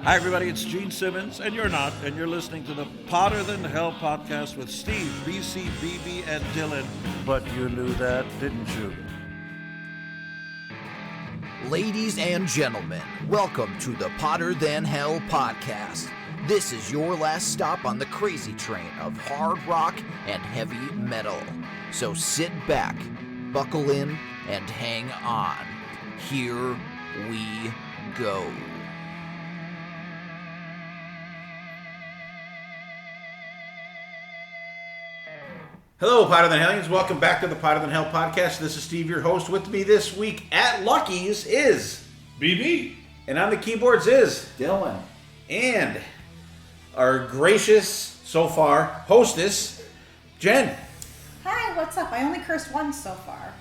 Hi, everybody. It's Gene Simmons, and you're not, and you're listening to the Potter Than Hell podcast with Steve, BC, BB, and Dylan. But you knew that, didn't you? Ladies and gentlemen, welcome to the Potter Than Hell podcast. This is your last stop on the crazy train of hard rock and heavy metal. So sit back, buckle in, and hang on. Here we go. Hello, Potter Than Hellions. Welcome back to the Potter Than Hell podcast. This is Steve, your host. With me this week at Lucky's is BB. And on the keyboards is Dylan. And our gracious, so far, hostess, Jen. Hi, what's up? I only cursed once so far.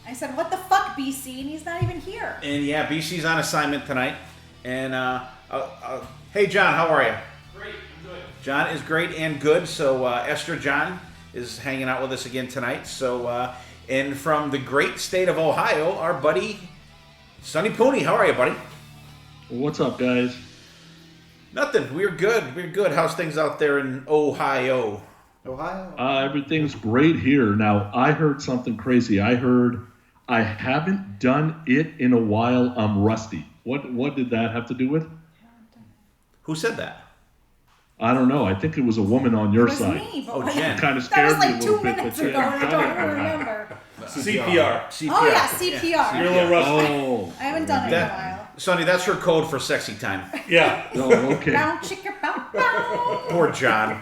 I said, what the fuck, BC? And he's not even here. And yeah, BC's on assignment tonight. And, hey, John, how are you? Great, I'm good. John is great and good. So, Esther John is hanging out with us again tonight. So, and from the great state of Ohio, our buddy, Sonny Pooni. How are you, buddy? What's up, guys? Nothing. We're good. We're good. How's things out there in Ohio? Everything's great here. Now, I heard something crazy. I heard I haven't done it in a while. I'm rusty. What did that have to do with? Who said that? I don't know. I think it was a woman on your It was side. me, but Oh, Jen. Kind of that was scared me like a 2 little bit. minutes but ago, and I don't even remember. CPR. CPR. Oh, yeah, CPR. You're a little rusty. Oh. I haven't done it in a while. Sonny, that's her code for sexy time. Yeah. Oh, okay. Bow, chicka, bow, bow. Poor John.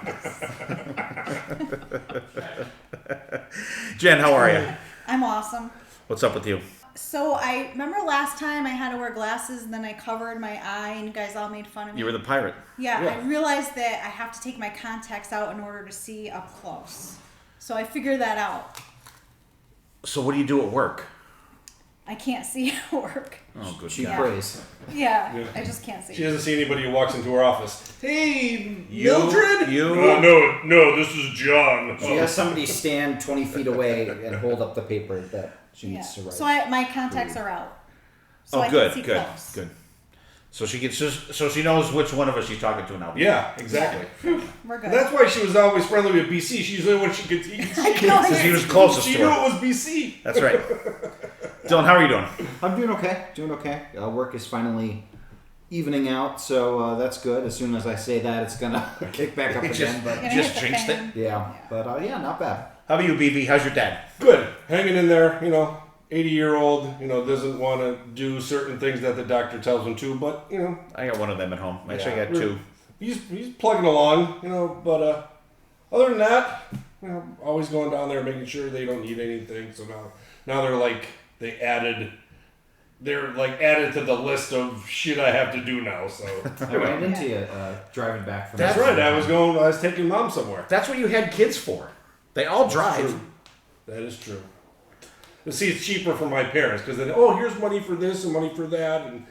Jen, how are you? I'm awesome. What's up with you? So I remember last time I had to wear glasses and then I covered my eye and you guys all made fun of me. You were the pirate. Yeah, I realized that I have to take my contacts out in order to see up close. So I figured that out. So what do you do at work? I can't see at work. Oh, good Cheap God. praise. Yeah, I just can't see. She doesn't see anybody who walks into her office. Hey, You, Mildred? you. No, this is John. She has somebody stand 20 feet away and hold up the paper that she Yeah. needs to write. So my contacts are out. So Oh, I good, can see good, close. good. So she gets, so she knows which one of us she's talking to now. Yeah, exactly. We're good. That's why she was always friendly with BC. She's the only one she could teach. Because he was closest She to knew her. it was BC. That's right. Dylan, how are you doing? I'm doing okay. Work is finally evening out, so that's good. As soon as I say that, it's going to kick back up It again. But Gonna just hit the jinxed fan. yeah, but yeah, not bad. How about you, BB? How's your dad? Good. Hanging in there, 80-year-old, doesn't want to do certain things that the doctor tells him to, but, I got one of them at home. Actually, I got we're- two. He's plugging along, but other than that, always going down there making sure they don't need anything. So now they're added to the list of shit I have to do now. So I ran into you driving back from that's right. I was taking mom somewhere. That's what you had kids for. They all drive. True. That is true. But see, it's cheaper for my parents because then here's money for this and money for that and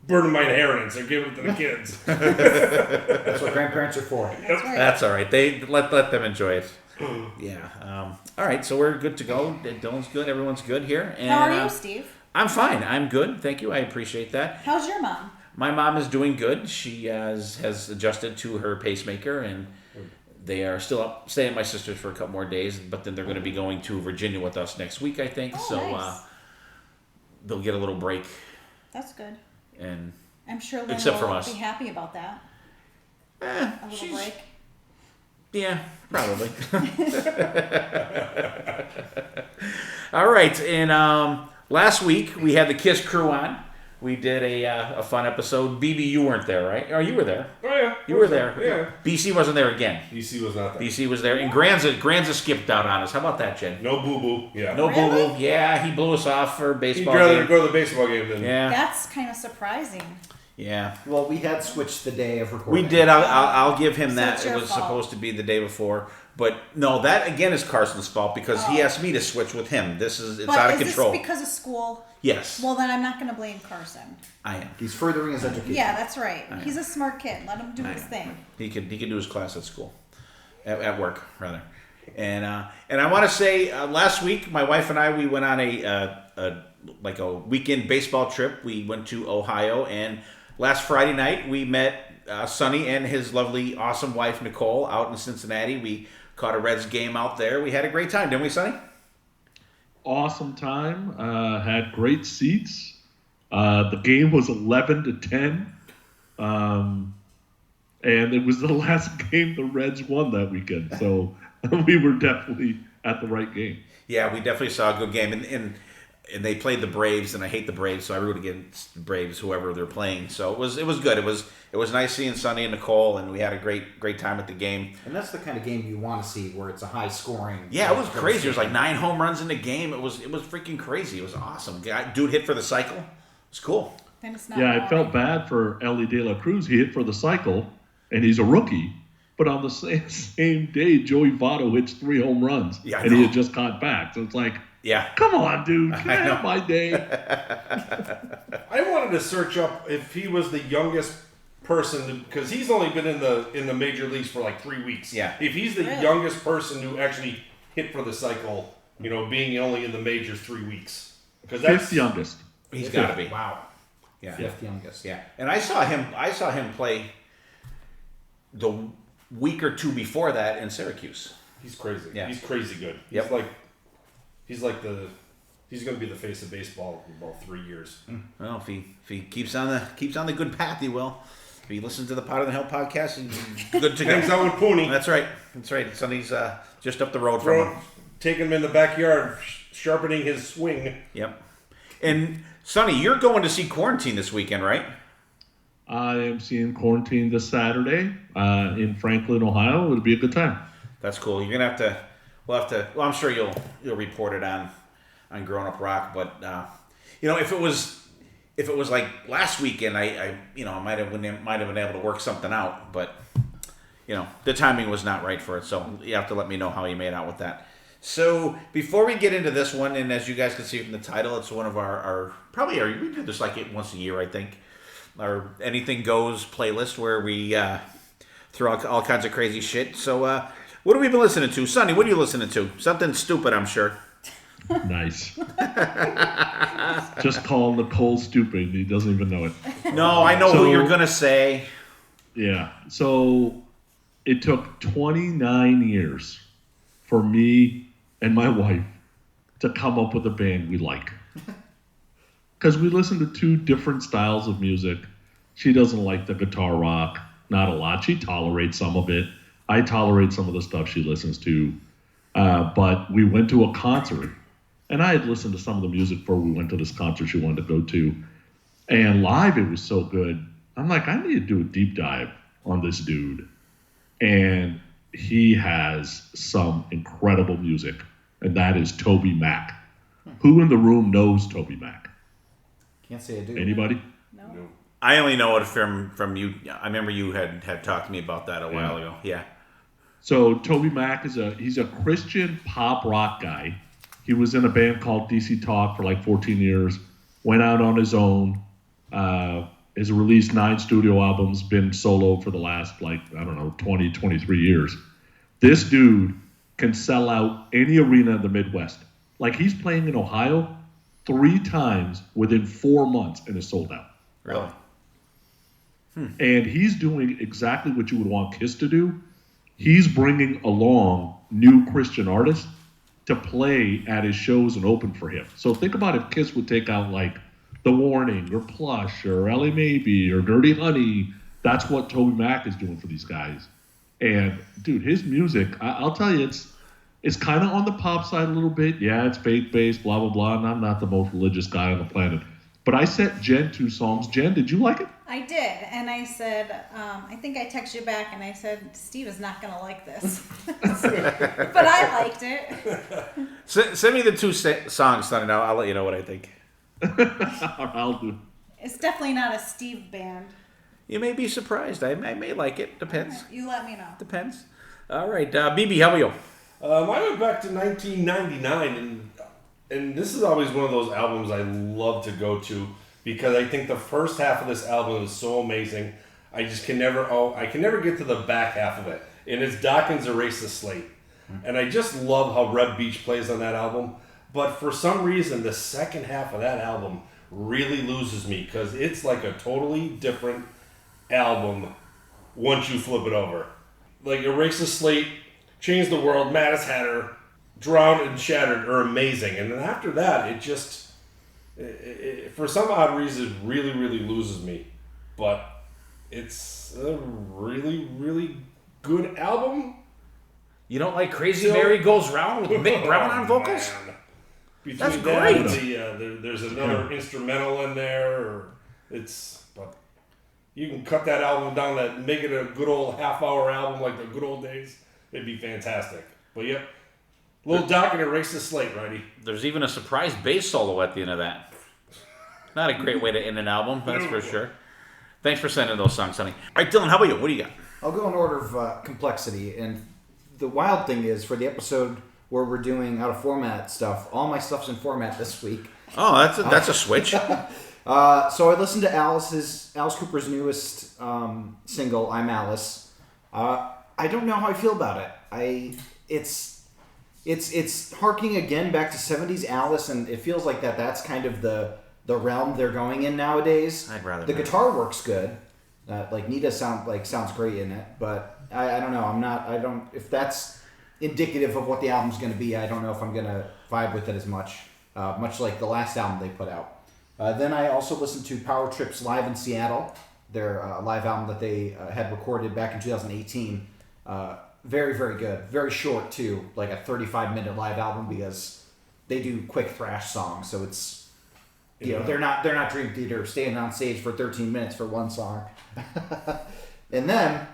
burning my inheritance and giving it to the kids. That's what grandparents are for. That's right. That's all right. They let them enjoy it. Yeah. All right. So we're good to go. Dylan's good. Everyone's good here. And, How are you, Steve? I'm fine. I'm good. Thank you. I appreciate that. How's your mom? My mom is doing good. She has adjusted to her pacemaker, and they are still up staying at my sister's for a couple more days. But then they're going to be going to Virginia with us next week, I think. Oh, So nice. they'll get a little break. That's good. And I'm sure Lynn Except will from us. be happy about that. A little break. Yeah, probably. All right, and last week we had the KISS crew on. We did a fun episode. BB, you weren't there, right? Oh, you were there. Oh yeah, You were there. Yeah, BC wasn't there again. DC was not there. BC was there, and Granza skipped out on us. How about that, Jen? No boo boo. Yeah. No Really? boo boo. Yeah, he blew us off for a He'd baseball rather game. go to the baseball game than. Yeah, That's kind of surprising. yeah. Well, we had switched the day of recording. We did. I'll give him So that. it's It your was fault. supposed to be the day before, but no. That again is Carson's fault because he asked me to switch with him. It's But out of is control. this because of school? Yes, Well, then I'm not going to blame Carson. I am. He's furthering his education. Yeah, that's right. He's a smart kid. Let him do I his know. thing. He can do his class at school, at work rather. And I want to say last week my wife and I we went on a weekend baseball trip. We went to Ohio and last Friday night, we met Sonny and his lovely, awesome wife, Nicole, out in Cincinnati. We caught a Reds game out there. We had a great time, didn't we, Sonny? Awesome time. Had great seats. The game was 11-10. And it was the last game the Reds won that weekend. So we were definitely at the right game. Yeah, we definitely saw a good game. And they played the Braves, and I hate the Braves, so I root against the Braves, whoever they're playing. So it was good. It was nice seeing Sonny and Nicole, and we had a great time at the game. And that's the kind of game you want to see, where it's a high scoring. Yeah, it was crazy. There was like 9 home runs in the game. It was freaking crazy. It was awesome. Dude hit for the cycle. It was cool. And it's not Yeah, I felt bad for Ellie De La Cruz. He hit for the cycle, and he's a rookie. But on the same day, Joey Votto hits 3 home runs, and he had just got back. So it's like, yeah, come on, dude. Can I have my day? I wanted to search up if he was the youngest person, because he's only been in the major leagues for like 3 weeks. Yeah. If he's the youngest person who actually hit for the cycle, being only in the majors 3 weeks, because that's 5th youngest. He's got to be. Wow. Yeah. 5th youngest. Yeah. And I saw him play the week or 2 before that in Syracuse. He's crazy. Yeah. He's crazy good. Yep. He's going to be the face of baseball in about 3 years. Well, if he keeps on the good path, he will. If he listens to the Potter Than Hell podcast, he's good to go. Hangs out with Pooni. That's right. Sonny's just up the road from him. Taking him in the backyard, sharpening his swing. Yep. And Sonny, you're going to see Quarantine this weekend, right? I am seeing Quarantine this Saturday in Franklin, Ohio. It'll be a good time. That's cool. You're gonna have to. Well, I'm sure you'll report it on Grown Up Rock. But if it was like last weekend, I might have been able to work something out. But the timing was not right for it. So you have to let me know how you made out with that. So before we get into this one, and as you guys can see from the title, it's one of our we do this like once a year, I think. Our Anything Goes playlist where we throw out all kinds of crazy shit. So what have we been listening to? Sonny, what are you listening to? Something stupid, I'm sure. Nice. Just call Nicole stupid. He doesn't even know it. No, I know who you're going to say. Yeah. So it took 29 years for me and my wife to come up with a band we like. Because we listen to 2 different styles of music. She doesn't like the guitar rock, not a lot. She tolerates some of it. I tolerate some of the stuff she listens to. But we went to a concert, and I had listened to some of the music before we went to this concert she wanted to go to. And live, it was so good. I'm like, I need to do a deep dive on this dude. And he has some incredible music, and that is Toby Mac. Who in the room knows Toby Mac? Can't say I do. Anybody? No. I only know it from you. I remember you had talked to me about that a while ago. Yeah. So Toby Mac he's a Christian pop rock guy. He was in a band called DC Talk for like 14 years. Went out on his own. Has released 9 studio albums. Been solo for the last 20, 23 years. This dude can sell out any arena in the Midwest. Like he's playing in Ohio 3 times within 4 months and is sold out. Really? And he's doing exactly what you would want Kiss to do. He's bringing along new Christian artists to play at his shows and open for him. So think about if Kiss would take out like The Warning or Plush or Ellie Maybe or Dirty Honey. That's what Toby Mac is doing for these guys. And dude, his music, I'll tell you, it's kind of on the pop side a little bit. Yeah, it's faith-based, blah, blah, blah. And I'm not the most religious guy on the planet. But I sent Jen 2 songs. Jen, did you like it? I did, and I said, I think I texted you back, and I said, Steve is not going to like this. But I liked it. Send me the 2 songs, Sonny. Now I'll let you know what I think. I'll do. It's definitely not a Steve band. You may be surprised. I may like it. Depends. You let me know. Depends. All right. BB, how about you? I went back to 1999, and this is always one of those albums I love to go to because I think the first half of this album is so amazing. I can never get to the back half of it, and it's Dawkins Erase the Slate. And I just love how Reb Beach plays on that album. But for some reason, the second half of that album really loses me because it's like a totally different album once you flip it over. Like Erase the Slate, Change the World, Mad Hatter, Drowned and Shattered are amazing. And then after that, it just, for some odd reason, really, really loses me. But it's a really, really good album. You don't like Crazy Mary Goes Round with Mick Brown on vocals? Man. Between That's that great. and there's another instrumental in there. But you can cut that album down, make it a good old half-hour album like the good old days. It'd be fantastic. But yep, little Doc and Erase the Slate, righty. There's even a surprise bass solo at the end of that. Not a great way to end an album, that's for sure. Thanks for sending those songs, Sonny. All right, Dylan, how about you? What do you got? I'll go in order of complexity. And the wild thing is, for the episode where we're doing out of format stuff, all my stuff's in format this week. Oh, that's a switch. So I listened to Alice Cooper's newest single, "I'm Alice." I don't know how I feel about it. It's harking again back to 70s Alice, and it feels like that's kind of the realm they're going in nowadays. I'd rather the not. guitar works good. Like Nita sounds great in it, but I don't know. If that's indicative of what the album's going to be, I don't know if I'm going to vibe with it as much. Much like the last album they put out. Then I also listened to Power Trip's Live in Seattle, their live album that they had recorded back in 2018. Very, very good. Very short too, like a 35-minute live album because they do quick thrash songs. So it's they're not Dream Theater standing on stage for 13 minutes for one song. And then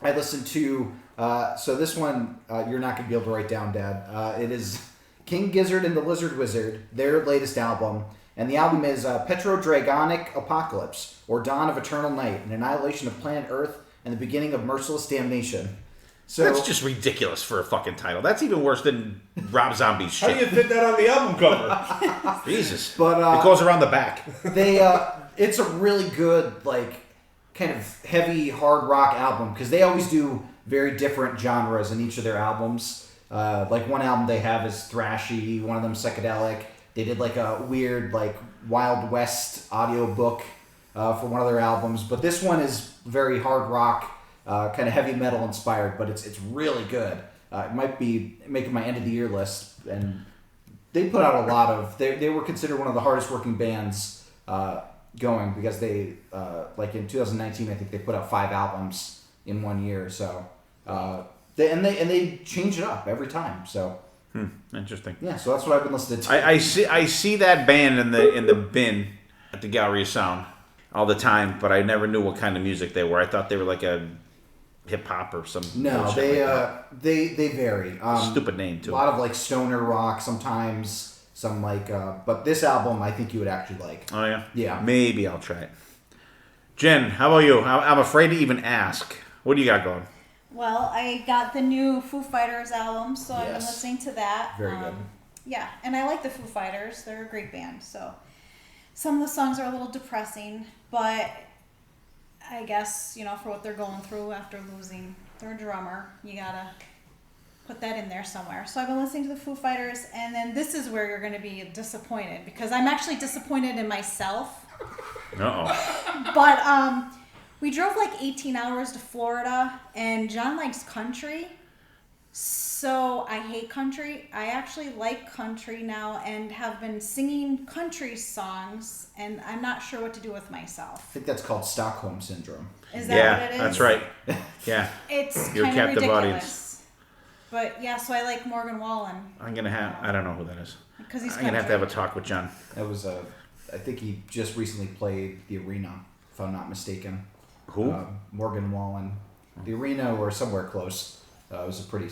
I listened to so this one you're not gonna be able to write down, Dad. It is King Gizzard and the Lizard Wizard, their latest album. And the album is Petrodragonic Apocalypse, or Dawn of Eternal Night, an annihilation of planet Earth and the beginning of merciless damnation. So That's just ridiculous for a fucking title. That's even worse than Rob Zombie's How do you shit. fit that on the album cover? Jesus. But it goes around the back. it's a really good, like, kind of heavy hard rock album because they always do very different genres in each of their albums. Like one album they have is thrashy, one of them psychedelic. They did like a weird like Wild West audiobook for one of their albums, but this one is very hard rock, kind of heavy metal inspired, but it's really good. It might be making my end of the year list, and they put out a lot of. They were considered one of the hardest working bands going because they like in 2019 I think they put out 5 albums in 1 year. So they change it up every time. So. Interesting. Yeah, so that's what I've been listening to. I see that band in the bin at the Gallery of Sound all the time, but I never knew what kind of music they were. I thought they were like a hip hop or some. No, bullshit like they vary. Stupid name too. A lot of like stoner rock sometimes. Some like, but this album I think you would actually like. Oh yeah. Yeah. Maybe I'll try it. Jen, how about you? I'm afraid to even ask. What do you got going? Well, I got the new Foo Fighters album, so I've been Yes. listening to that. Very good. Yeah, and I like the Foo Fighters. They're a great band. So some of the songs are a little depressing, but I guess, for what they're going through after losing their drummer, you gotta put that in there somewhere. So I've been listening to the Foo Fighters, and then this is where you're going to be disappointed, because I'm actually disappointed in myself. Uh-oh. But we drove like 18 hours to Florida, and John likes country. So I hate country. I actually like country now and have been singing country songs, and I'm not sure what to do with I myself. think that's called Stockholm Syndrome. Is that Yeah, what it is? that's right. Yeah. It's You're a kind of captive ridiculous. audience. But yeah, so I like Morgan Wallen I don't know who that is. because he's I'm going to country. have a talk with John. That was I think he just recently played the Arena, if I'm not mistaken. Who? Morgan Wallen. The Arena or somewhere close. It was a pretty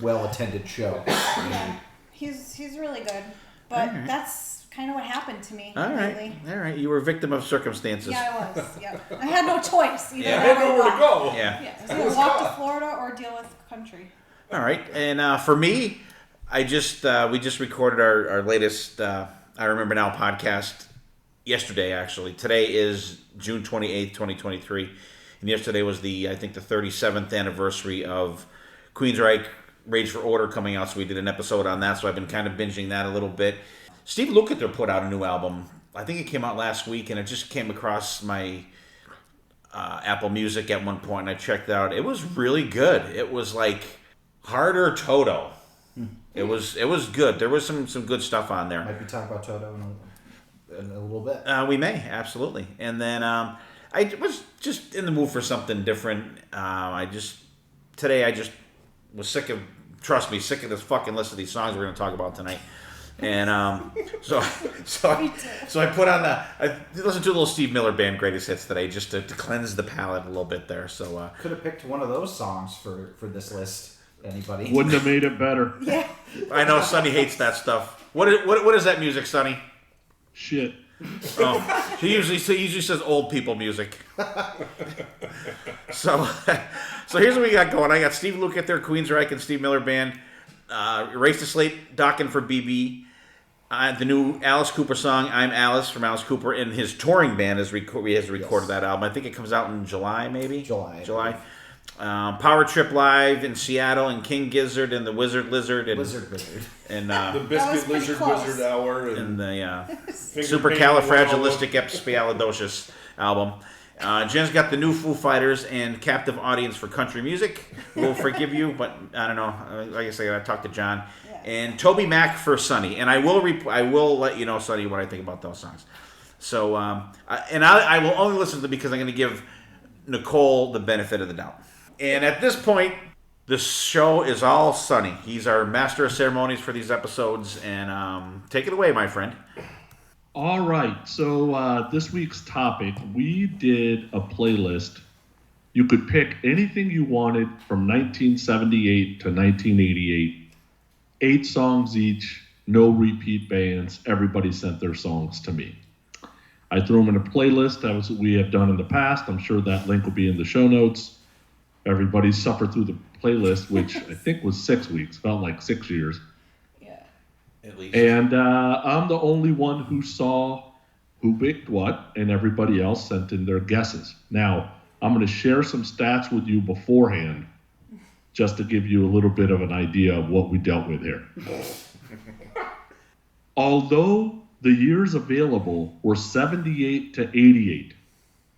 well attended show. Yeah, he's really good. But Alright. that's kind of what happened to me All lately. right. All right. You were a victim of circumstances. Yeah, I was. Yeah, I had no choice. Either Yeah. I had nowhere to go. Yeah. Yeah, I was gonna walk to Florida or deal with country. All right. And for me, we just recorded our latest I Remember Now podcast yesterday, actually. Today is June 28th, 2023. And yesterday was the 37th anniversary of Queensryche Rage for Order coming out. So we did an episode on that. So I've been kind of binging that a little bit. Steve Lukather put out a new album I think it came out last week, and it just came across my Apple Music at one point, and I checked it out. It was really good. It was like harder Toto. It was good. There was some good stuff on there. Might be talking about Toto in a little bit. We may, absolutely. And then I was just in the mood for something different. Today I just was sick of this fucking list of these songs we're going to talk about tonight. And so I put on I listened to a little Steve Miller Band greatest hits today just to cleanse the palate a little bit there. So could have picked one of those songs for this list. Anybody? Wouldn't have made it better. Yeah. I know Sonny hates that stuff. What is that music, Sonny? Shit. Oh, he usually says old people music. So here's what we got going. I got Steve Lukather there, Queensryche and Steve Miller Band. Race to Slate, Dockin' for BB. The new Alice Cooper song, I'm Alice, from Alice Cooper, and his touring band has recorded that album. I think it comes out in July, maybe? July. Power Trip Live in Seattle, and King Gizzard and the Wizard Lizard. And, Wizard. And the Biscuit Lizard close. Wizard Hour. And the Supercalifragilisticexpialidocious album. Jen's got the new Foo Fighters and Captive Audience for Country Music. We'll forgive you, but I don't know. Like I said, I talked to John. Yeah. And Toby Mac for Sonny. And I will let you know, Sonny, what I think about those songs. So, I will only listen to them because I'm going to give Nicole the benefit of the doubt. And at this point, the show is all Sonny. He's our master of ceremonies for these episodes. And take it away, my friend. All right, so this week's topic, we did a playlist. You could pick anything you wanted from 1978 to 1988. 8 songs each, no repeat bands. Everybody sent their songs to me. I threw them in a playlist. That was what we have done in the past. I'm sure that link will be in the show notes. Everybody suffered through the playlist, which I think was 6 weeks, felt like 6 years. At least. And I'm the only one who saw who picked what, and everybody else sent in their guesses. Now, I'm going to share some stats with you beforehand, just to give you a little bit of an idea of what we dealt with here. Although the years available were 78 to 88,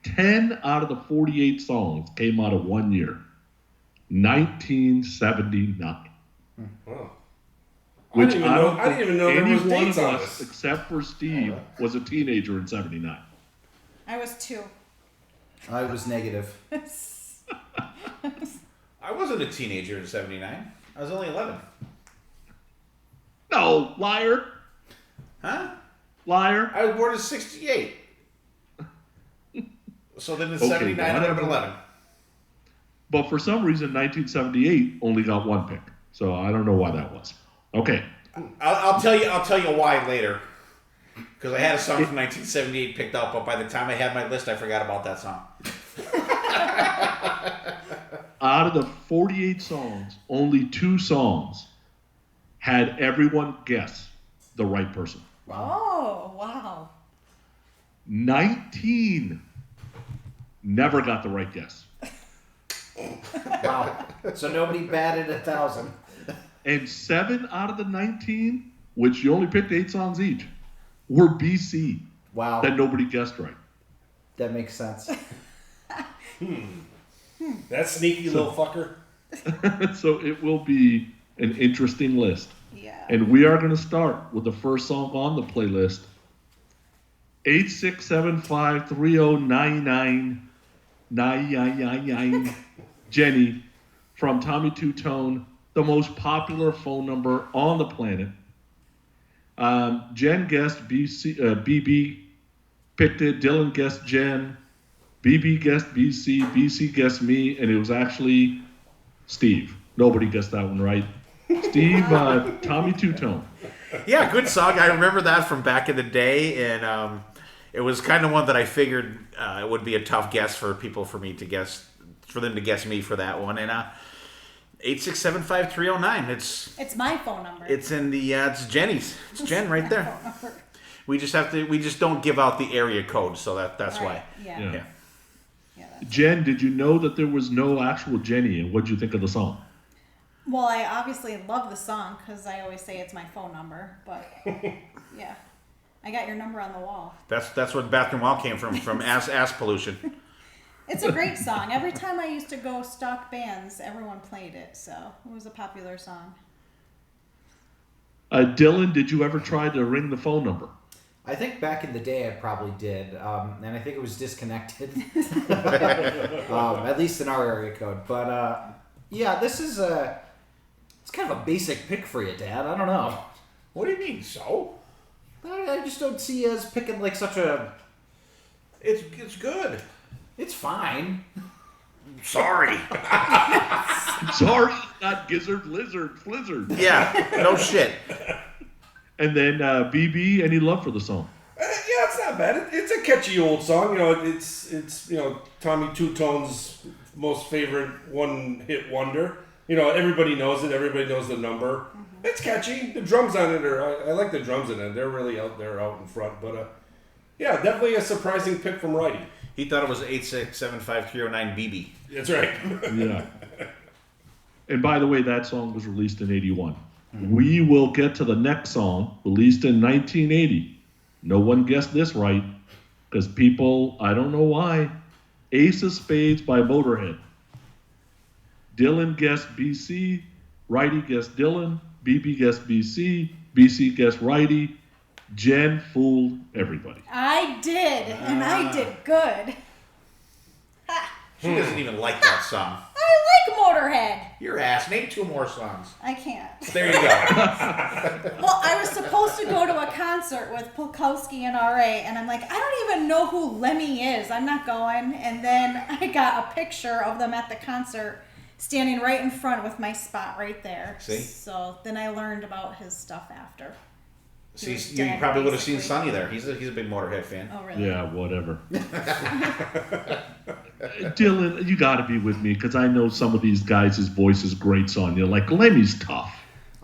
10 out of the 48 songs came out of 1 year. 1979. Wow. Which I didn't even know there any was one dates of on us, this. except for Steve, was a teenager in 79. I was 2. I was negative. I wasn't a teenager in 79. I was only 11. No, liar. Huh? Liar. I was born in 68. So then in Okay, 79, I would have been whatever. 11. But for some reason, 1978 only got 1 pick. So I don't know why that was. Okay. I'll tell you why later. Because I had a song from 1978 picked up, but by the time I had my list, I forgot about that song. Out of the 48 songs, only 2 songs had everyone guess the right person. Oh, wow. 19 never got the right guess. Wow. So nobody batted 1,000. And 7 out of the 19, which you only picked 8 songs each, were BC. Wow. That nobody guessed right. That makes sense. That sneaky little fucker. So it will be an interesting list. Yeah. And we are going to start with the first song on the playlist. 867-530-9999. Jenny from Tommy Two Tone, the most popular phone number on the planet. Jen guessed BB, picked it. Dylan guessed Jen. BB guessed BC. BC guessed me, and it was actually Steve. Nobody guessed that one right. Steve, Tommy Two Tone. Yeah, good song. I remember that from back in the day, and it was kind of one that I figured it would be a tough guess for them to guess me for that one. And 867-5309. It's my phone number. It's in the it's Jenny's. It's Jen right there. We just don't give out the area code, so that's Right. why. Yeah. Yeah. Yeah, that's Jen, did you know that there was no actual Jenny, and what'd you think of the song? Well, I obviously love the song because I always say it's my phone number, but yeah. I got your number on the wall. That's where the bathroom wall came from ass pollution. It's a great song. Every time I used to go stock bands, everyone played it, so it was a popular song. Dylan, did you ever try to ring the phone number? I think back in the day I probably did, and I think it was disconnected, at least in our area code. But yeah, this is it's kind of a basic pick for you, Dad. I don't know. What do you mean, so? I just don't see you as picking like such a. It's good. It's fine. Sorry. Sorry, not gizzard, lizard, flizzard. Yeah, no shit. And then BB, any love for the song? Yeah, it's not bad. It's a catchy old song. You know, it's Tommy Two Tone's most favorite one-hit wonder. You know, everybody knows it. Everybody knows the number. Mm-hmm. It's catchy. The drums on it are. I like the drums in it. They're really out there, out in front. But yeah, definitely a surprising pick from Wrighty. He thought it was 8675309 BB. That's right. Yeah. And by the way, that song was released in 81. We will get to the next song, released in 1980. No one guessed this right, because people, I don't know why, Ace of Spades by Motorhead. Dylan guessed BC, Wrighty guessed Dylan, BB guessed BC guessed Wrighty. Jen fooled everybody. I did, and I did good. She doesn't even like that song. I like Motorhead. Your ass. Name 2 more songs. I can't. There you go. Well, I was supposed to go to a concert with Pulkowski and R.A., and I'm like, I don't even know who Lemmy is. I'm not going. And then I got a picture of them at the concert standing right in front with my spot right there. See? So then I learned about his stuff after. See, you probably would have seen Sonny there. He's a big Motorhead fan. Oh, really? Yeah, whatever. Dylan, you got to be with me, because I know some of these guys' voices grates on you. Like, Lemmy's tough.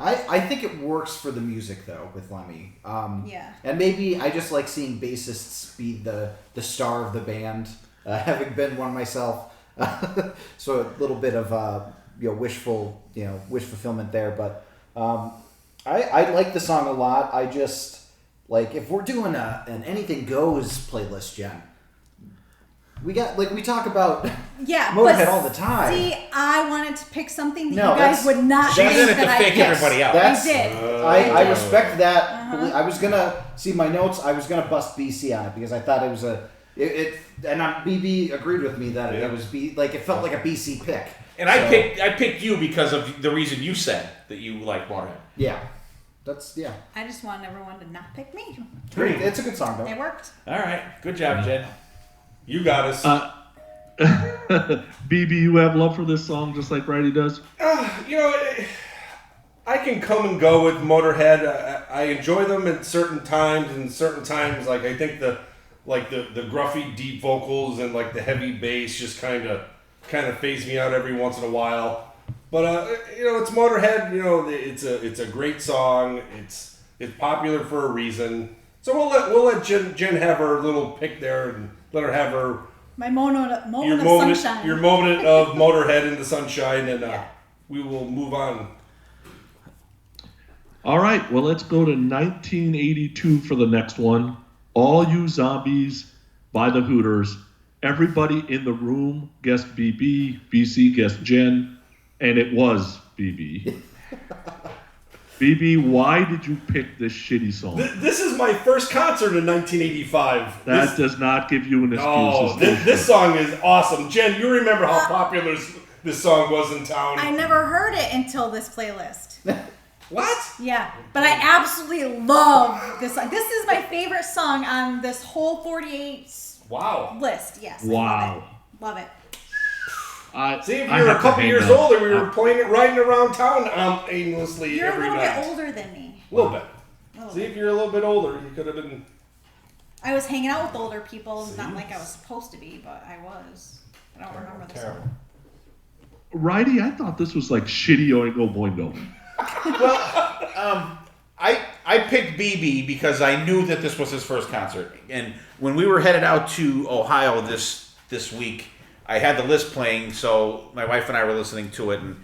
I think it works for the music, though, with Lemmy. Yeah. And maybe I just like seeing bassists be the star of the band, having been one myself. So a little bit of wish fulfillment there. But I like the song a lot. I just, like, if we're doing an Anything Goes playlist, Jen, we talk about Motorhead all the time. See, I wanted to pick something that No, you guys would not think She did it that to I fake picked. everybody out. That's- I did. I respect that. I was gonna see my notes. I was gonna bust BC on it because I thought it was BB agreed with me that it was it felt like a BC pick. And I picked you because of the reason you said that you like Motorhead. Yeah, I just wanted everyone to not pick me. Great. It's a good song though. It worked. All right. Good job, Jen. You got us. BB, you have love for this song just like Wrighty does? I can come and go with Motorhead. I enjoy them at certain times, and certain times, like, I think the gruffy deep vocals and like the heavy bass just kind of phase me out every once in a while. But it's Motorhead. It's a great song. It's popular for a reason. So we'll let Jen have her little pick there and let her have her Moment of sunshine. Your moment of Motorhead in the sunshine, and we will move on. All right, well, let's go to 1982 for the next one. All You Zombies by the Hooters. Everybody in the room guessed BB, BC guessed Jen, and it was BB. BB, why did you pick this shitty song? This is my first concert in 1985. That does not give you an excuse. Oh, this song is awesome. Jen, you remember how popular this song was in town. I never heard it until this playlist. What? Yeah, but I absolutely love this song. This is my favorite song on this whole 48 list. Yes. Wow. Love it. See, if you were a couple years older, we were playing it riding around town aimlessly You're every a little night. bit older than me. A little bit. See, if you're a little bit older, you could have been... I was hanging out with older people. Not like I was supposed to be, but I was. I don't remember the song. Wrighty, I thought this was like shitty Oingo Boingo. Well, I picked BB because I knew that this was his first concert. And when we were headed out to Ohio this week, I had the list playing, so my wife and I were listening to it, and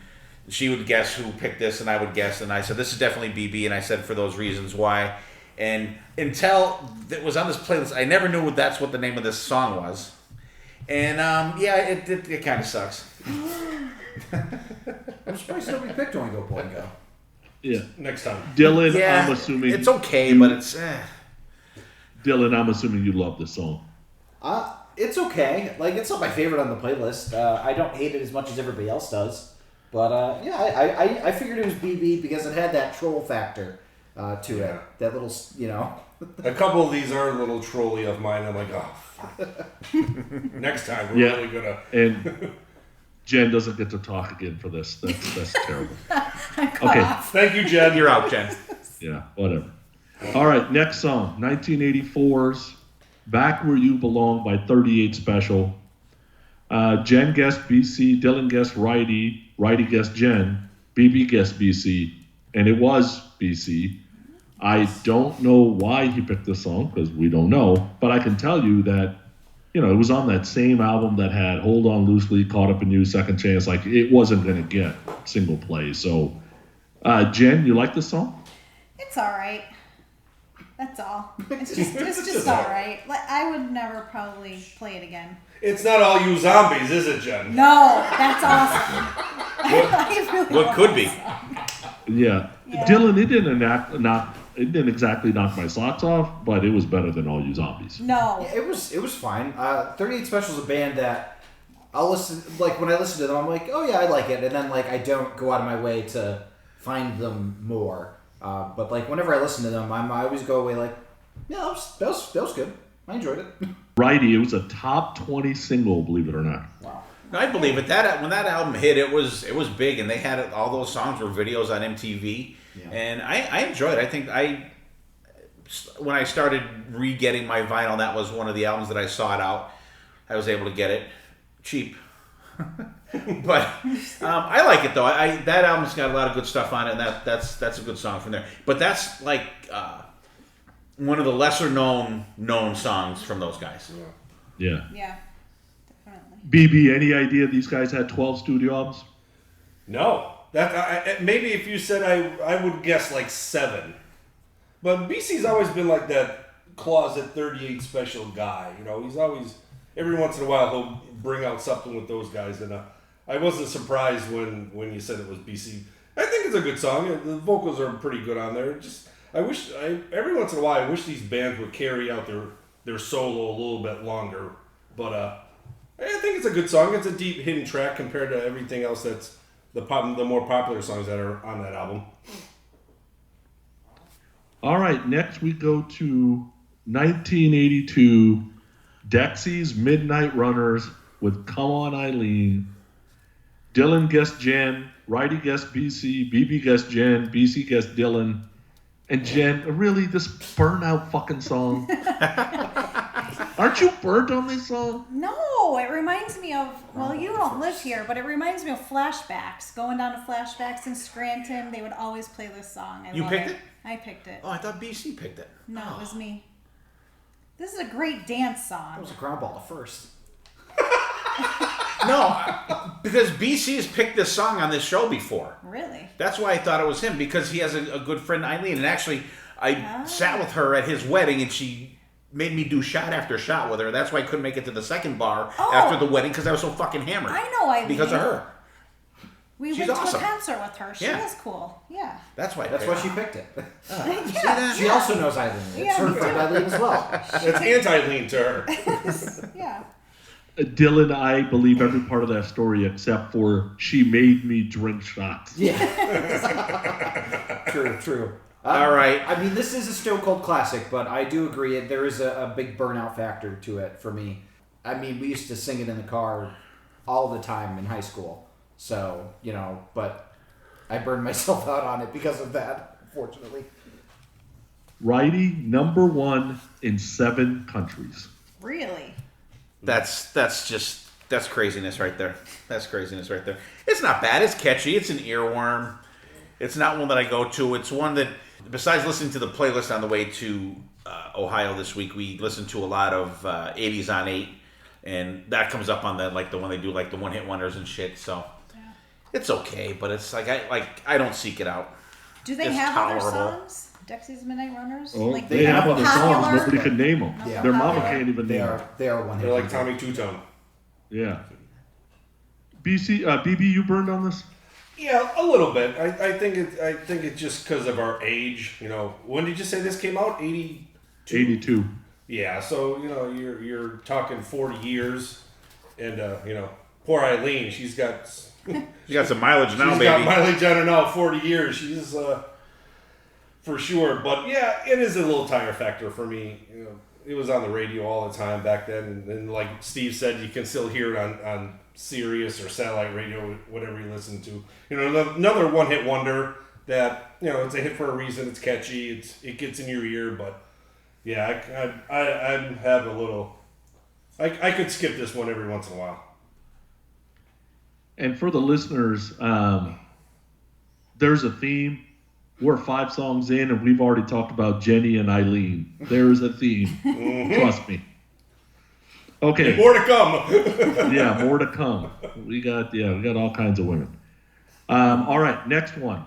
she would guess who picked this, and I would guess, and I said, this is definitely BB, and I said for those reasons why. And until it was on this playlist, I never knew that's what the name of this song was. And it kind of sucks. I'm surprised nobody picked Oingo Boingo. Yeah. Next time. Dylan, Yeah, I'm assuming it's okay, but it's. Dylan, I'm assuming you love this song. It's okay. Like, it's not my favorite on the playlist. I don't hate it as much as everybody else does. But, I figured it was BB because it had that troll factor to it. That little, A couple of these are a little trolly of mine. I'm like, oh, fuck. Next time we're really gonna. And Jen doesn't get to talk again for this. That's terrible. Okay. Thank you, Jen. You're out, Jen. Yeah, whatever. All right, next song, 1984's "Back Where You Belong" by 38 Special. Jen guessed BC, Dylan guessed Wrighty, Wrighty guessed Jen, BB guessed BC, and it was BC. I don't know why he picked this song, because we don't know, but I can tell you that, it was on that same album that had Hold On Loosely, Caught Up in You, Second Chance. Like, it wasn't going to get single play. So, Jen, you like this song? It's all right. That's all. It's just all right. Like, I would never probably play it again. It's not all you zombies, is it, Jen? No, that's awesome. I really What love could that be? song. Yeah. Dylan, it didn't exactly knock my socks off, but it was better than All You Zombies. No. Yeah, it was fine. 38 Special is a band that I'll listen, like, when I listen to them, I'm like, oh yeah, I like it. And then, like, I don't go out of my way to find them more. But, like, whenever I listen to them, I always go away like, yeah, that was good. I enjoyed it. Righty, it was a top 20 single, believe it or not. Wow. I believe it. When that album hit, it was big, and they had all those songs were videos on MTV, and I enjoyed it. I think when I started re-getting my vinyl, that was one of the albums that I sought out. I was able to get it cheap, but I like it though. That album's got a lot of good stuff on it, and that's a good song from there. But that's like one of the lesser known songs from those guys. Yeah. Yeah. Definitely. BB, any idea these guys had 12 studio albums? No. Maybe if you said I would guess like 7. But BC's always been like that closet 38 Special guy. He's always, every once in a while, he'll bring out something with those guys. And I wasn't surprised when you said it was BC. I think it's a good song. The vocals are pretty good on there. Every once in a while, I wish these bands would carry out their solo a little bit longer. But I think it's a good song. It's a deep hidden track compared to everything else that's the more popular songs that are on that album. All right, next we go to 1982, Dexy's Midnight Runners with Come On Eileen. Dylan guessed Jen, Righty guessed BC, BB guessed Jen, BC guessed Dylan. And Jen, really, this burnout fucking song? Aren't you burnt on this song? No, it reminds me of, well, you don't live here, but it reminds me of flashbacks. Going down to flashbacks in Scranton, they would always play this song. You picked it? I picked it. Oh, I thought BC picked it. No, it was me. This is a great dance That song. was a ground ball to first. No, because BC has picked this song on this show before. Really? That's why I thought it was him, because he has a good friend, Eileen. And actually, I sat with her at his wedding, and she made me do shot after shot with her. That's why I couldn't make it to the second bar after the wedding, because I was so fucking hammered. I know Eileen. Because of her. We She's went awesome. to a concert with her. She was cool. Yeah. That's why she picked it. Yeah. She also knows Eileen. It's Yeah, her me friend too. Eileen as well. It's anti-lean to her. Yeah. Dylan, I believe every part of that story except for she made me drink shots. Yeah. True. All right. I mean, this is a Stone Cold classic, but I do agree there is a big burnout factor to it for me. I mean, we used to sing it in the car all the time in high school. So, but I burned myself out on it because of that, unfortunately. Righty, number 1 in 7 countries. Really? That's craziness right there. That's craziness right there. It's not bad. It's catchy. It's an earworm. It's not one that I go to. It's one that, besides listening to the playlist on the way to Ohio this week, we listened to a lot of 80s on 8, and that comes up on the when they do the one-hit wonders and shit. So it's okay, but it's I don't seek it out. Do they It's have tolerable. other songs? Dexy's Midnight Runners. Oh, like they have other songs. popular. Nobody can name them. Yeah. Their mama Popular. can't even They name them. are one hit. They're like Tommy Two-Tone. Yeah. BB, you burned on this? Yeah, a little bit. I think it's just because of our age. You know, when did you say this came out? 82. 82. Yeah, so you know you're talking 40 years, and you know, poor Eileen, she's got some mileage now, she's baby. got mileage on her now. 40 years, she's for sure. But yeah, it is a little tire factor for me. You know, it was on the radio all the time back then, and like Steve said, you can still hear it on Sirius or satellite radio, whatever you listen to. You know, another one-hit wonder that, you know, it's a hit for a reason. It's catchy. It gets in your ear, but yeah, I have a little. I could skip this one every once in a while. And for the listeners, there's a theme. We're 5 songs in, and we've already talked about Jenny and Eileen. There is a theme. Trust me. Okay. And more to come. Yeah, more to come. We got all kinds of women. All right, next one.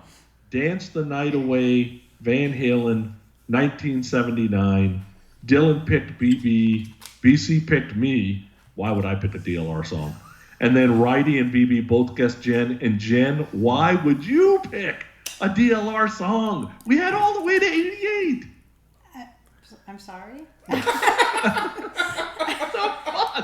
Dance the Night Away, Van Halen, 1979. Dylan picked BB. BC picked me. Why would I pick a DLR song? And then Wrighty and BB both guessed Jen. And Jen, why would you pick a DLR song? We had all the way to 88. I'm sorry.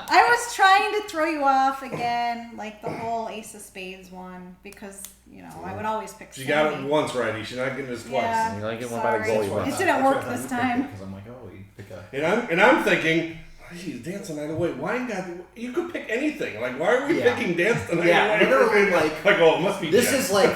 I was trying to throw you off again, like the whole Ace of Spades one, because, you know, I would always pick She Sonny. got it once, Righty. She's not getting this twice. Yeah, You like it one by the goalie once. It didn't work this time. Because I'm like, oh, you pick a. And I'm thinking, geez, Dance the Night Away. Why not? You could pick anything. Like, why are we Yeah. picking Dance the Night Yeah, Away? literally, like, oh, it must be This Jen. is like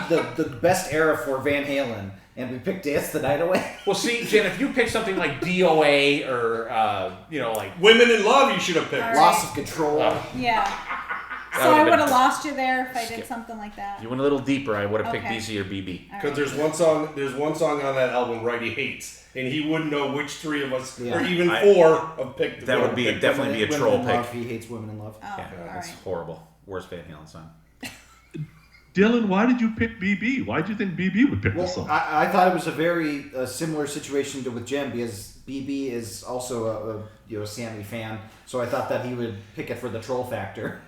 the best era for Van Halen, and we picked Dance the Night Away. Well, see, Jen, if you pick something like DOA or, you know, like... Women in Love you should have picked. All right. Loss of Control. Yeah. That So I would've would have been- lost you there if I did something like that. You went a little deeper, I would have picked Okay. BC or BB. All Because right. there's one song on that album Righty hates, and he wouldn't know which 3 of us, Yeah. or even 4 have picked. That would be picked definitely be a Women troll in pick. Love, he hates Women in Love. Oh, Yeah, all that's right. horrible. Worst Van Halen song. Dylan, why did you pick BB? Why did you think BB would pick this Well, song? I thought it was a very similar situation to with Jen, because BB is also a Sammy fan, so I thought that he would pick it for the troll factor,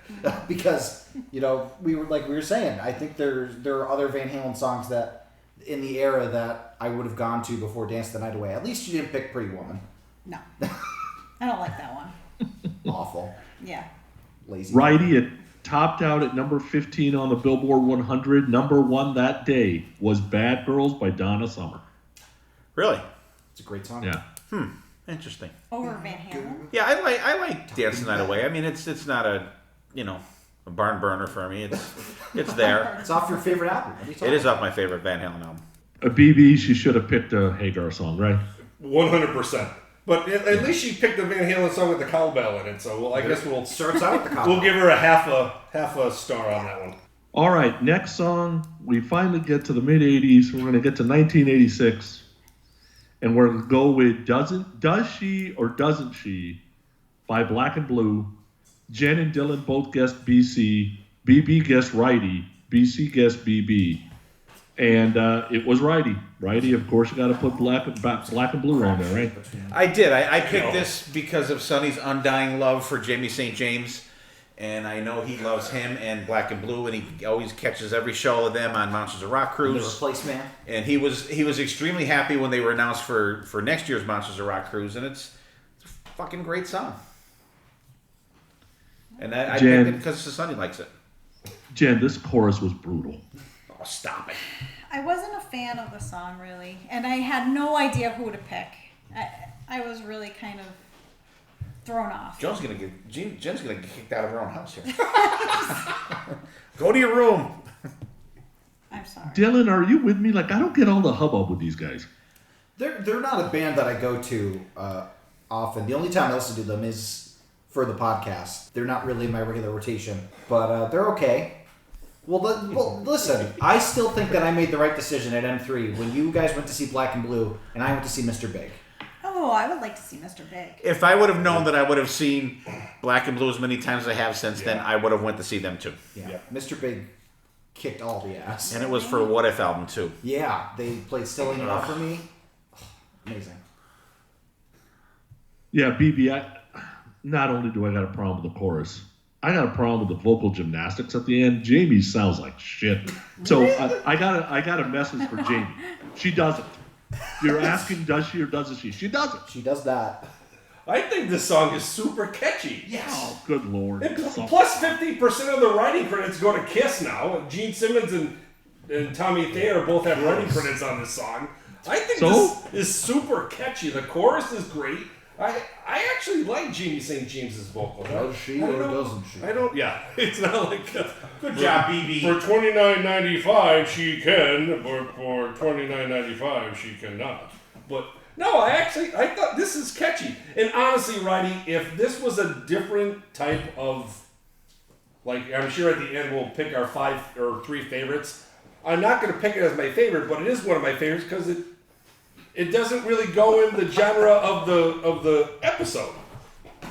because we were saying, I think there are other Van Halen songs that in the era that I would have gone to before Dance the Night Away. At least you didn't pick Pretty Woman. No. I don't like that one. Awful, Yeah. lazy. Righty, it topped out at number 15 on the Billboard 100. Number 1 that day was Bad Girls by Donna Summer. Really? It's a great song. Yeah. Interesting. Over Van Halen. Yeah, I like Dance the Night Away. I mean, it's not a barn burner for me. It's there. It's off your favorite album. What are you talking It is about? off my favorite Van Halen album. A BB, she should have picked a Hagar song, right? 100%. But at least she picked the Van Halen song with the cowbell in it, so I guess we'll Starts out with the cowbell. we'll give her a half a star on that one. All right, next song. We finally get to the mid 80s. We're going to get to 1986. And we're going to go with Does She or Doesn't She by Black and Blue. Jen and Dylan both guessed BC. BB guessed Righty. BC guessed BB. And it was Righty. Righty, of course, you got to put black and blue on there, right? I did. I picked this because of Sonny's undying love for Jamie St. James. And I know he loves him and Black and Blue, and he always catches every show of them on Monsters of Rock The Cruise. Replacement. And he was extremely happy when they were announced for next year's Monsters of Rock Cruise, and it's a fucking great song. And I Jen. picked it because Sonny likes it. Jen, this chorus was brutal. Oh, stop it. I wasn't a fan of the song, really. And I had no idea who to pick. I was really kind of thrown off. Jen's gonna get kicked out of her own house here. Go to your room. I'm sorry. Dylan, are you with me? Like, I don't get all the hubbub with these guys. They're not a band that I go to often. The only time I listen to them is for the podcast. They're not really in my regular rotation, but they're okay. Well, listen, I still think that I made the right decision at M3 when you guys went to see Black and Blue and I went to see Mr. Big. Oh, I would like to see Mr. Big. If I would have known that I would have seen Black and Blue as many times as I have since then, I would have went to see them too. Yeah. Mr. Big kicked all the ass. And it was for a What If album, too. Yeah, they played Still Ain't Enough for me. Amazing. Yeah, BB, not only do I got a problem with the chorus, I got a problem with the vocal gymnastics at the end. Jamie sounds like shit. So I got a message for Jamie. She doesn't. You're asking, does she or doesn't she? She doesn't. She does that. I think this song is super catchy. Yes. Oh, good Lord. And plus 50% of the writing credits go to Kiss now. Gene Simmons and Tommy Thayer both have writing credits on this song. I think this is super catchy. The chorus is great. I actually like Jeannie St. James's vocals. Does she or doesn't she? I don't. Yeah, it's not like Good job, BB. For $29.95 she can, but for $29.95 she cannot. But no, I thought this is catchy. And honestly, Righty, if this was a different type of, like, I'm sure at the end we'll pick our 5 or 3 favorites. I'm not going to pick it as my favorite, but it is one of my favorites because it doesn't really go in the genre of the episode.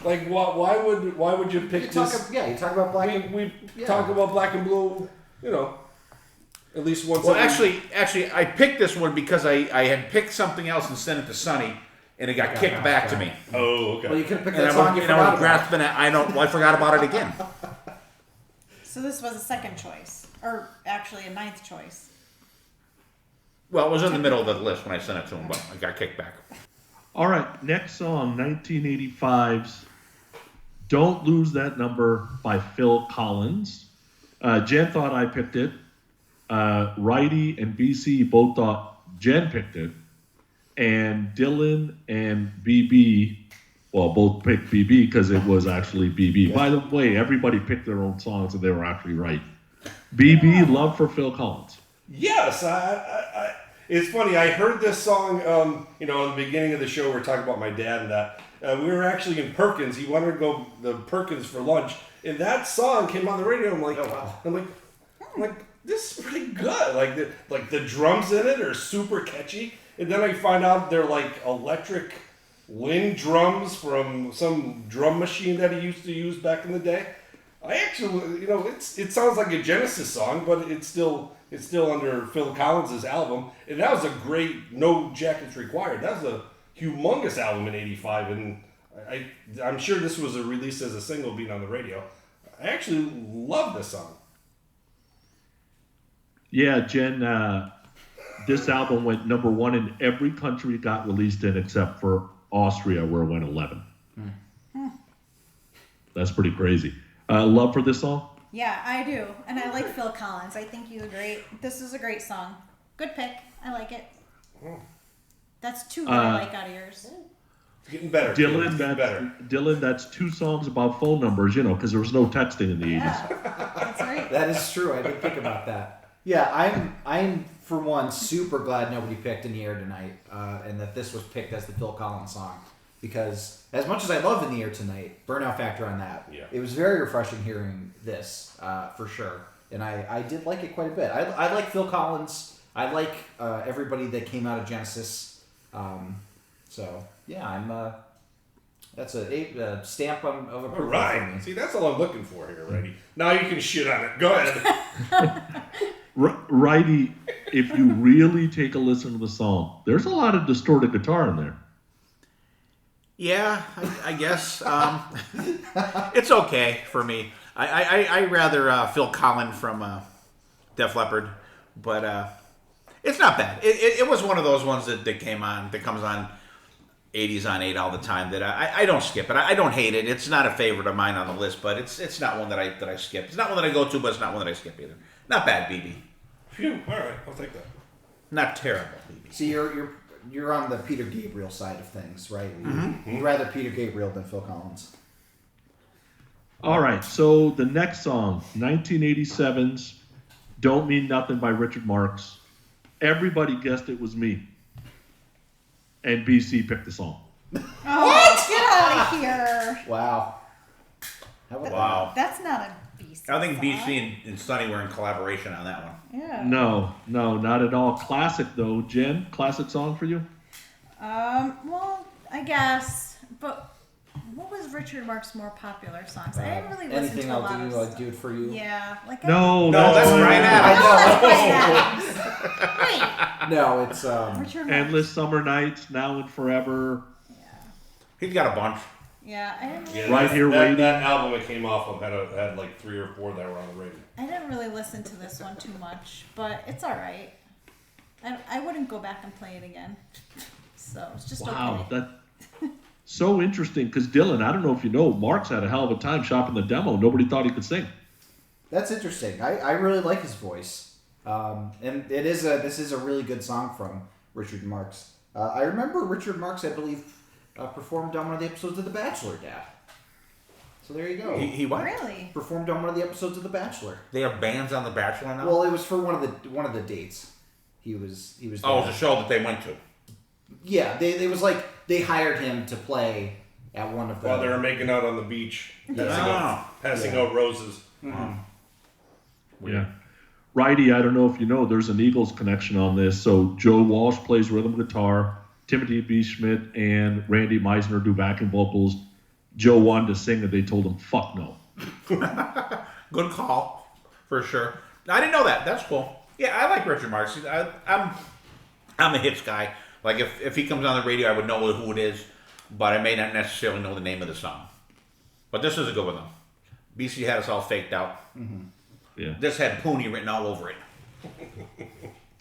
Like, why would you pick this? You talk about Black We talk about Black and Blue, at least once. Well, actually, I picked this one because I had picked something else and sent it to Sonny, and it got kicked back to me. Oh, okay. Well, you could have picked And that song you forgot about. grasping it. I forgot about it again. So this was a second choice, or actually a 9th choice. Well, it was in the middle of the list when I sent it to him, but I got kicked back. All right, next song, 1985's Don't Lose That Number by Phil Collins. Jen thought I picked it. Righty and BC both thought Jen picked it. And Dylan and BB, well, both picked BB because it was actually BB. Yeah. By the way, everybody picked their own songs and they were actually right. BB, love for Phil Collins. Yes, it's funny. I heard this song, in the beginning of the show. We were talking about my dad and that. We were actually in Perkins. He wanted to go to Perkins for lunch, and that song came on the radio. I'm like, oh wow. I'm like, this is pretty good. Like the drums in it are super catchy. And then I find out they're like electric Linn drums from some drum machine that he used to use back in the day. I actually, it sounds like a Genesis song, but it's still under Phil Collins' album, and that was a great No Jackets Required. That was a humongous album in '85, and I'm sure this was released as a single being on the radio. I actually love this song. Yeah, Jen, this album went number 1 in every country it got released in except for Austria, where it went 11. That's pretty crazy. Love for this song? Yeah, I do. And I like Phil Collins. I think he's this is a great song. Good pick. I like it. That's 2 that I like out of yours. It's getting better. Dylan, that's 2 songs about phone numbers, because there was no texting in the 80s. Yeah, that's right. That is true. I did think about that. Yeah, I'm for one super glad nobody picked In the Air Tonight, and that this was picked as the Phil Collins song. Because as much as I love In the Air Tonight, burnout factor on that, it was very refreshing hearing this, for sure. And I did like it quite a bit. I like Phil Collins. I like everybody that came out of Genesis. So, yeah, I'm... that's a stamp of approval for me. Right. See, that's all I'm looking for here, Righty. Now you can shit on it. Go ahead. Righty, if you really take a listen to the song, there's a lot of distorted guitar in there. Yeah, I guess. It's okay for me. I rather Phil Collins from Def Leppard, but it's not bad. It was one of those ones that comes on 80s on 8 all the time that I don't skip it. I don't hate it. It's not a favorite of mine on the list, but it's not one that I skip. It's not one that I go to, but it's not one that I skip either. Not bad, BB. Phew. All right, I'll take that. Not terrible, BB. See, you're on the Peter Gabriel side of things, right? Mm-hmm. You'd rather Peter Gabriel than Phil Collins. All right, so the next song, 1987's Don't Mean Nothing by Richard Marx. Everybody guessed it was me. And BC picked the song. Oh, get out of here. Wow. Wow. That's not a BC I think song. BC and Sonny were in collaboration on that one. Yeah. No, not at all. Classic, though. Jen, classic song for you? Well, I guess. But What was Richard Marx's more popular songs? I didn't really listen Anything to a I'll lot do, of I'll stuff. do it for you. Yeah, like No, that's Brian Adams. No, that's Brian Adams. No, it's Wait, Richard Marx. Endless Summer Nights, Now and Forever. He's got a bunch. Yeah, I didn't. Really Yeah, Right Here Waiting. That album it came off of had like 3 or 4 that were on the radio. I didn't really listen to this one too much, but it's all right. I wouldn't go back and play it again. So it's just Wow, okay. that's so interesting. Because Dylan, I don't know if you know, Mark's had a hell of a time shopping the demo. Nobody thought he could sing. That's interesting. I really like his voice, and this is a really good song from Richard Marx. I remember Richard Marx, I believe, performed on one of the episodes of The Bachelor, Dad. So there you go. He what? Really? Performed on one of the episodes of The Bachelor. They have bands on The Bachelor now? Well, it was for one of the dates. He was. Oh, it there. was a show that they went to. Yeah, they was like they hired him to play at one of the. While they were making out on the beach, passing Yeah. out roses. Yeah. Righty, I don't know if you know, there's an Eagles connection on this. So Joe Walsh plays rhythm guitar, Timothy B. Schmidt and Randy Meisner do backing vocals. Joe wanted to sing and they told him, fuck no. Good call, for sure. I didn't know that. That's cool. Yeah, I like Richard Marx. I'm a hits guy. Like if he comes on the radio, I would know who it is, but I may not necessarily know the name of the song. But this is a good one though. BC had us all faked out. Yeah. This had Pooni written all over it.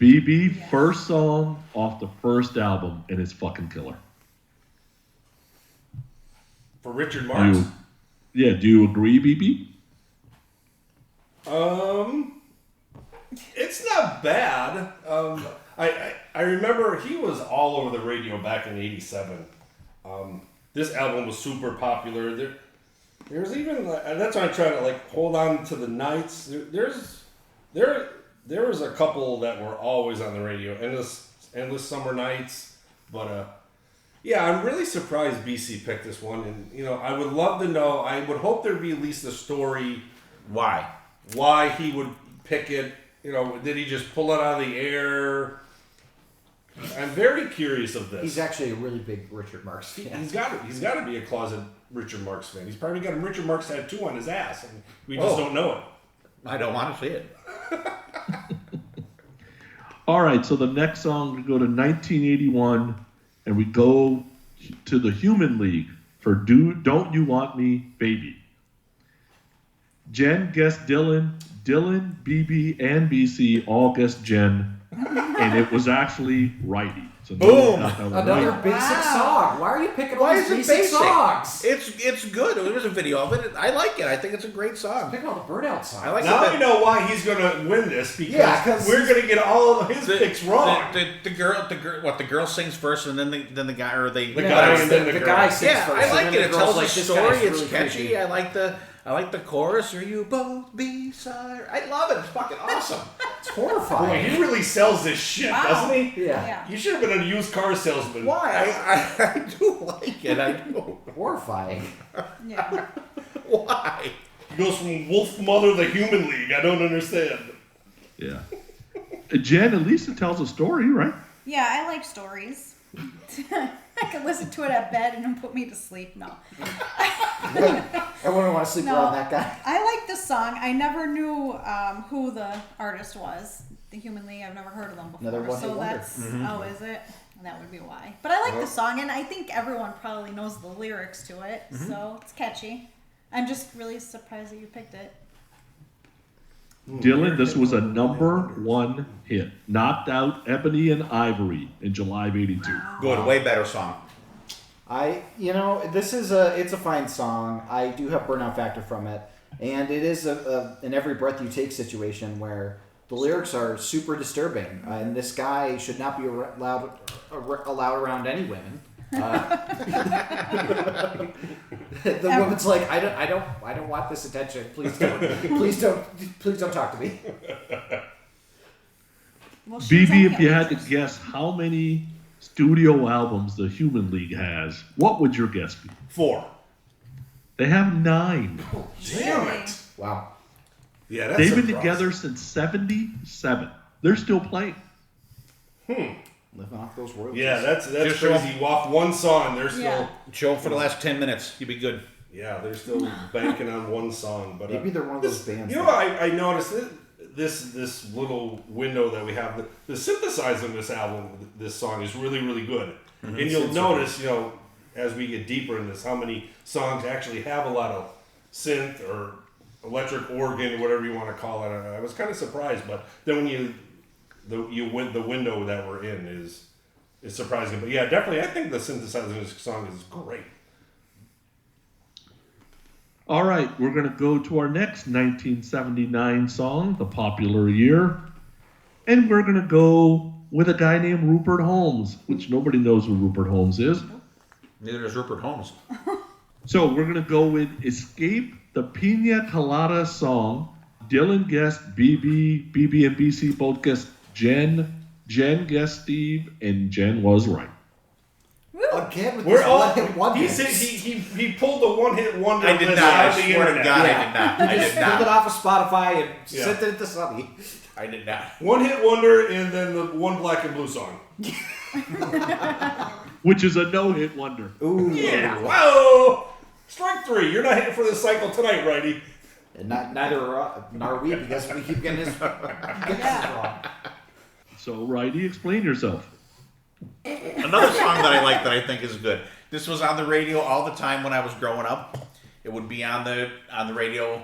BB, first song off the first album, and it's fucking killer. For Richard Marx. Do you agree, BB? It's not bad. I remember he was all over the radio back in '87. This album was super popular. There's even, and that's why I'm trying to like hold on to the nights. There was a couple that were always on the radio. Endless Summer Nights. But yeah, I'm really surprised BC picked this one. And I would love to know. I would hope there'd be at least a story Why he would pick it. Did he just pull it out of the air? I'm very curious of this. He's actually a really big Richard Marx fan. He's got to be a closet Richard Marx fan. He's probably got a Richard Marx tattoo on his ass, and we just don't know it. I don't want to see it. All right, so the next song, we go to 1981, and we go to the Human League for Don't You Want Me, Baby. Jen guessed Dylan, BB, and BC all guessed Jen, and it was actually Righty. So Boom! Another basic song. Why are you picking all Why these is it basic basic? songs? It's good. There was a video of it. I like it. I think it's a great song. Pick all the burnout songs. I like Now that. we know why he's going to win this, because Yeah, 'cause we're going to get all of his picks wrong. The girl sings first, and then the guy or the guy and then the the girl. guy sings Yeah, first. I and like then it. the It girl's tells like, a this story. guy's It's really catchy. creepy. I like the chorus. Are you both beside? I love it. It's fucking awesome. It's Boy, horrifying. he really sells this shit, Wow. doesn't he? Yeah. You should have been a used car salesman. Why? I do like it. I do. Horrifying. Yeah. Why? He goes from Wolf Mother to Human League. I don't understand. Yeah. Jen, at least it tells a story, right? Yeah, I like stories. I could listen to it at bed and it'll put me to sleep. No. I wouldn't want to sleep No. around that guy. I like this song. I never knew who the artist was. The Human League. I've never heard of them before. Another one-hit so wonder. that's oh, is it? That would be why. But I like the song, and I think everyone probably knows the lyrics to it, so it's catchy. I'm just really surprised that you picked it. Dylan, this was a #1 hit. Knocked out Ebony and Ivory in July of '82. Good. Way better song. This is it's a fine song. I do have burnout factor from it, and it is an every breath you take situation where the lyrics are super disturbing, and this guy should not be allowed around any women. The woman's like, I don't want this attention. Please don't talk to me. Well, she's BB, on if you had to Hitler's. guess how many studio albums the Human League has, what would your guess be? 4. They have 9. Damn it. Wow. Yeah, that's They've been surprising. together since '77. They're still playing. Living off those royalties. Yeah, that's Just crazy. Off one song, they're still Yeah. Show for the last 10 minutes. You'll be good. they're still banking on one song. But Maybe they're one of those bands. You know, I noticed this little window that we have. The synthesizer in this album, this song is really, really good. And you'll notice, you know, as we get deeper in this, how many songs actually have a lot of synth or electric organ, whatever you want to call it. I was kind of surprised, but then when the window that we're in is surprising. But yeah, definitely, I think the synthesizer in this song is great. All right, we're going to go to our next 1979 song, The Popular Year. And we're going to go with a guy named Rupert Holmes, which nobody knows who Rupert Holmes is. Neither does Rupert Holmes. So we're going to go with Escape the Pina Colada Song. Dylan guessed BB and BC both guessed Jen guessed Steve, and Jen was right. Again with We're this all. one-hit wonder. He said he pulled the one-hit wonder. I did list not. out I of the swear to internet. God, Yeah. I did not. I Just did pulled it not. off of Spotify and Yeah. sent it to Sonny. I did not. One-hit wonder, and then the one black and blue song. Which is a no-hit wonder. Ooh. Yeah. Whoa. Strike 3. You're not hitting for this cycle tonight, righty. And neither are we because we keep getting this wrong. So, Righty, explain yourself. Another song that I like that I think is good. This was on the radio all the time when I was growing up. It would be on the radio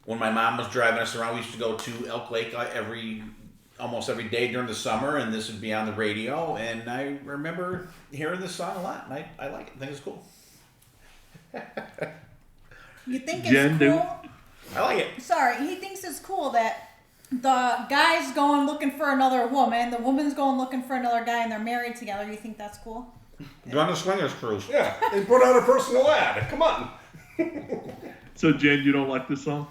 when my mom was driving us around. We used to go to Elk Lake almost every day during the summer, and this would be on the radio. And I remember hearing this song a lot, and I like it. I think it's cool. You think it's Jen, cool? I like it. Sorry, he thinks it's cool that the guy's going looking for another woman, the woman's going looking for another guy, and they're married together. You think that's cool? Go on the swingers cruise. Yeah. They put out a personal ad. Come on. So, Jen, you don't like this song?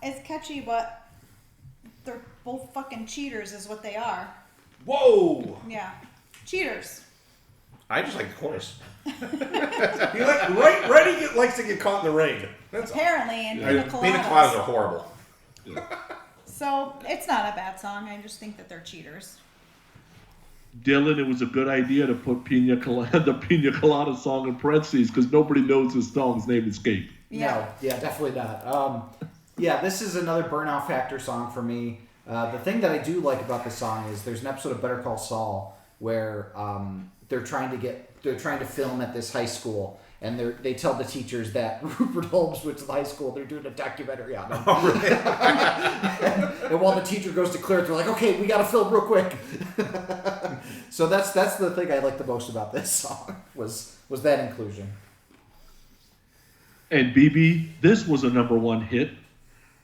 It's catchy, but they're both fucking cheaters, is what they are. Whoa. Yeah, cheaters. I just like the chorus. Righty likes to get caught in the rain. That's all. Apparently, and Pina coladas are horrible. So it's not a bad song. I just think that they're cheaters. Dylan, it was a good idea to put the Pina Colada song in parentheses because nobody knows this song's name, Escape. Yeah. No, definitely not. Yeah, this is another Burnout Factor song for me. The thing that I do like about this song is there's an episode of Better Call Saul where they're trying to film at this high school, and they tell the teachers that Rupert Holmes went to the high school. They're doing a documentary on him. Oh, really? and while the teacher goes to clear it, they're like, "Okay, we got to film real quick." So that's the thing I like the most about this song was that inclusion. And BB, this was a #1 hit.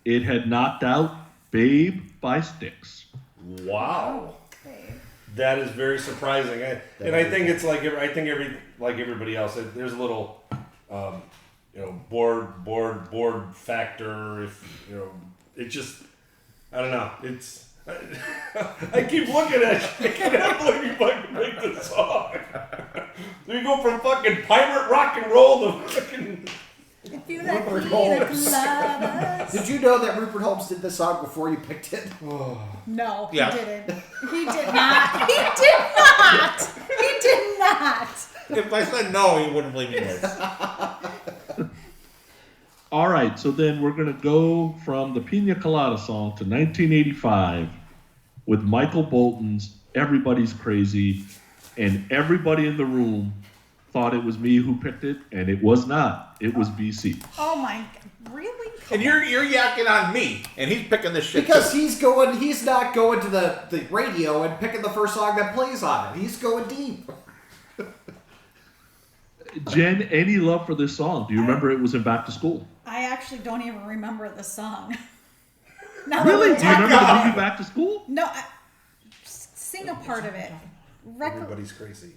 It had knocked out Babe by Styx. Wow. Okay. That is very surprising. I think it's like everybody else. There's a little, board factor. If it just, I don't know. It's. I keep looking at you. I can't believe you fucking make this song. So you go from fucking pirate rock and roll to fucking. If you like Rupert pina Holmes. coladas. Did you know that Rupert Holmes did this song before you picked it? No, he Yeah. didn't. He did not. He did not. He did not. If I said no, he wouldn't believe me. All right, so then we're going to go from the Pina Colada song to 1985 with Michael Bolton's Everybody's Crazy, and everybody in the room thought it was me who picked it, and it was not. It was BC. Oh my God. Really? And you're yakking on me, and he's picking this shit Because too. he's not going to the radio and picking the first song that plays on it. He's going deep. Jen, any love for this song? Do you remember it was in Back to School? I actually don't even remember the song. Now Really? that Do you remember the movie Back to School? No, sing a part of it. Everybody's crazy.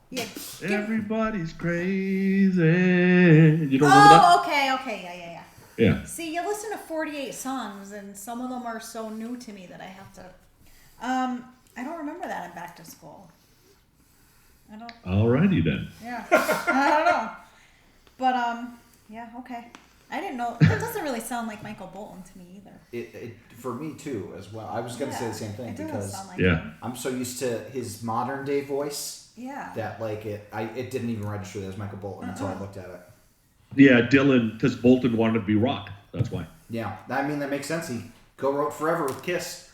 Yeah. Everybody's crazy. You don't remember that? Oh, okay, yeah. Yeah. See, you listen to 48 songs, and some of them are so new to me that I have to. I don't remember that in Back to School. I don't. Alrighty then. Yeah, I don't know. But yeah, okay. I didn't know. That doesn't really sound like Michael Bolton to me either. It for me too as well. I was gonna say the same thing it doesn't because sound like him. I'm so used to his modern day voice Yeah. that like it didn't even register that it was Michael Bolton until I looked at it. Yeah, Dylan, because Bolton wanted to be rock. That's why. Yeah, I mean that makes sense. He co-wrote Forever with Kiss.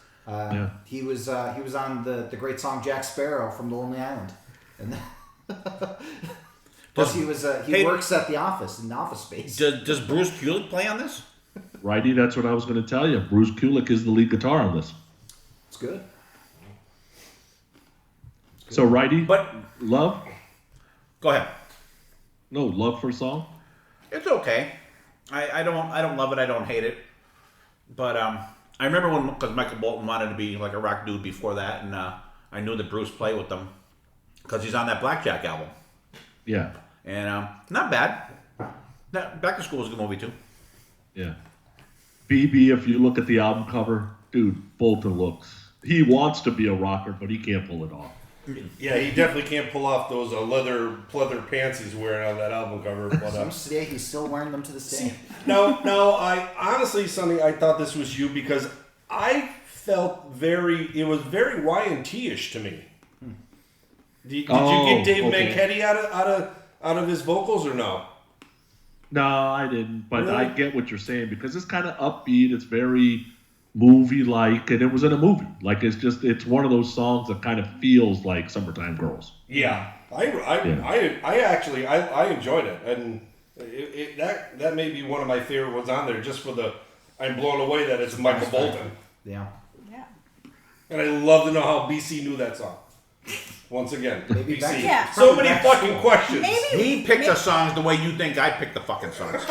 He was on the great song Jack Sparrow from The Lonely Island, and plus he works at the office in the office space. Does Bruce Kulick play on this? Righty, that's what I was going to tell you. Bruce Kulick is the lead guitar on this. It's good. So Righty, But love? go ahead. No, love for song? It's okay. I don't love it. I don't hate it. But I remember because Michael Bolton wanted to be like a rock dude before that, and I knew that Bruce played with them because he's on that Blackjack album, Yeah, and not bad. Back to School was a good movie too. yeah. BB, if you look at the album cover, dude, Bolton he wants to be a rocker, but he can't pull it off. Yeah, he definitely can't pull off those leather pleather pants he's wearing on that album cover. But Some say he's still wearing them to this day. no, I honestly, Sonny, I thought this was you because I felt it was very Y&T-ish to me. Did you get Dave Manchetti out of his vocals or no? No, I didn't, but Really? I get what you're saying because it's kind of upbeat. It's very movie-like, and it was in a movie. Like it's one of those songs that kind of feels like Summertime Girls. Yeah, I actually enjoyed it, and that may be one of my favorite ones on there. Just for I'm blown away that it's Michael Bolton, Yeah. Yeah. and I love to know how BC knew that song. Once again, Maybe back- BC. Yeah. So many fucking questions. He picked the songs the way you think I picked the fucking songs.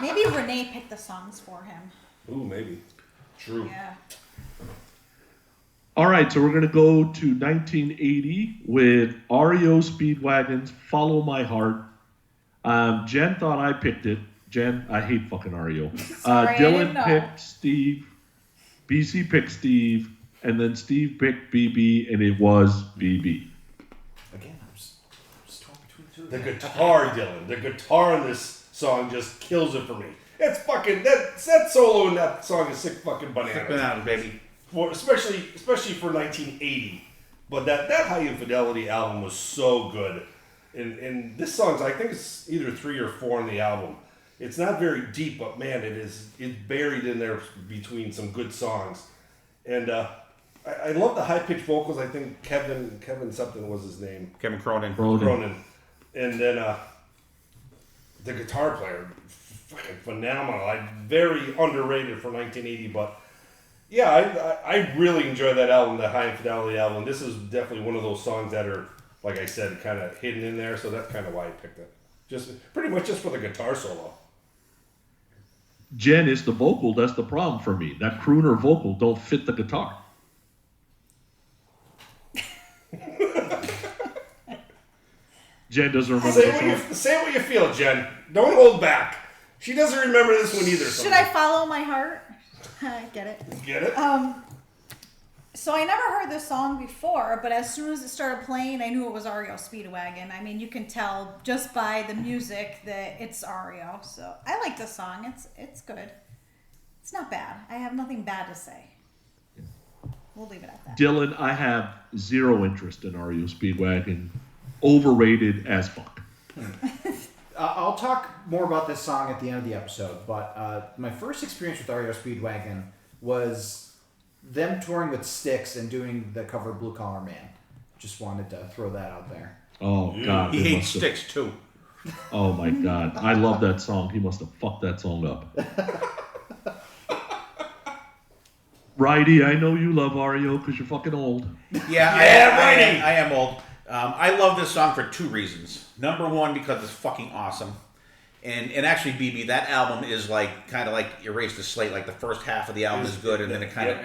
Maybe Renee picked the songs for him. Ooh, maybe. True. Yeah. All right, so we're going to go to 1980 with REO Speedwagon's Follow My Heart. Jen thought I picked it. Jen, I hate fucking REO. Sorry, I didn't Dylan know. picked Steve. BC picked Steve. And then Steve picked BB, and it was BB. Again, I'm just torn between the two. The guitar, Dylan. The guitar in this song just kills it for me. It's fucking that solo in that song is sick fucking bananas. Bananas, baby. Especially for 1980. But that High Infidelity album was so good. And this song's, I think it's either 3 or 4 on the album. It's not very deep, but man, it's buried in there between some good songs. And I love the high pitched vocals. I think Kevin something was his name. Kevin Cronin. Cronin. And then the guitar player, fucking phenomenal. Very underrated for 1980, but yeah, I really enjoy that album, the High Infidelity album. This is definitely one of those songs that are, like I said, kind of hidden in there, so that's kind of why I picked it. Just pretty much just for the guitar solo. Jen, it's the vocal that's the problem for me. That crooner vocal don't fit the guitar. Jen doesn't remember the song. Say what you feel, Jen. Don't hold back. She doesn't remember this one either. Should I follow my heart? Get it? Get it? So I never heard this song before, but as soon as it started playing, I knew it was REO Speedwagon. I mean, you can tell just by the music that it's REO. So I like the song. It's good. It's not bad. I have nothing bad to say. We'll leave it at that. Dylan, I have zero interest in REO Speedwagon. Overrated as fuck. I'll talk more about this song at the end of the episode, but my first experience with REO Speedwagon was them touring with Styx and doing the cover of Blue Collar Man. Just wanted to throw that out there. Oh, God. He they hates must have- Sticks too. Oh, my God. I love that song. He must have fucked that song up. Righty, I know you love REO because you're fucking old. Yeah, I am old. I love this song for 2 reasons. Number one, because it's fucking awesome. And actually, BB, that album is like kind of like Erase the Slate. Like the first half of the album is good, and then it kind of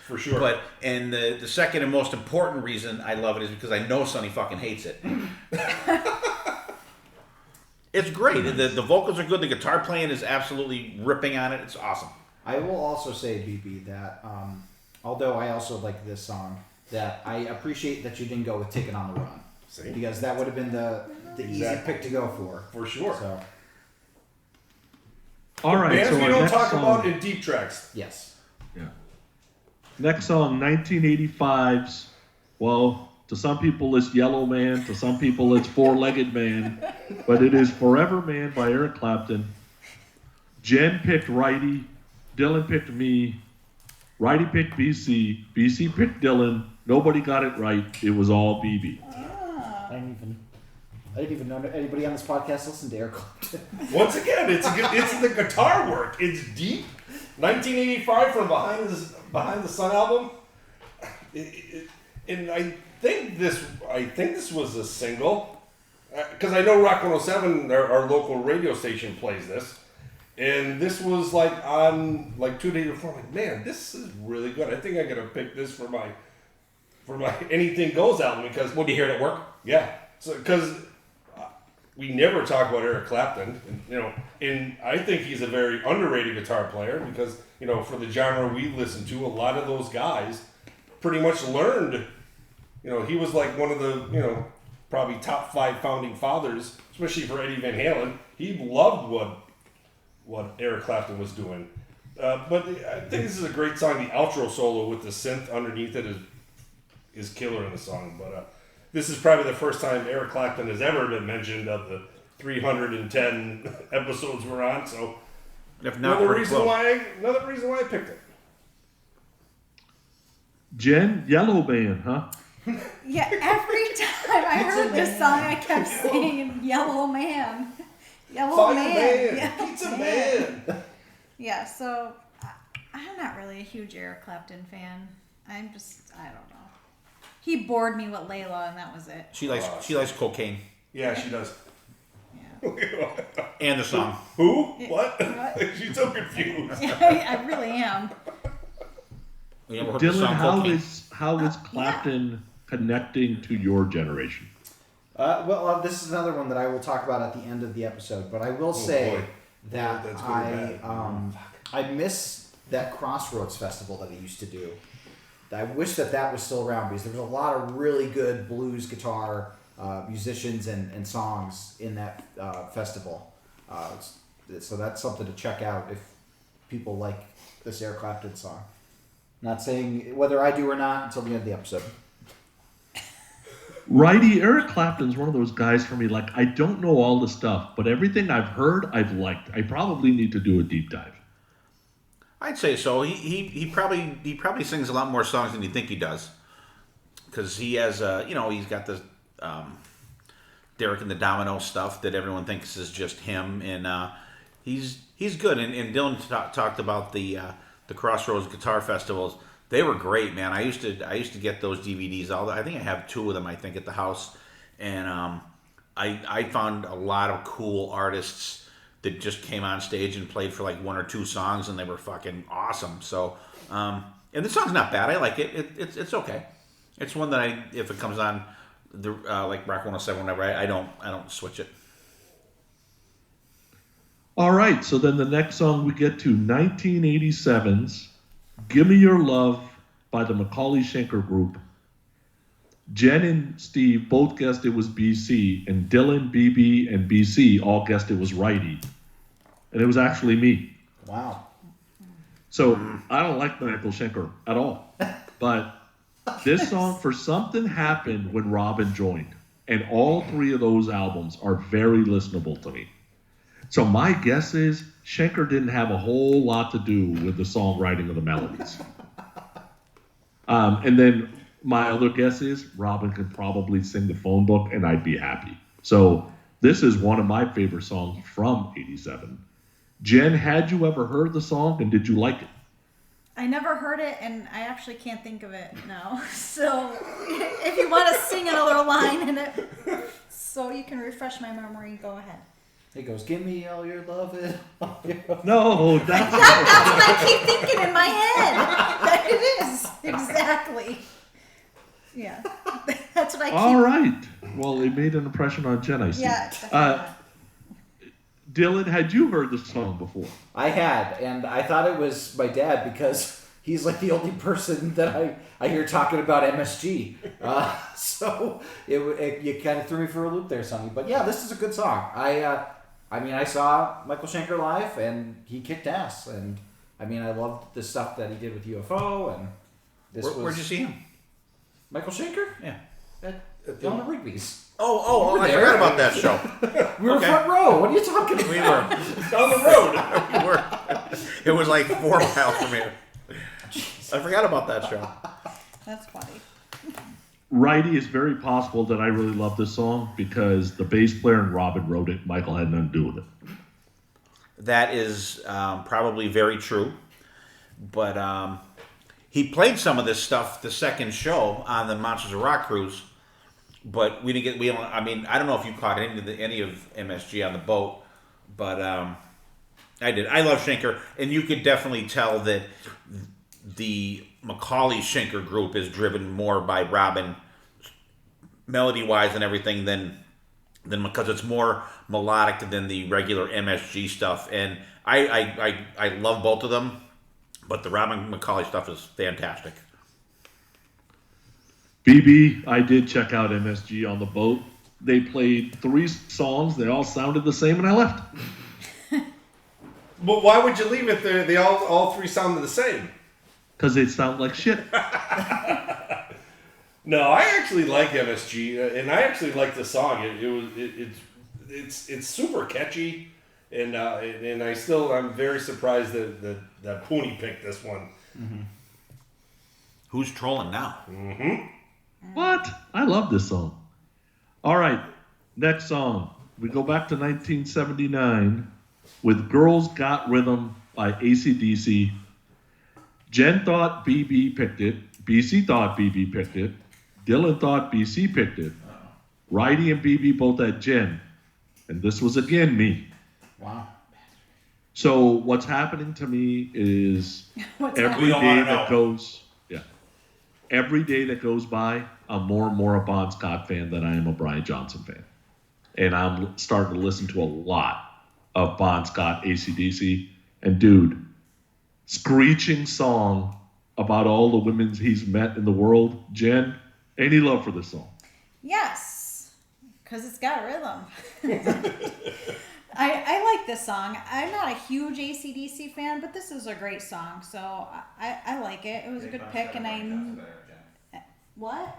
for sure. But and the second and most important reason I love it is because I know Sonny fucking hates it. It's great. The vocals are good. The guitar playing is absolutely ripping on it. It's awesome. I will also say, BB, that although I also like this song, that I appreciate that you didn't go with Take It On The Run. See? Because that would have been the easy pick to go for. For sure. So All right, Bands so we our don't next talk song, about in deep tracks. Yes. yeah. Next song, 1985's. Well, to some people it's Yellow Man, to some people it's Four-Legged Man, but it is Forever Man by Eric Clapton. Jen picked Wrighty, Dylan picked me, Wrighty picked BC, BC picked Dylan. Nobody got it right. It was all BB. I didn't even know anybody on this podcast listened to Eric Clapton. Once again, it's the guitar work. It's deep. 1985 from Behind the Sun album. And I think this was a single, because I know Rock 107, our local radio station, plays this, and this was like on like 2 days before. I'm like, man, this is really good. I think I'm gonna pick this for my Anything Goes album, because Would you hear it at work? yeah, so because we never talk about Eric Clapton, and I think he's a very underrated guitar player, because for the genre we listen to, a lot of those guys pretty much learned. He was like one of the probably top 5 founding fathers, especially for Eddie Van Halen. He loved what Eric Clapton was doing. But I think this is a great song. The outro solo with the synth underneath it is killer in the song. But this is probably the first time Eric Clapton has ever been mentioned of the 310 episodes we're on. So If not, another pretty reason close. why I picked it. Jen, Yellow Man, huh? Yeah, every time I heard this song, I kept saying "Yellow Man, Yellow Fire Man, Man, Yellow Pizza Man." Man. Yeah, so I'm not really a huge Eric Clapton fan. I don't know. He bored me with Layla, and that was it. She likes cocaine Yeah, she does. Yeah. and the song. Who? What? What? She's so confused. I really am. You ever heard the Dylan, song Cocaine? how is Clapton connecting to your generation? This is another one that I will talk about at the end of the episode. But I will say boy. that That's good or bad. I miss that Crossroads festival that he used to do. I wish that was still around, because there was a lot of really good blues guitar musicians and songs in that festival. So that's something to check out if people like this Eric Clapton song. Not saying whether I do or not until the end of the episode. Righty, Eric Clapton's one of those guys for me, like, I don't know all the stuff, but everything I've heard, I've liked. I probably need to do a deep dive. I'd say so. He probably sings a lot more songs than you think he does, because he has he's got the Derek and the Domino stuff that everyone thinks is just him, and he's good. And Dylan talked about the Crossroads Guitar Festivals. They were great, man. I used to get those DVDs. I think I have 2 of them. I think at the house, and I found a lot of cool artists that just came on stage and played for like 1 or 2 songs, and they were fucking awesome. So, and the song's not bad. I like it. It's okay. It's one that if it comes on the like Rock 107, whatever, I don't switch it. All right, so then the next song we get to 1987's Give Me Your Love by the Macaulay Schenker Group. Jen and Steve both guessed it was BC, and Dylan, BB, and BC all guessed it was Righty. And it was actually me. Wow. So I don't like Michael Schenker at all. But this song, For Something Happened When Robin Joined. And all 3 of those albums are very listenable to me. So my guess is Schenker didn't have a whole lot to do with the songwriting of the melodies. And then my other guess is Robin could probably sing the phone book and I'd be happy. So this is one of my favorite songs from 87. Jen, had you ever heard the song and did you like it? I never heard it, and I actually can't think of it now. So if you want to sing another line in it, so you can refresh my memory, go ahead. It goes, give me all your love. No, That's what I keep thinking in my head. It is. Exactly. Yeah. That's what I keep. all right. Well, it made an impression on Jen, I see. Yeah, definitely. Dylan, had you heard the song before? I had, and I thought it was my dad, because he's like the only person that I hear talking about MSG. So you kind of threw me for a loop there, Sonny. But yeah, this is a good song. I mean, I saw Michael Schenker live, and he kicked ass. And I mean, I loved the stuff that he did with UFO, and Where'd you see him? Michael Schenker? Yeah. At Illinois Rigby's. Oh, I forgot about that show. We were front row. What are you talking about? We were down the road. We were. It was like 4 miles from here. I forgot about that show. That's funny. Wrighty, it's very possible that I really love this song because the bass player and Robin wrote it. Michael had nothing to do with it. That is probably very true. But he played some of this stuff the second show on the Monsters of Rock cruise. But we didn't get. I mean, I don't know if you caught any of MSG on the boat, but I did. I love Schenker, and you could definitely tell that the Macaulay Schenker group is driven more by Robin, melody wise and everything, than because it's more melodic than the regular MSG stuff. And I love both of them, but the Robin Macaulay stuff is fantastic. BB, I did check out MSG on the boat. They played 3 songs. They all sounded the same, and I left. But why would you leave it there? They all 3 sounded the same. Because they sound like shit. No, I actually like MSG, and I actually like the song. It's super catchy, and I'm very surprised that Pooni picked this one. Mm-hmm. Who's trolling now? Mm-hmm. What? I love this song. All right, next song. We go back to 1979 with Girls Got Rhythm by AC/DC. Jen thought BB picked it. BC thought BB picked it. Dylan thought BC picked it. Wrighty and BB both had Jen. And this was again me. Wow. So what's happening to me is every day that goes... Every day that goes by, I'm more and more a Bon Scott fan than I am a Brian Johnson fan. And I'm starting to listen to a lot of Bon Scott, AC/DC. And dude, screeching song about all the women he's met in the world. Jen, any love for this song? Yes, because it's got rhythm. I like this song. I'm not a huge AC/DC fan, but this is a great song, so I like it. It was a good pick, and What?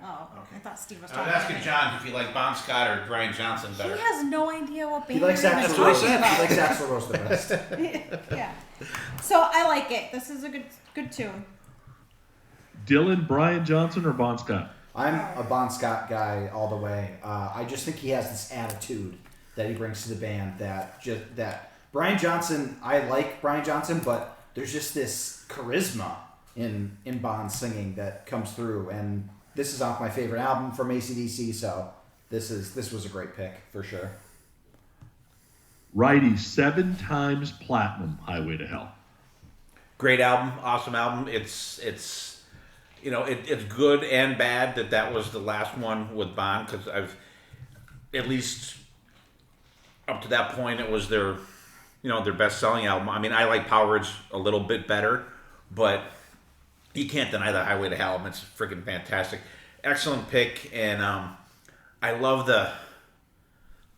Oh, I thought Steve was I talking was asking about John if you like Bon Scott or Brian Johnson it. better. He has no idea what band He likes he's Axl talking Rose. He about. likes Axl Rose the best. Yeah. So I like it. This is a good tune. Dylan, Brian Johnson, or Bon Scott? I'm a Bon Scott guy all the way. I just think he has this attitude that he brings to the band that Brian Johnson, I like Brian Johnson, but there's just this charisma in Bon's singing that comes through, and this is off my favorite album from AC/DC, so this was a great pick for sure. Wrighty, 7 times platinum, Highway to Hell. Great album, awesome album. It's it's good and bad that was the last one with Bon, because I've at least up to that point it was their best selling album. I mean, I like Power Ridge a little bit better, but you can't deny the Highway to Hell album. It's freaking fantastic, excellent pick, and I love the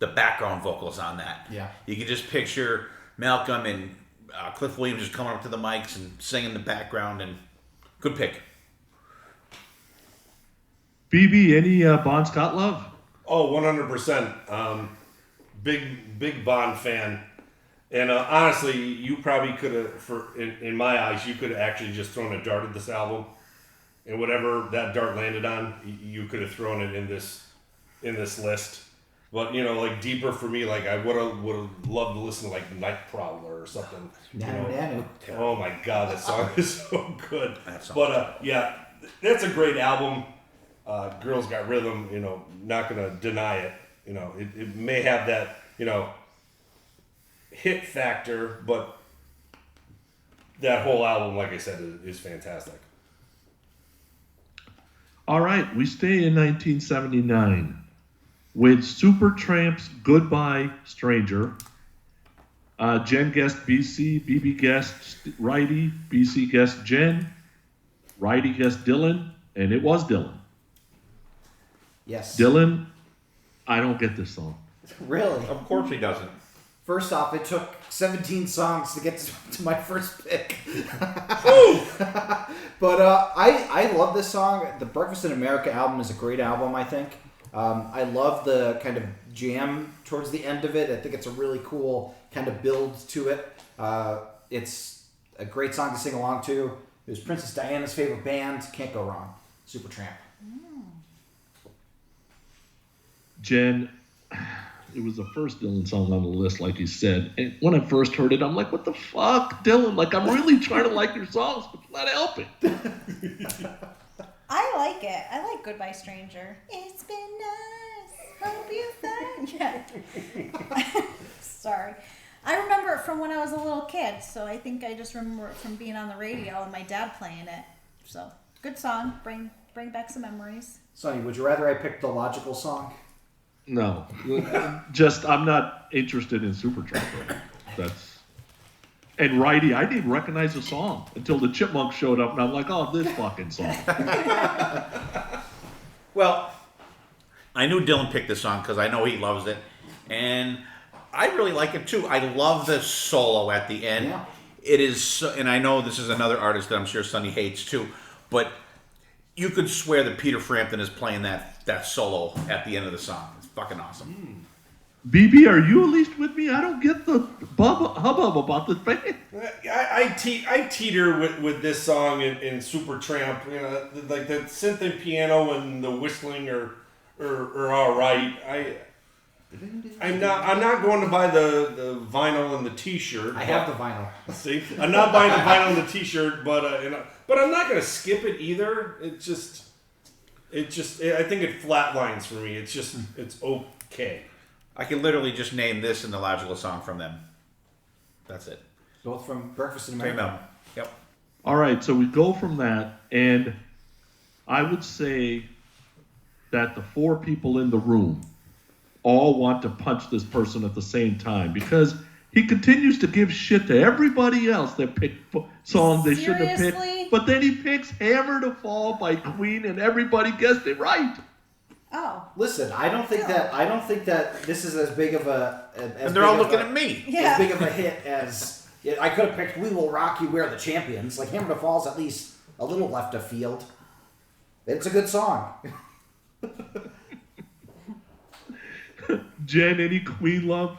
background vocals on that. Yeah, you can just picture Malcolm and Cliff Williams just coming up to the mics and singing in the background, and good pick. BB, any Bon Scott love? Oh, 100%. Big Bon fan. And honestly, you probably could have, in my eyes, you could have actually just thrown a dart at this album. And whatever that dart landed on, you could have thrown it in this list. But, like deeper for me, like I would have loved to listen to like Night Prowler or something. Nanu. Oh my God, that song is so good. But yeah, that's a great album. Girls Got Rhythm, not gonna deny it. It may have that, hit factor, but that whole album, like I said, is fantastic. All right, we stay in 1979 with Supertramp's Goodbye Stranger. Jen guessed BC, BB guessed Wrighty, BC guessed Jen, Wrighty guessed Dylan, and it was Dylan. Yes. Dylan, I don't get this song. Really? Of course he doesn't. First off, it took 17 songs to get to my first pick. But I love this song. The Breakfast in America album is a great album, I think. I love the kind of jam towards the end of it. I think it's a really cool kind of build to it. It's a great song to sing along to. It was Princess Diana's favorite band. Can't go wrong. Supertramp. Jen, it was the first Dylan song on the list, like you said. And when I first heard it, I'm like, what the fuck, Dylan? Like, I'm really trying to like your songs, but it's not helping. I like it. I like Goodbye Stranger. It's been nice. Hope you find. Yeah. Sorry. I remember it from when I was a little kid, so I think I just remember it from being on the radio and my dad playing it. So, good song. Bring back some memories. Sonny, would you rather I pick the logical song? No. Just, I'm not interested in Supertramp. And Righty, I didn't recognize the song until the Chipmunks showed up, and I'm like, oh, this fucking song. Well, I knew Dylan picked this song because I know he loves it, and I really like it too. I love the solo at the end. Yeah. It is, so, and I know this is another artist that I'm sure Sonny hates too, but you could swear that Peter Frampton is playing that solo at the end of the song. It's fucking awesome. BB, are you at least with me? I don't get the hubbub about this band. I teeter with this song in Supertramp. You know, like the synth and piano and the whistling are all right. I'm not going to buy the vinyl and the T-shirt. I have the vinyl. See, I'm not buying the vinyl and the T-shirt, but I'm not going to skip it either. I think it flatlines for me. It's okay. I can literally just name this and the logical song from them. That's it. Both from Breakfast in Straight America. up. Yep. All right, so we go from that, and I would say that the four people in the room all want to punch this person at the same time because he continues to give shit to everybody else that picked songs they shouldn't have picked. But then he picks Hammer to Fall by Queen, and everybody guessed it right. Oh. Listen, I don't think that this is as big of a. And they're all looking at me. Yeah. As big of a hit as I could have picked. We Will Rock You, We're the Champions. Like Hammer to Fall's at least a little left of field. It's a good song. Jen, any Queen love?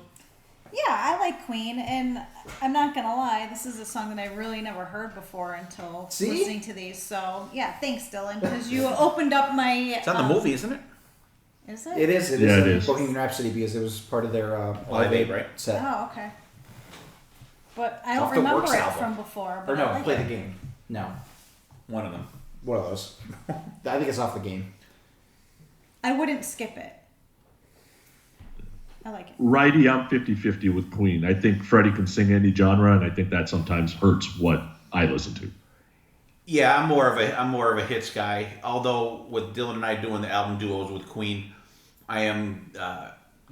Yeah, I like Queen, and I'm not gonna lie, this is a song that I really never heard before until listening to these. So yeah, thanks, Dylan, because you opened up my. It's on the movie, isn't it? Is it? It is. It is Bohemian Rhapsody because it was part of their Live Aid right? set. Oh, okay. But I It's don't off the remember Works it album. from before. Or But no, I like Play it. the Game. No, One of them. one of those. I think it's off the game. I wouldn't skip it. I like it. Righty, I'm 50-50 with Queen. I think Freddie can sing any genre, and I think that sometimes hurts what I listen to. Yeah, I'm more of a hits guy. Although with Dylan and I doing the album duos with Queen, I am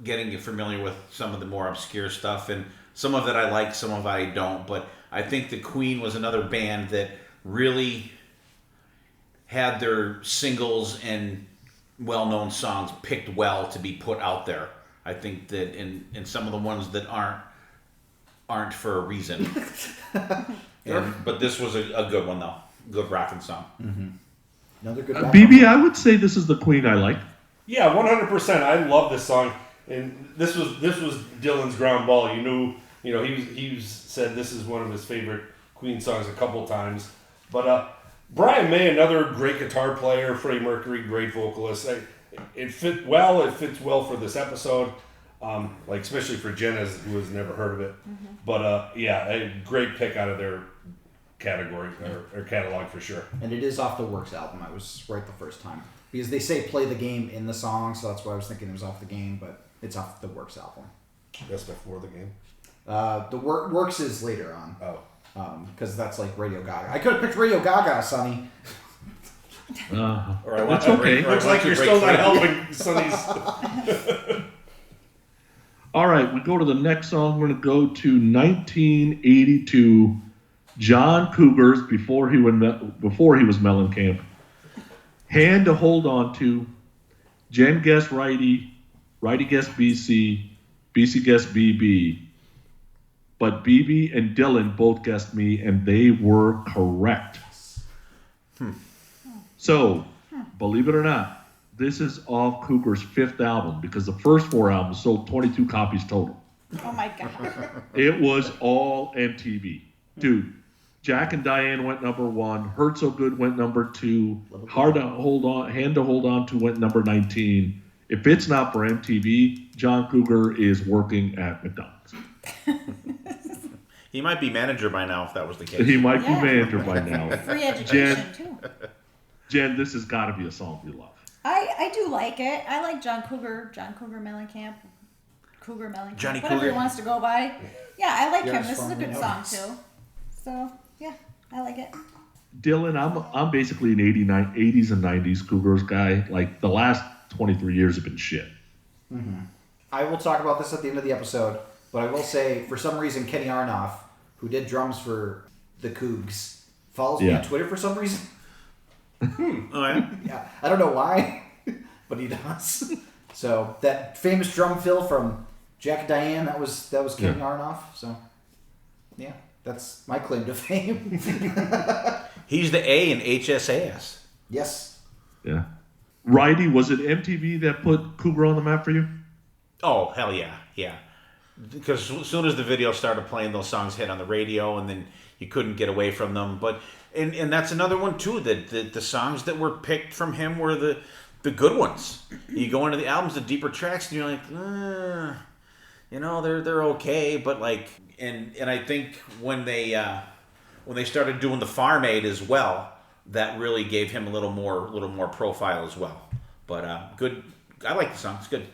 getting familiar with some of the more obscure stuff, and some of it I like, some of it I don't. But I think the Queen was another band that really had their singles and well-known songs picked well to be put out there. I think that in some of the ones that aren't for a reason. But this was a good one though. Good rocking song. Mm-hmm. Another good. BB, I would say this is the Queen I like. Yeah, 100%. I love this song, and this was Dylan's ground ball. You know, he said this is one of his favorite Queen songs a couple times. But Brian May, another great guitar player. Freddie Mercury, great vocalist. It fits well for this episode, like especially for Jen who has never heard of it. Mm-hmm. But yeah, a great pick out of their category or catalog for sure. And it is off the Works album. I was right the first time because they say Play the Game in the song, so that's why I was thinking it was off the game, but it's off the Works album. That's before the game. The Works is later on. Oh, because that's like Radio Gaga. I could have picked Radio Gaga, Sonny. Or I That's okay. looks like you're still not helping Sonny's. All right, we go to the next song. We're going to go to 1982, John Cougars, before he was Mellencamp. Hand to Hold On To, Jen guessed Righty, Righty guessed BC, BC guessed BB. but BB and Dylan both guessed me, and they were correct. So, believe it or not, this is off Cougar's 5th album because the first 4 albums sold 22 copies total. Oh my god. It was all MTV. Dude, Jack and Diane went number 1. Hurt So Good went number 2. Hand to Hold On To went number 19. If it's not for MTV, John Cougar is working at McDonald's. He might be manager by now if that was the case. He might be manager by now. Free education too. Jen, this has got to be a song you love. I do like it. I like John Cougar Mellencamp. Johnny whatever Cougar. he wants to go by. Yeah, I like him. Yes, This is a good from song Notes. too. So yeah, I like it. Dylan, I'm basically an 80s and 90s Cougars guy. Like, the last 23 years have been shit. I will talk about this at the end of the episode, but I will say, for some reason, Kenny Arnoff, who did drums for the Cougs, follows me on Twitter for some reason. Oh, yeah? Yeah, I don't know why, but he does. So that famous drum fill from Jack and Diane, that was Kenny Arnoff. So yeah, that's my claim to fame. He's the A in HSAS. Yes. Yeah. Wrighty, was it MTV that put Cougar on the map for you? Oh, hell yeah. Yeah. Because as soon as the video started playing, those songs hit on the radio, and then you couldn't get away from them. But and that's another one, too, that the songs that were picked from him were the good ones. You go into the albums, the deeper tracks, and you're like, they're okay, but like, and I think when they started doing the Farm Aid as well, that really gave him a little more profile as well. But good, I like the song. It's good.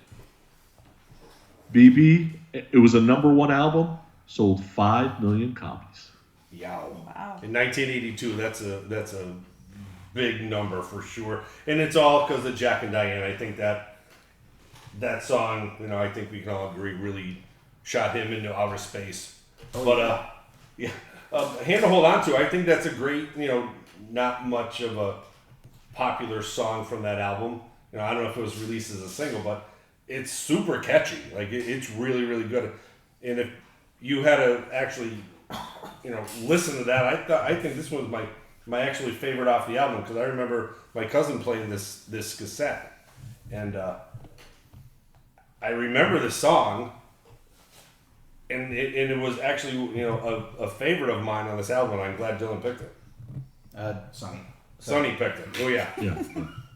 BB, it was a number 1 album, sold 5 million copies. Yow. Wow. In 1982, that's a big number for sure, and it's all because of Jack and Diane. I think that song, I think we can all agree, really shot him into outer space. Hand to Hold On To, I think that's a great, not much of a popular song from that album. I don't know if it was released as a single, but it's super catchy. Like, it's really, really good. And if you had to actually, listen to that, I think this was my actually favorite off the album, because I remember my cousin playing this cassette, and I remember the song, and it was actually a favorite of mine on this album. And I'm glad Dylan picked it. Sonny. Sonny picked it. Oh yeah. Yeah.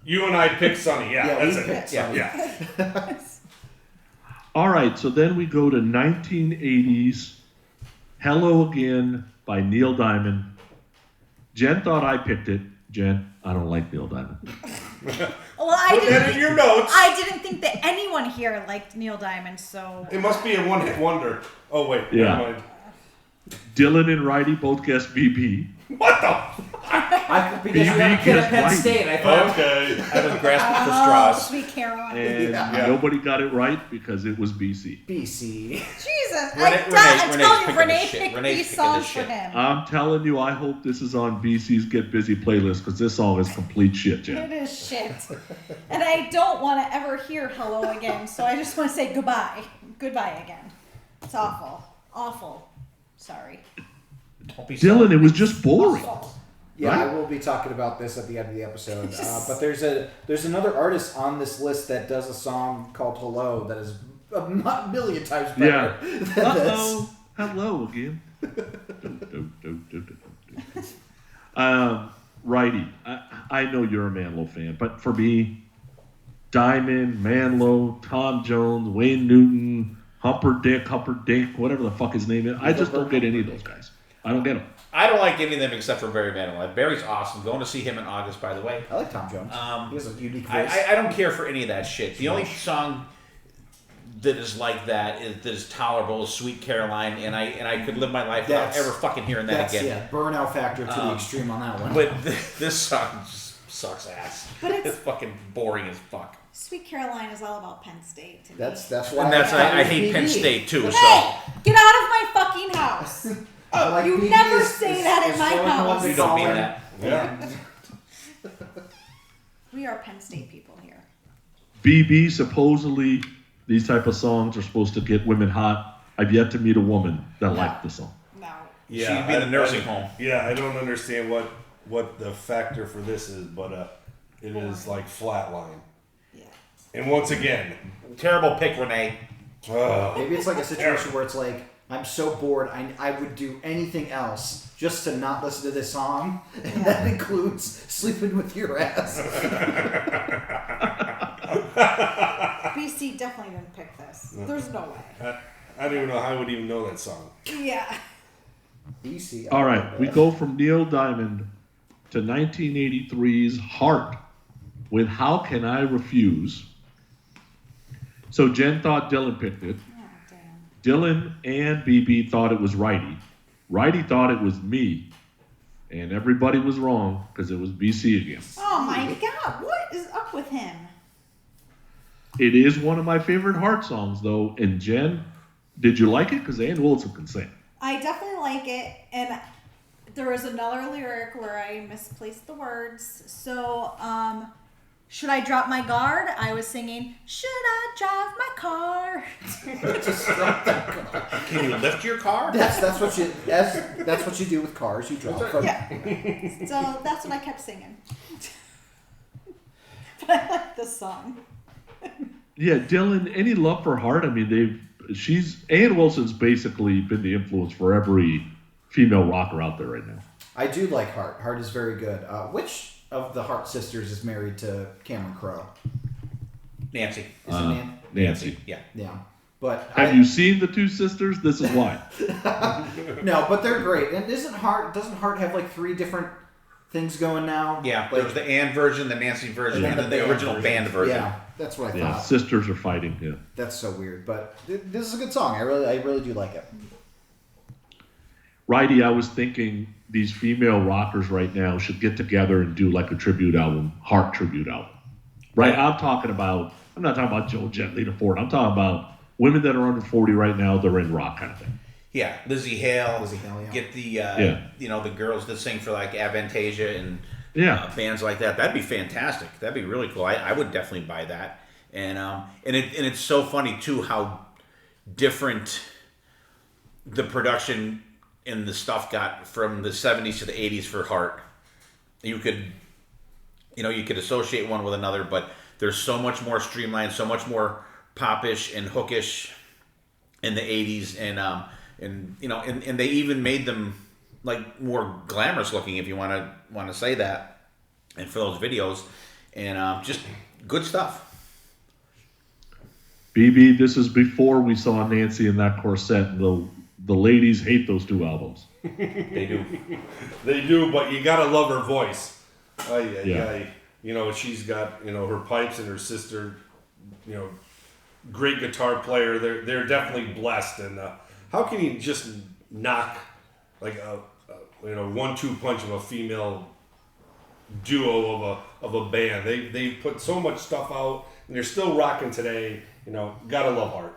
You and I picked Sonny. Yeah, Yeah, that's we it. picked Sonny. Yeah. All right, so then we go to 1980s, Hello Again by Neil Diamond. Jen thought I picked it. Jen, I don't like Neil Diamond. Well, I Put that in your notes. didn't think that anyone here liked Neil Diamond, so It must be a one-hit wonder. Oh wait, Yeah. never mind. Dylan and Wrighty both guessed BB. What the? Because you have a kid at Penn Right. State, I thought. Okay. I was grasping for oh, straws. Sweet Caroline. And Yeah. nobody got it right because it was BC. BC. Jesus, Renee's I'm telling you, picking Renee this shit. picked Renee's these picking songs this for shit. him. I'm telling you, I hope this is on BC's Get Busy playlist because this song is complete shit, It Jen. is shit. And I don't want to ever hear hello again, so I just want to say goodbye. Goodbye again. It's awful. Awful. Sorry. Don't be Dylan, it was just boring. Awful. Yeah, Right? I will be talking about this at the end of the episode. But there's another artist on this list that does a song called Hello that is a million times better Yeah. than Uh-oh. Hello again. Righty, I know you're a Manlow fan, but for me, Diamond, Manlow, Tom Jones, Wayne Newton, Humperdinck, whatever the fuck his name is, I just don't get any of those guys. I don't get them. I don't like any of them except for Barry Manilow. Barry's awesome. Going to see him in August, by the way. this. I like Tom Jones. He has a unique voice. I don't care for any of that shit. The only song that is like that is tolerable is Sweet Caroline, and I could live my life without That's- ever fucking hearing that That's, again. yeah, burnout factor to the extreme on that one. But this song just sucks ass. But it's- It's fucking boring as fuck. Sweet Caroline is all about Penn State to me. That's why And that's I like hate Penn BB. State too. So Hey, get out of my fucking house. I like You BB never is- say is- that in is my throwing house. one to you don't mean Colin. that. Yeah. We are Penn State people here. BB, supposedly, these type of songs are supposed to get women hot. I've yet to meet a woman that liked the song. No. She'd be in a nursing home. Yeah, I don't understand what the factor for this is, but it is like flatline. Yeah. And once again, Terrible pick, Renee. Maybe it's like a situation where it's like, I'm so bored, I would do anything else just to not listen to this song, and that includes sleeping with your ass. BC definitely didn't pick this. There's no way. I don't even know how I would even know that song. Yeah. Easy. All right, we go from Neil Diamond to 1983's Heart with How Can I Refuse? So Jen thought Dylan picked it. Oh, damn. Dylan and BB thought it was Righty. Righty thought it was me. And everybody was wrong because it was BC again. Oh my God, what is up with him? It is one of my favorite Heart songs, though. And Jen, did you like it? Because Ann Wilson can sing. I definitely like it, and there was another lyric where I misplaced the words. So, should I drop my guard? I was singing, should I drive my car? Just drop that car. Can you lift your car? That's what you do with cars. You drop from. Yeah. So that's what I kept singing. But I like this song. Yeah, Dylan, any love for Heart? I mean, Ann Wilson's basically been the influence for every female rocker out there right now. I do like Hart. Hart is very good. Which of the Hart sisters is married to Cameron Crowe? Nancy. Is it Nan? Nancy. Yeah. Yeah. But Have you seen the two sisters? This is why. No, but they're great. And doesn't Hart have like 3 different things going now? Yeah. Like, There was the Ann version, the Nancy version, and then the band original band version. Yeah, that's what I Yeah, thought. sisters are fighting. Yeah. That's so weird, but this is a good song. I really do like it. Righty, I was thinking these female rockers right now should get together and do like a tribute album, Heart tribute album. Right? I'm not talking about Joe Jett, Lita Ford. I'm talking about women that are under 40 right now. They're in rock kind of thing. Yeah, Lizzie Hale. Yeah. Get the the girls that sing for like Avantasia and bands like that. That'd be fantastic. That'd be really cool. I would definitely buy that. And it's so funny too how different the production and the stuff got from the 70s to the 80s for Heart. You could associate one with another, but there's so much more streamlined, so much more popish and hookish in the 80s, and they even made them like more glamorous looking, if you want to say that, and for those videos, and just good stuff. BB, this is before we saw Nancy in that corset. The ladies hate those 2 albums. They do. They do, but you gotta love her voice. Yeah. She's got her pipes and her sister. Great guitar player. They're definitely blessed. And how can you just knock like a 1-2 punch of a female duo of a band? They put so much stuff out, and they're still rocking today. Gotta love Heart.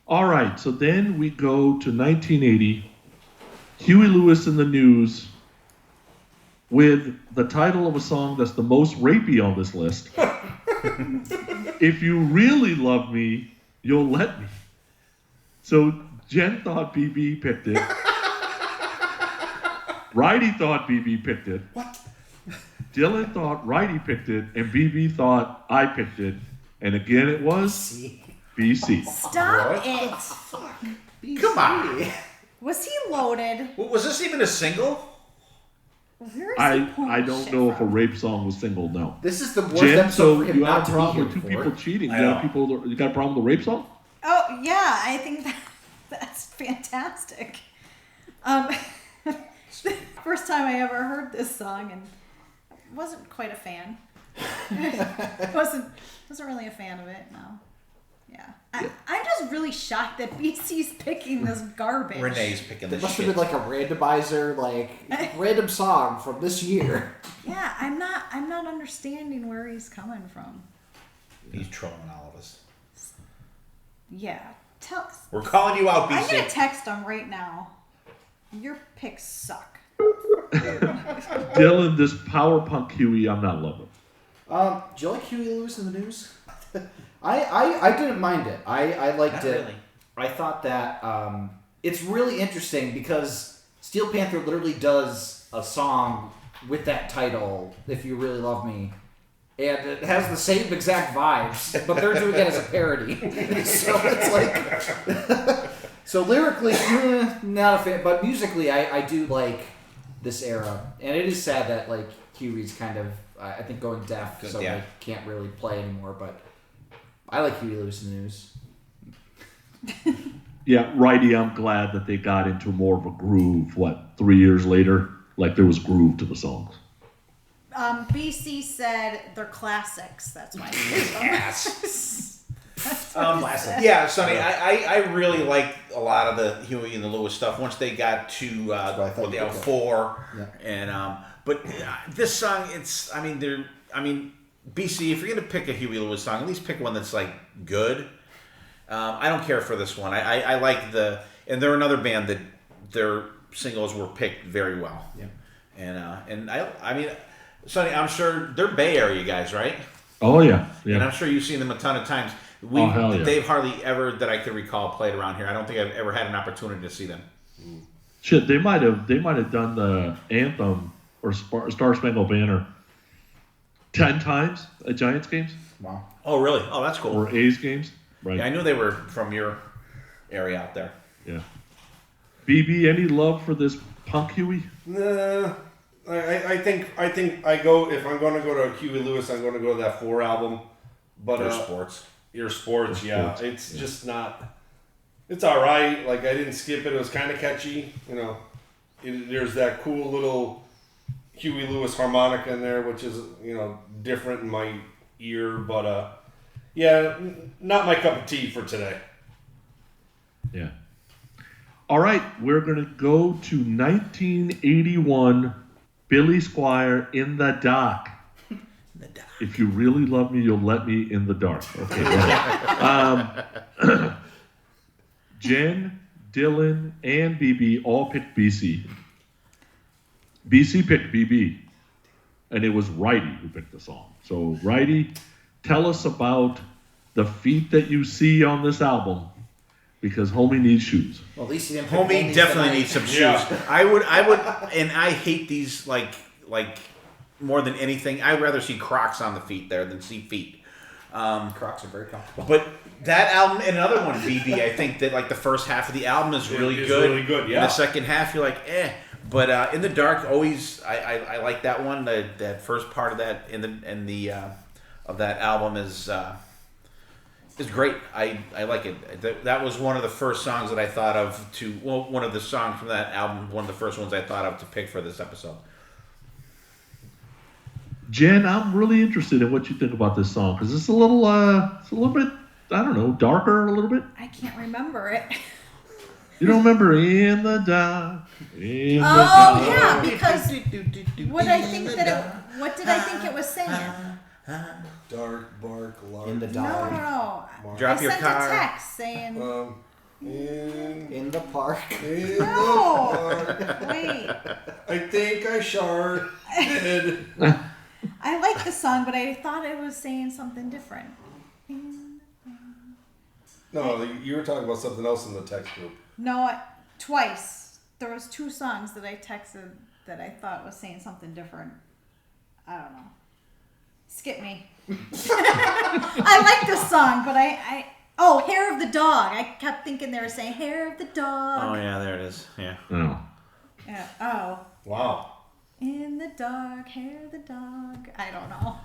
All right, so then we go to 1980, Huey Lewis and the News, with the title of a song that's the most rapey on this list. If you really love me, you'll let me. So Jen thought BB picked it. Righty thought BB picked it. What? Dylan thought Righty picked it, and BB thought I picked it. And again, it was BC. Stop it. Come on. Was he loaded? Was this even a single? Where is I he pulling don't shit know if a from? rape song was single. No. This is the worst Jen, episode so for him you have not a to be problem here with 2 for. people cheating? I You know. got a problem with the rape song? Oh yeah, I think that's fantastic. First time I ever heard this song, and wasn't quite a fan. wasn't really a fan of it. No. Yeah. I'm just really shocked that BC's picking this garbage. Renee's picking It this must shit. have been like a randomizer, random song from this year. Yeah, I'm not understanding where he's coming from. He's trolling all of us. Yeah. We're calling you out, BC. I'm gonna text him right now. Your picks suck. Dylan, this power punk Huey, I'm not loving. Do you like Huey Lewis in the News? I didn't mind it. I liked Not it. really. I thought that it's really interesting because Steel Panther literally does a song with that title, If You Really Love Me. And it has the same exact vibes, but they're doing it as a parody. So it's like... So lyrically, not a fan, but musically, I do like this era. And it is sad that, like, Huey's kind of, I think, going deaf, so yeah. they can't really play anymore, but I like Huey Lewis in the News. Yeah, righty, I'm glad that they got into more of a groove, 3 years later? Like, there was groove to the songs. BC said they're classics. That's why. Yes. Classic. Yeah, Sonny, I really liked a lot of the Huey and the Lewis stuff once they got to I thought you did. 4 Yeah. and but this song, BC, if you're gonna pick a Huey Lewis song, at least pick one that's like good. I don't care for this one. I like and they're another band that their singles were picked very well. Yeah. And I mean, Sonny, I'm sure they're Bay Area guys, right? Oh, yeah. And I'm sure you've seen them a ton of times. Hell yeah. They've hardly ever, that I can recall, played around here. I don't think I've ever had an opportunity to see them. Shit, they might have done the anthem or Star Spangled Banner 10 times at Giants games Wow. Oh, really? Oh, that's cool. or A's games. Right. Yeah, I knew they were from your area out there. Yeah. BB, any love for this punk Huey? Nah, I think I go, if I'm going to go to Huey Lewis, I'm going to go to that 4 album. But Their sports. Your sports, yeah. Sports. It's just not. It's all right. Like, I didn't skip it. It was kind of catchy. You know, there's that cool little Huey Lewis harmonica in there, which is, different in my ear. But yeah, not my cup of tea for today. Yeah. All right, we're going to go to 1981, Billy Squier, In the Dark. If you really love me, you'll let me in the dark. Okay. Right. Jen, Dylan, and BB all picked BC. BC picked BB, and it was Wrighty who picked the song. So, Wrighty, tell us about the feet that you see on this album, because homie needs shoes. Well, at least he didn't pick Homie Homie's definitely tonight. needs some shoes. Yeah. I would, and I hate these like more than anything. I'd rather see Crocs on the feet there than see feet. Crocs are very comfortable. But that album and another one, BB, I think that like the first half of the album is really It's good. really good, yeah. And the second half, you're like, eh. But In the Dark, always I like that one. That first part of that of that album is great. I like it. That was one of the first songs that I thought of one of the songs from that album. One of the first ones I thought of to pick for this episode. Jen, I'm really interested in what you think about this song, because it's a little bit, I don't know, darker a little bit. I can't remember it. You don't remember In the Dark? In the Oh dark. yeah, because what did I think it was saying? Dark bark, lark. In the No, dark. no. Drop I your sent car. a text saying In the park. no. Wait. I think I sharted. I like the song, but I thought it was saying something different. No, you were talking about something else in the text group. No, twice. There was 2 songs that I texted that I thought was saying something different. I don't know. Skip me. I like this song, but oh, Hair of the Dog. I kept thinking they were saying Hair of the Dog. Oh yeah, there it is. Yeah. Oh. Yeah. Oh. Wow. In the dark, hair of the dog. I don't know.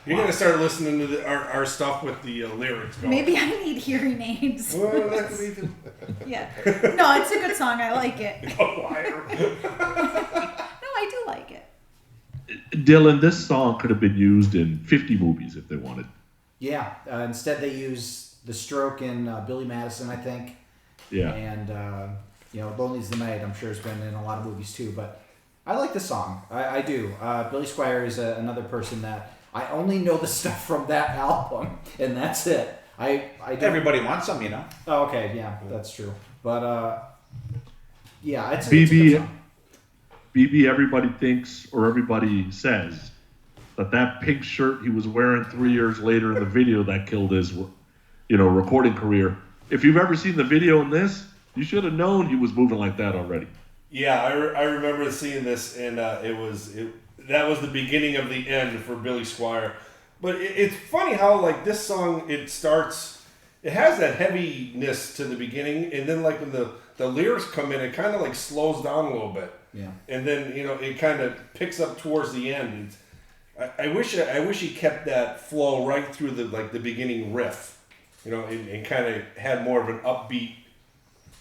You're going to start listening to our stuff with the lyrics going. Maybe I need hearing aids. Well, that could be the Yeah. No, it's a good song. I like it. wire. No, I do like it. Dylan, this song could have been used in 50 movies if they wanted. Yeah. Instead, they use The Stroke and Billy Madison, I think. Yeah. And, Lonely's the Night, I'm sure, has been in a lot of movies too. But I like the song. I do. Billy Squier is another person that I only know the stuff from that album, and that's it. I don't... Everybody wants some, you know. Oh, okay, yeah, that's true. But yeah, it's a good BB, song. BB, everybody thinks or everybody says that pink shirt he was wearing 3 years later in the video that killed his, recording career. If you've ever seen the video in this, you should have known he was moving like that already. Yeah, I remember seeing this, and that was the beginning of the end for Billy Squier. But it's funny how like this song, it has that heaviness to the beginning, and then like when the lyrics come in, it kind of like slows down a little bit. Yeah. And then it kind of picks up towards the end. I wish he kept that flow right through the beginning riff, and kind of had more of an upbeat.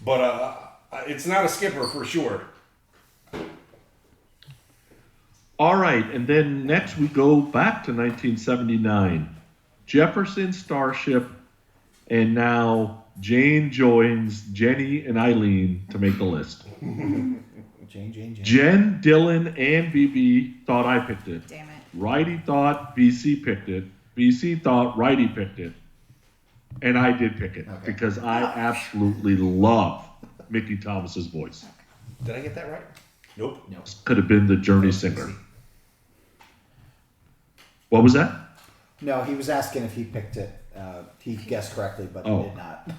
But it's not a skipper for sure. All right, and then next we go back to 1979. Jefferson Starship, and now Jane joins Jenny and Eileen to make the list. Jane. Jen, Dylan, and BB thought I picked it. Damn it. Righty thought BC picked it. BC thought Righty picked it. And I did pick it because I absolutely love Mickey Thomas's voice. Did I get that right? Nope. No. Could have been the Journey singer. What was that? No, he was asking if he picked it. He guessed correctly, but he did not.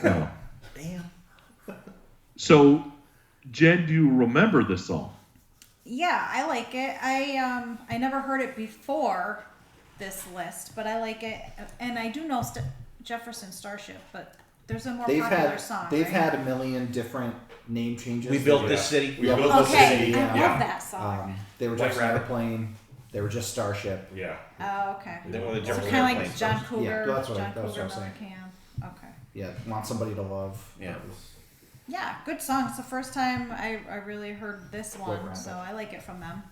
No. Damn. So, Jen, do you remember this song? Yeah, I like it. I never heard it before this list, but I like it, and I do know Jefferson Starship, but there's a more popular song. They've right? had a million different name changes. We built this city. We built this city. I Yeah. love that song. They were White just Rabbit. Airplane. They were just Starship. Yeah. Oh, okay. They were the So Jefferson kind of like Airplanes John first. Cougar. Yeah, that's what I John was Cougar, saying. Cam. Okay. Yeah, Want Somebody to Love. Yeah. Yeah, good song. It's the first time I really heard this one, Rabbit. so I like it from them.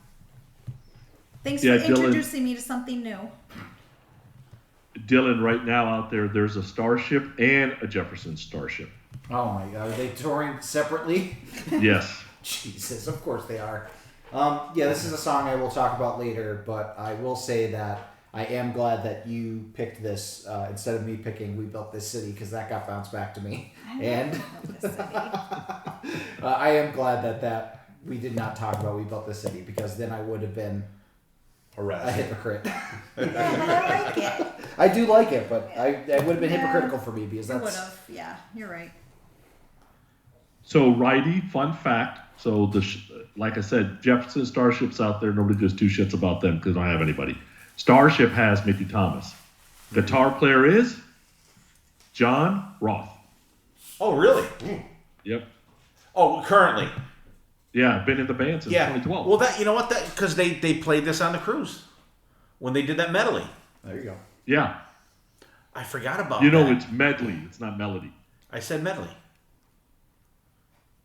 Thanks Yeah, for Dylan- introducing me to something new. Dylan, right now out there's a Starship and a Jefferson Starship. Oh my God, are they touring separately? Yes. Jesus, of course they are. Yeah, this is a song I will talk about later, but I will say that I am glad that you picked this instead of me picking We Built This City, because that got bounced back to me. And I am glad that we did not talk about We Built This City, because then I would have been a Harassed. hypocrite. Yeah, but I like it. I do like it, but I would have been hypocritical for me, because I would that's... have. Yeah, you're right. So, Righty, fun fact. So, like I said, Jefferson Starship's out there. Nobody gives two shits about them because they don't have anybody. Starship has Mickey Thomas. Guitar player is John Roth. Oh, really? Yep. Oh, currently. Yeah, been in the band since Yeah. 2012. Well, you know what? Because they played this on the cruise when they did that medley. There you go. Yeah. I forgot about You know that. it's medley. It's not melody. I said medley.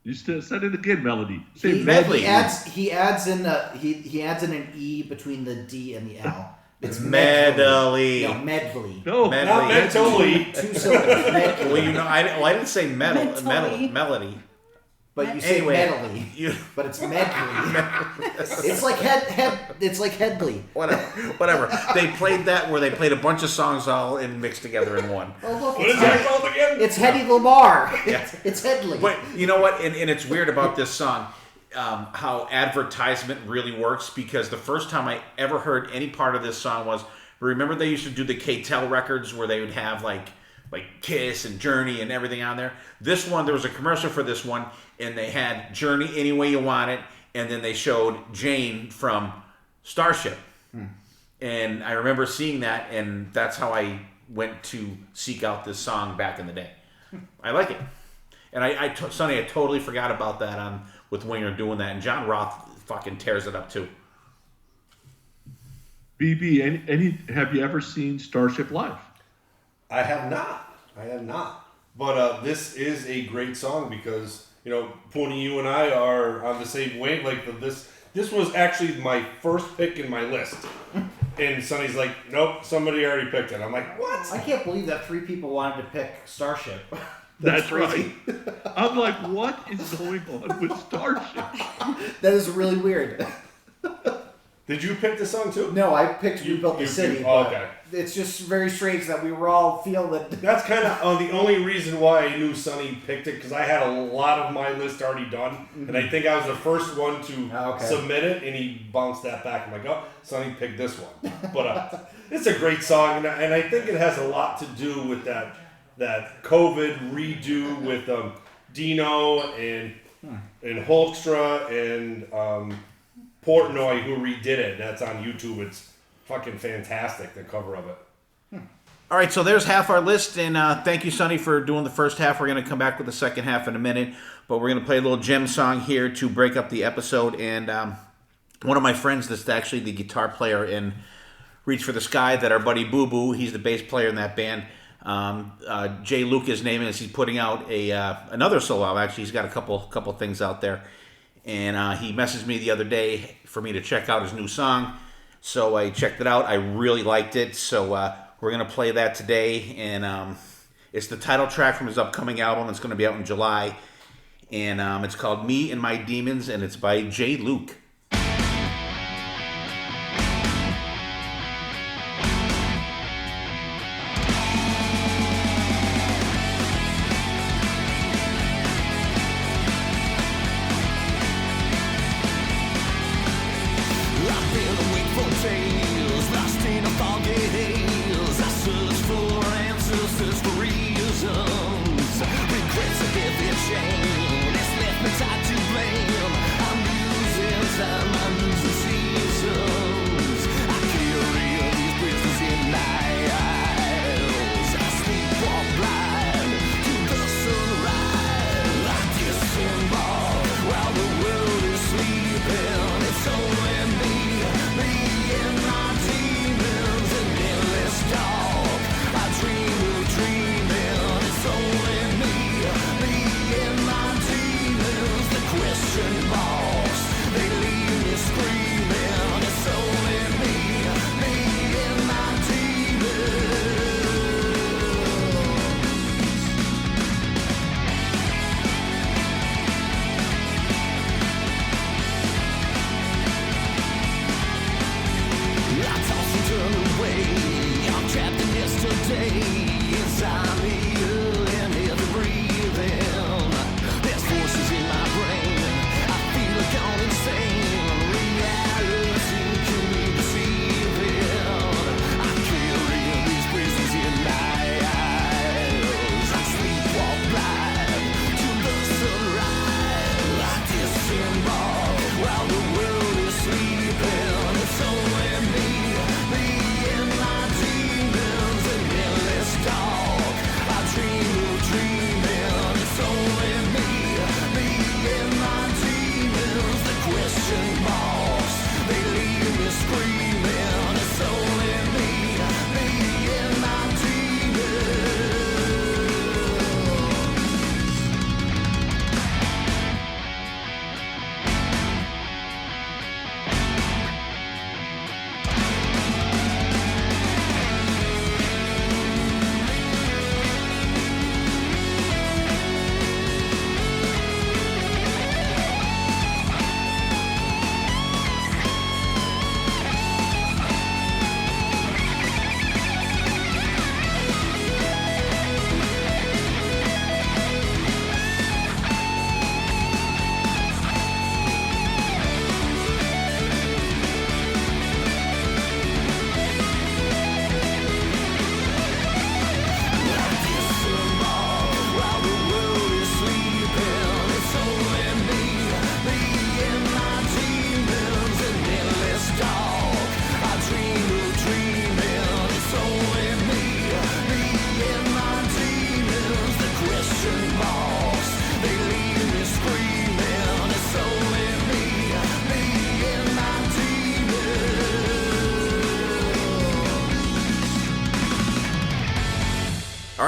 You still said it again, melody. Say He medley. adds in an E between the D and the L. It's medley. No, medley. No. Medley. Not mentally. Two syllables. Medley. Well, you know, I didn't say Mentally. melody. But you say Anyway, medley. But it's medley. It's like it's like Headley. Whatever. They played that where they played a bunch of songs all mixed together in one. Oh look, What is that called again? it's Hedy Lamar. Yeah. It's Headley. But you know what? And it's weird about this song, how advertisement really works, because the first time I ever heard any part of this song was, remember they used to do the K-Tel records where they would have like Kiss and Journey and everything on there. This one, there was a commercial for this one, and they had Journey Any Way You Want It, and then they showed Jane from Starship. And I remember seeing that, and that's how I went to seek out this song back in the day. I like it. And Sonny, I totally forgot about that with Winger doing that, and John Roth fucking tears it up too. BB, have you ever seen Starship live? I have not. But this is a great song because, Pooni, you and I are on the same wavelength. This was actually my first pick in my list. And Sonny's like, nope, somebody already picked it. I'm like, what? I can't believe that 3 people wanted to pick Starship. That's right. I'm like, what is going on with Starship? That is really weird. Did you pick the song too? No, I picked We Built the City. Oh, but okay. it's just very strange that we were all feel that. That's kind of the only reason why I knew Sonny picked it, because I had a lot of my list already done, and I think I was the first one to submit it, and he bounced that back. I'm like, oh, Sonny picked this one. But it's a great song, and I think it has a lot to do with that COVID redo with Dino and Holstra and Portnoy, who redid it. That's on YouTube. It's fucking fantastic, the cover of it. All right, so there's half our list, and thank you, Sonny, for doing the first half. We're going to come back with the second half in a minute, but we're going to play a little gem song here to break up the episode. And one of my friends that's actually the guitar player in Reach for the Sky, that our buddy Boo Boo, he's the bass player in that band. Jay Luke, his name is. He's putting out another solo album. Actually, he's got a couple things out there, and he messaged me the other day for me to check out his new song. So I checked it out. I really liked it. So we're going to play that today. And it's the title track from his upcoming album. It's going to be out in July. And it's called Me and My Demons. And it's by Jay Luke.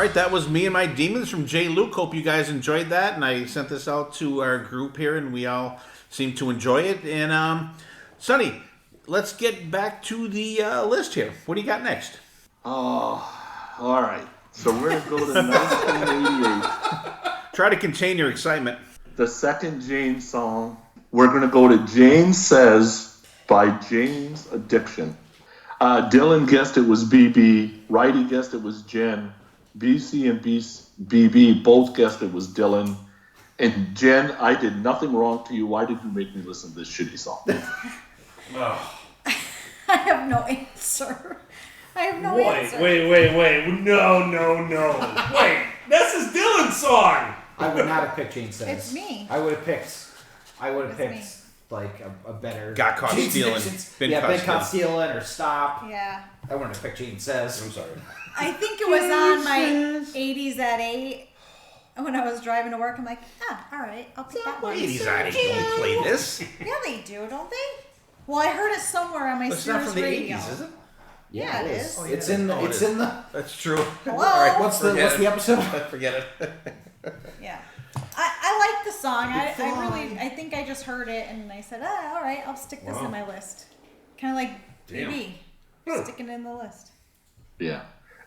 All right, that was Me and My Demons from Jay Luke. Hope you guys enjoyed that. And I sent this out to our group here, and we all seem to enjoy it. And, Sonny, let's get back to the list here. What do you got next? Oh, all right. So we're going to go to 1988. Try to contain your excitement. The second James song, we're going to go to James Says by James Addiction. Dylan guessed it was BB. Righty guessed it was Jen. BC and BB both guessed it was Dylan. And Jen, I did nothing wrong to you. Why did you make me listen to this shitty song? I have no answer. I have no answer. Wait. No. Wait, this is Dylan's song. I would not have picked Jane Says. It's me. I would have picked me. like a better. Got caught Jane stealing. Says. Been Been caught caught stealing or Stop. Yeah. I wouldn't have picked Jane Says. I'm sorry. I think it was on my 80s at 8 when I was driving to work. I'm like, all right, I'll pick that one. Ladies, I don't play this. Yeah, they do, don't they? Well, I heard it somewhere on my It's not Sirius from the radio. 80s, is it? Yeah, it is. Oh, It's yeah. in the. Oh, It's it is. in the. That's true. Hello? All right, What's the episode? Forget it. Yeah. I like the song. I think I just heard it and I said, all right, I'll stick this in my list. Kind of like BB. Sticking it in the list. Yeah.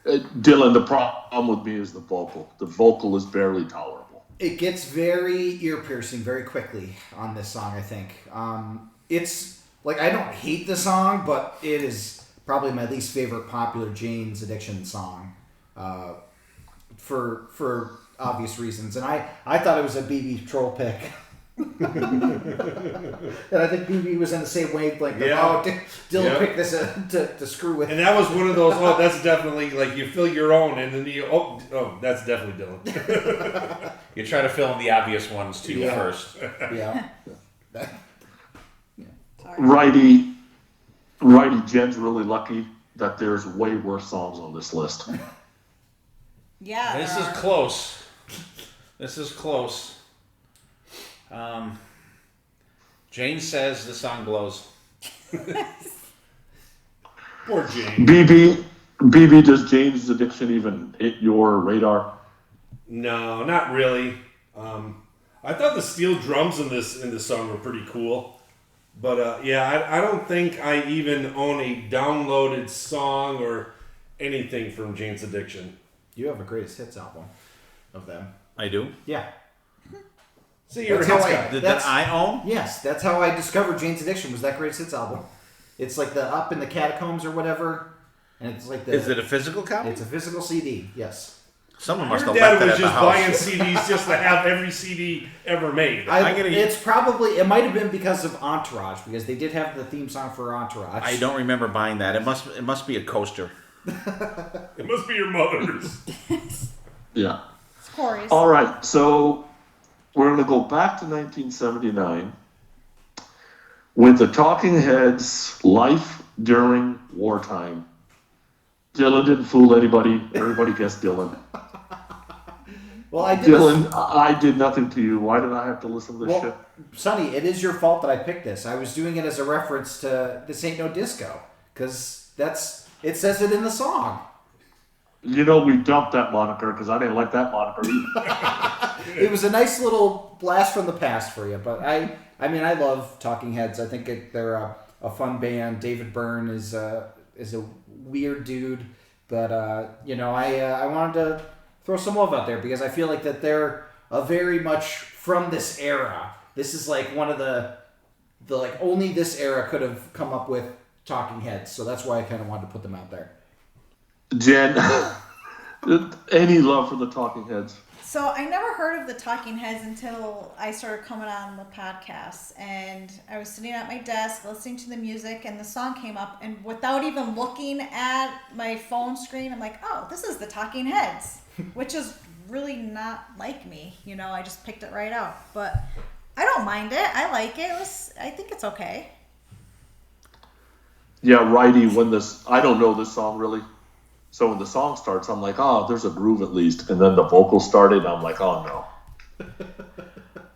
Dylan, the problem with me is the vocal. The vocal is barely tolerable. It gets very ear piercing very quickly on this song. I think it's like I don't hate the song, but it is probably my least favorite popular Jane's Addiction song, for obvious reasons. And I thought it was a BB troll pick. And I think BB was in the same wavelength. Dylan picked this to screw with. And that was one of those. Oh, that's definitely like you fill your own, and then you. Oh, that's definitely Dylan. You try to fill in the obvious ones too first. Yeah. Righty, Jen's really lucky that there's way worse songs on this list. Yeah. This is close. This is close. Jane Says the song blows. Poor Jane. BB, does Jane's Addiction even hit your radar? No, not really. I thought the steel drums in this song were pretty cool, but I don't think I even own a downloaded song or anything from Jane's Addiction. You have a greatest hits album of them. I do. Yeah. See, you're a That's hits how guy. That I own? Yes, that's how I discovered Jane's Addiction. Was that greatest hits album? It's like the Up in the Catacombs or whatever, and it's like the. Is it a physical copy? It's a physical CD. Yes. Someone must Your have left dad that was at the just house. buying CDs just to have every CD ever made. It's probably. It might have been because of Entourage, because they did have the theme song for Entourage. I don't remember buying that. It must be a coaster. It must be your mother's. Yeah. It's Corey's. All right, so we're going to go back to 1979 with the Talking Heads' Life During Wartime. Dylan didn't fool anybody. Everybody guessed Dylan. Well, I did. Dylan, I did nothing to you. Why did I have to listen to this shit? Sonny, it is your fault that I picked this. I was doing it as a reference to This Ain't No Disco, because it says it in the song. You know, we dumped that moniker because I didn't like that moniker either. It was a nice little blast from the past for you, but I love Talking Heads. I think they're a fun band. David Byrne is a weird dude, but I wanted to throw some love out there because I feel like that they're a very much from this era. This is like one of the like only this era could have come up with Talking Heads, so that's why I kind of wanted to put them out there. Jen, any love for the Talking Heads? So I never heard of the Talking Heads until I started coming on the podcast, and I was sitting at my desk listening to the music, and the song came up, and without even looking at my phone screen, I'm like, oh, this is the Talking Heads, which is really not like me. I just picked it right out, but I don't mind it. I like it. I think it's okay. Yeah, Righty, I don't know this song really. So when the song starts, I'm like, oh, there's a groove at least. And then the vocals started, and I'm like, oh, no.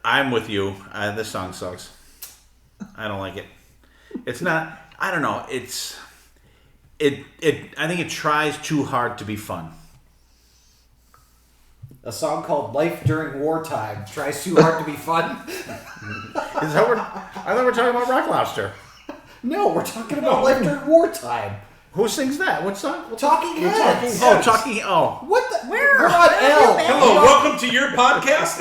I'm with you. This song sucks. I don't like it. It's not, I don't know. I think it tries too hard to be fun. A song called Life During Wartime tries too hard to be fun. I thought we're talking about Rock Lobster. No, we're talking about Life During Wartime. Who sings that? What song? Talking Heads. Oh, Talking. Oh, What the? Where? We're on L. Hello, welcome to your podcast.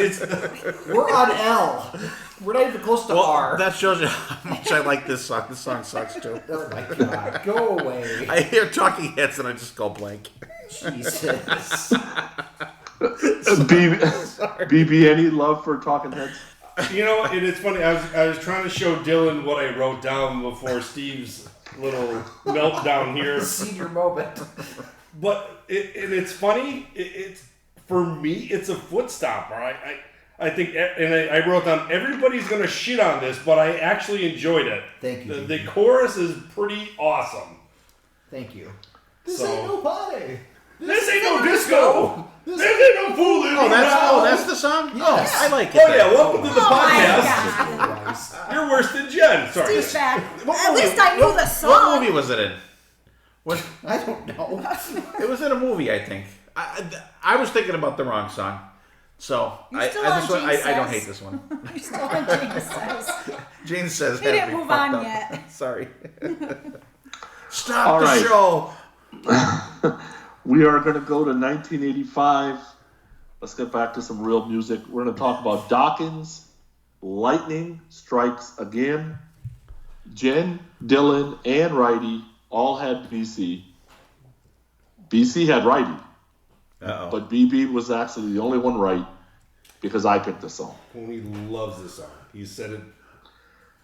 We're on L. We're not even close to R. that shows you how much I like this song. This song sucks too. Oh my god. Go away. I hear Talking Heads and I just go blank. Jesus. BB, any love for Talking Heads? You know, and it's funny. I was trying to show Dylan what I wrote down before Steve's little meltdown here. Senior moment. But it's funny. It's for me. It's a foot stomper. I think, and I wrote down everybody's gonna shit on this, but I actually enjoyed it. Thank you. The chorus is pretty awesome. Thank you. This ain't no party. This ain't no disco. This ain't no fooling around. That's the song. Yes. Oh, I like it. Oh yeah, welcome to the Oh my podcast. God. You're worse than Jen. Sorry. Steve's back. What At movie- least I knew the song. What movie was it in? I don't know. It was in a movie, I think. I was thinking about the wrong song. So You're still on this one, Gene I don't Says. hate this one. You're still on James Says. Jane says He had didn't me move fucked on up. yet. Sorry. Stop All the right. show. We are going to go to 1985. Let's get back to some real music. We're going to talk about Dawkins, Lightning Strikes Again. Jen, Dylan, and Wrighty all had BC. BC had Wrighty, Uh-oh. but BB was actually the only one right because I picked the song. Pooni loves this song. He said it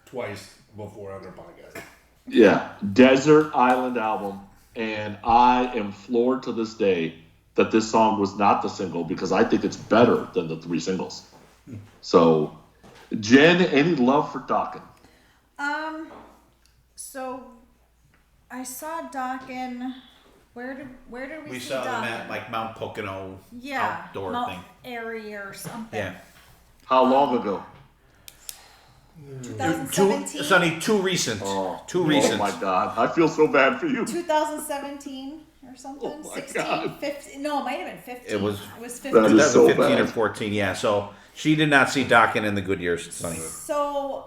twice before on their podcast. Yeah, Desert Island album. And I am floored to this day that this song was not the single because I think it's better than the 3 singles. So, Jen, any love for Dawkins? So I saw Dawkins. Where did we We see saw them Dawkins? at like Mount Pocono Yeah, outdoor Mount thing. Area or something. Yeah. How long ago? 2017. Sonny, too recent. Too recent. Oh my God, I feel so bad for you. 2017 or something. Oh my 16, God. 15. No, it might have been 15. It was 15. That is so 2015 or bad. 14, yeah. So she did not see Dawkins in the good years, Sonny. So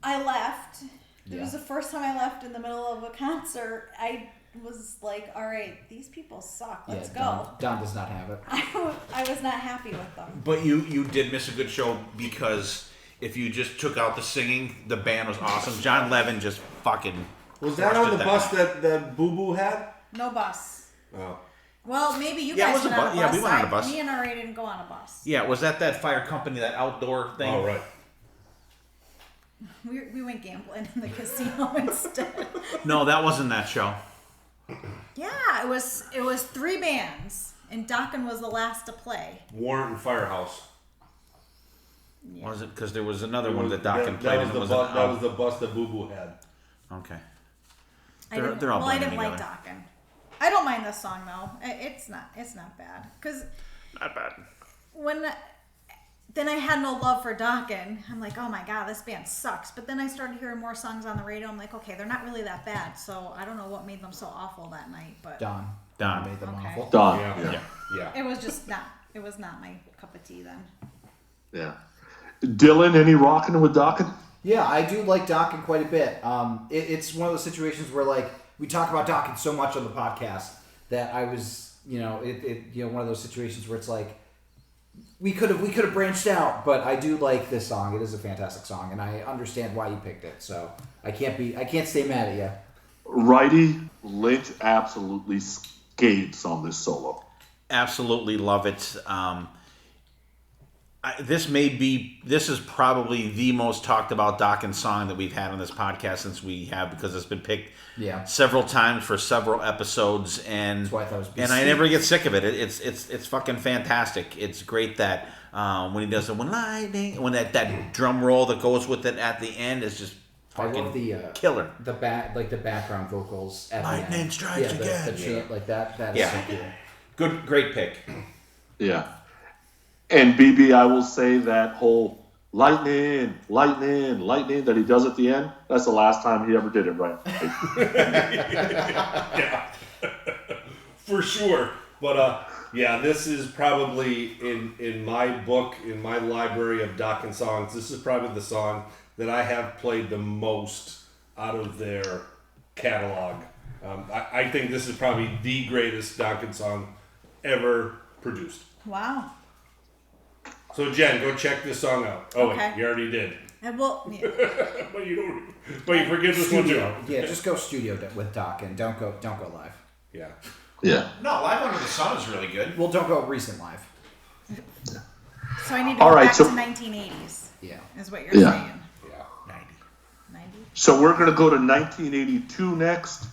I left. It was the first time I left in the middle of a concert. I was like, all right, these people suck. Let's go. Don does not have it. I was not happy with them. But you did miss a good show because if you just took out the singing, the band was awesome. John Levin just fucking Was that crushed on it the that bus night. that Boo Boo had? No bus. Oh. Well, maybe you Yeah, it guys was a went on a bus. bus. Yeah, we went on a bus. Me and Ari didn't go on a bus. Yeah, was that Fire Company, that outdoor thing? Oh, right. We went gambling in the casino instead. No, that wasn't that show. Yeah, it was 3 bands, and Dawkins was the last to play. Warrant Firehouse. Yeah. Was it? Because there was another one that Dawkins played and it was that was the bus that Boo Boo had. Okay. They're all I blending didn't like together. Dawkins. I don't mind this song though. It's not bad. Cause Not bad. then I had no love for Dawkins. I'm like, oh my god, this band sucks. But then I started hearing more songs on the radio. I'm like, okay, they're not really that bad. So I don't know what made them so awful that night, but Don made them Okay. awful. Don. Yeah. it was just not. It was not my cup of tea then. Yeah. Dylan, any rocking with Dawkins? Yeah, I do like Dawkins quite a bit. It's one of those situations where like we talk about Dawkins so much on the podcast that I was, one of those situations where it's like we could have branched out, but I do like this song. It is a fantastic song, and I understand why you picked it. So I can't stay mad at you. Righty, Lynch absolutely skates on this solo. Absolutely love it. This is probably the most talked about Dawkins song that we've had on this podcast since we have, because it's been picked several times for several episodes, and That's why I thought it was BC. and I never get sick of it. It's fucking fantastic. It's great that when he does it, when that drum roll that goes with it at the end is just I fucking love the killer. the background vocals at Lightning the end. strikes again. The chant like that. That is Yeah. so cool. Great pick. Yeah. And BB, I will say that whole lightning, lightning, lightning that he does at the end, that's the last time he ever did it right. Yeah. For sure. But this is probably in my book, in my library of Dawkins songs, this is probably the song that I have played the most out of their catalog. I think this is probably the greatest Donkin song ever produced. Wow. So Jen, go check this song out. Oh Okay. wait, you already did. And well, yeah. But you forget this one too. Yeah, just go studio with Doc and don't go live. Yeah. Yeah. No, live under the sun is really good. Well, don't go recent live. So I need to All go right, back so- to 1980s. Yeah. Is what you're Yeah. saying. Yeah. 90. So we're going to go to 1982 next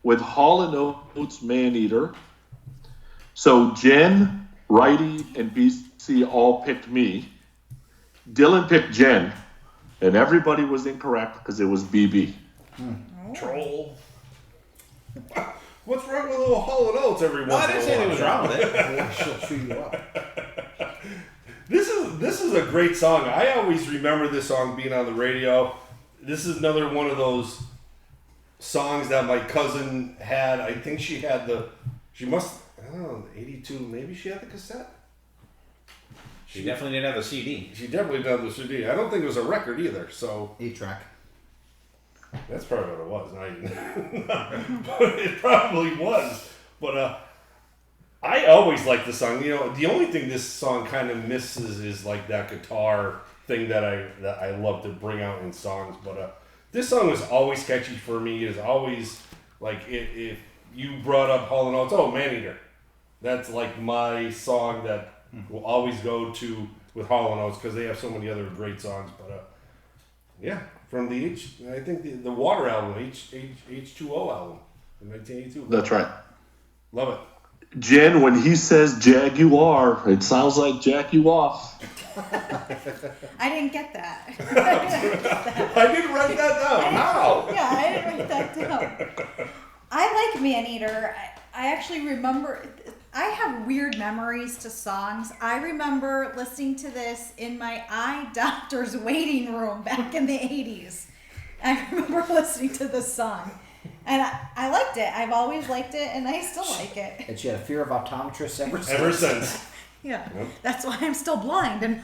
with Hall & Oates Man-Eater. So Jen, Wrighty, and BC all picked me. Dylan picked Jen, and everybody was incorrect because it was BB. Troll. What's wrong with a little Hall & Oates every once No, I in a didn't say anything was while? wrong with it. Yeah, she'll chew you up. This is a great song. I always remember this song being on the radio. This is another one of those songs that my cousin had. I think she had I don't know, 82, maybe she had the cassette. She definitely didn't have the CD. She definitely did the CD. I don't think it was a record either, so 8-track. that's probably what it was. But it probably was. But I always liked the song. You know, the only thing this song kind of misses is like that guitar thing that I love to bring out in songs. But this song was always catchy for me. It's always like if you brought up Hall & Oates, oh, Man-Eater. That's like my song that will always go to with Hall & Oates because they have so many other great songs. But yeah, from I think the Water album, H2O album in 1982. That's right. Love it. Jen, when he says Jaguar, it sounds like Jack you off. I didn't get that. I didn't write that down. How? Yeah, I didn't write that down. I like Man-Eater. I actually remember, I have weird memories to songs. I remember listening to this in my eye doctor's waiting room back in the 80s. I remember listening to this song. And I liked it. I've always liked it, and I still like it. And she had a fear of optometrists ever since. Ever since. Yeah, that's why I'm still blind. And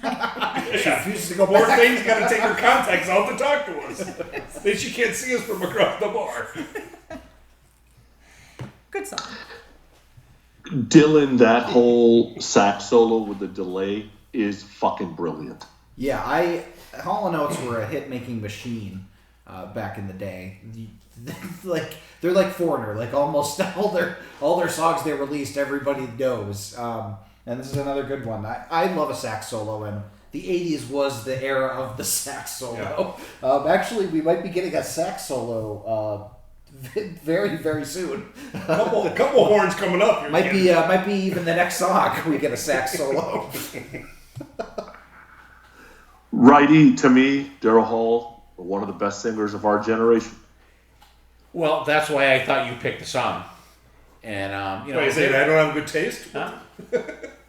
She refuses to go Poor back. thing's got to take her contacts out to talk to us. Then she can't see us from across the bar. good song. Dylan, that whole sax solo with the delay is fucking brilliant. Yeah, Hall & Oates were a hit-making machine back in the day. Like they're like Foreigner, like almost all their songs they released, everybody knows. And this is another good one. I love a sax solo, and the 80s was the era of the sax solo. Yeah. Actually, we might be getting a sax solo very, very soon. Couple horns coming up here. Might be even the next song we get a sax solo. Wrighty, to me, Daryl Hall, one of the best singers of our generation. Well, that's why I thought you picked the song. And you know, Wait, say I don't have good taste? Huh?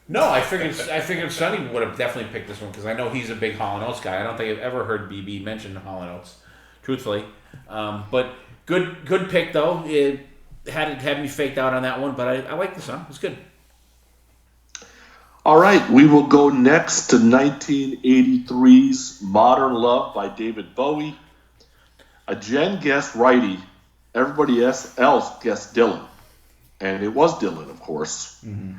No, I figured Sonny would have definitely picked this one because I know he's a big Hall & Oates guy. I don't think I've ever heard BB mention Hall & Oates, truthfully. But good pick though. It had me faked out on that one, but I like the song. It's good. All right, we will go next to 1983's Modern Love by David Bowie. Jen guessed Wrighty. Everybody else guessed Dylan. And it was Dylan, of course. Mm-hmm.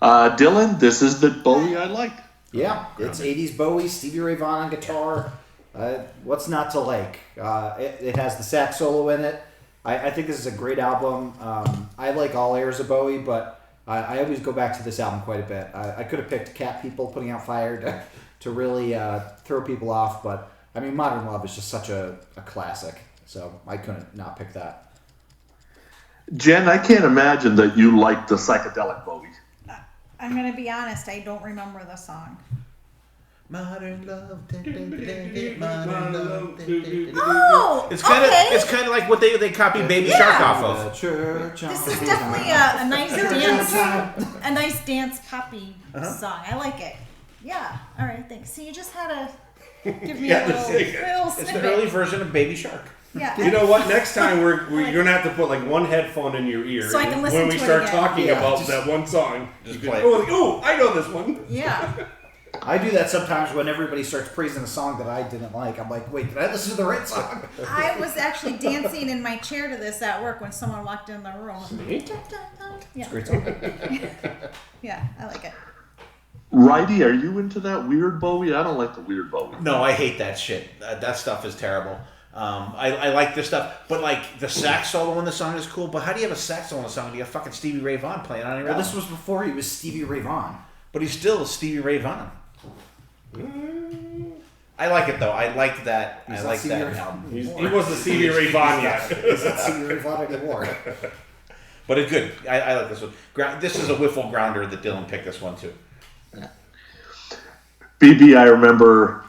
Dylan, this is the Bowie I like. Yeah, it's 80s Bowie, Stevie Ray Vaughan on guitar. What's not to like? It has the sax solo in it. I think this is a great album. I like all eras of Bowie, but I always go back to this album quite a bit. I could have picked Cat People, Putting Out Fire to really throw people off, but I mean, Modern Love is just such a classic, so I couldn't not pick that. Jen, I can't imagine that you like the psychedelic Bowie. I'm going to be honest, I don't remember the song. Modern love, modern love. Oh, It's kind okay. of like what they copy Baby Shark off of. This is definitely a nice dance poppy song. I like it. Yeah. All right. Thanks. So you just had to give me a little It's snippet. the early version of Baby Shark. Yeah. You know what? Next time you're gonna have to put like one headphone in your ear, So I can listen when we to it start again. talking Yeah, about just- that one song. just you play can, it. oh, I know this one. Yeah. I do that sometimes when everybody starts praising a song that I didn't like. I'm like, wait, did I listen to the right song? I was actually dancing in my chair to this at work when someone walked in the room. Yeah. Great song. Yeah, I like it. Righty, are you into that weird Bowie? I don't like the weird Bowie. No, I hate that shit. That stuff is terrible. I like this stuff, but like the sax solo in the song is cool. But how do you have a sax solo in the song and you have fucking Stevie Ray Vaughan playing on your Well, album? this was before he was Stevie Ray Vaughan. But he's still Stevie Ray Vaughan. I like it though. I like that. He's I not like Stevie that Ray album. Vaughan. He wasn't Stevie Ray Vaughan yet. He's not Stevie Ray Vaughan anymore. But it's good. I like this one. This is a wiffle grounder that Dylan picked this one too. BB, I remember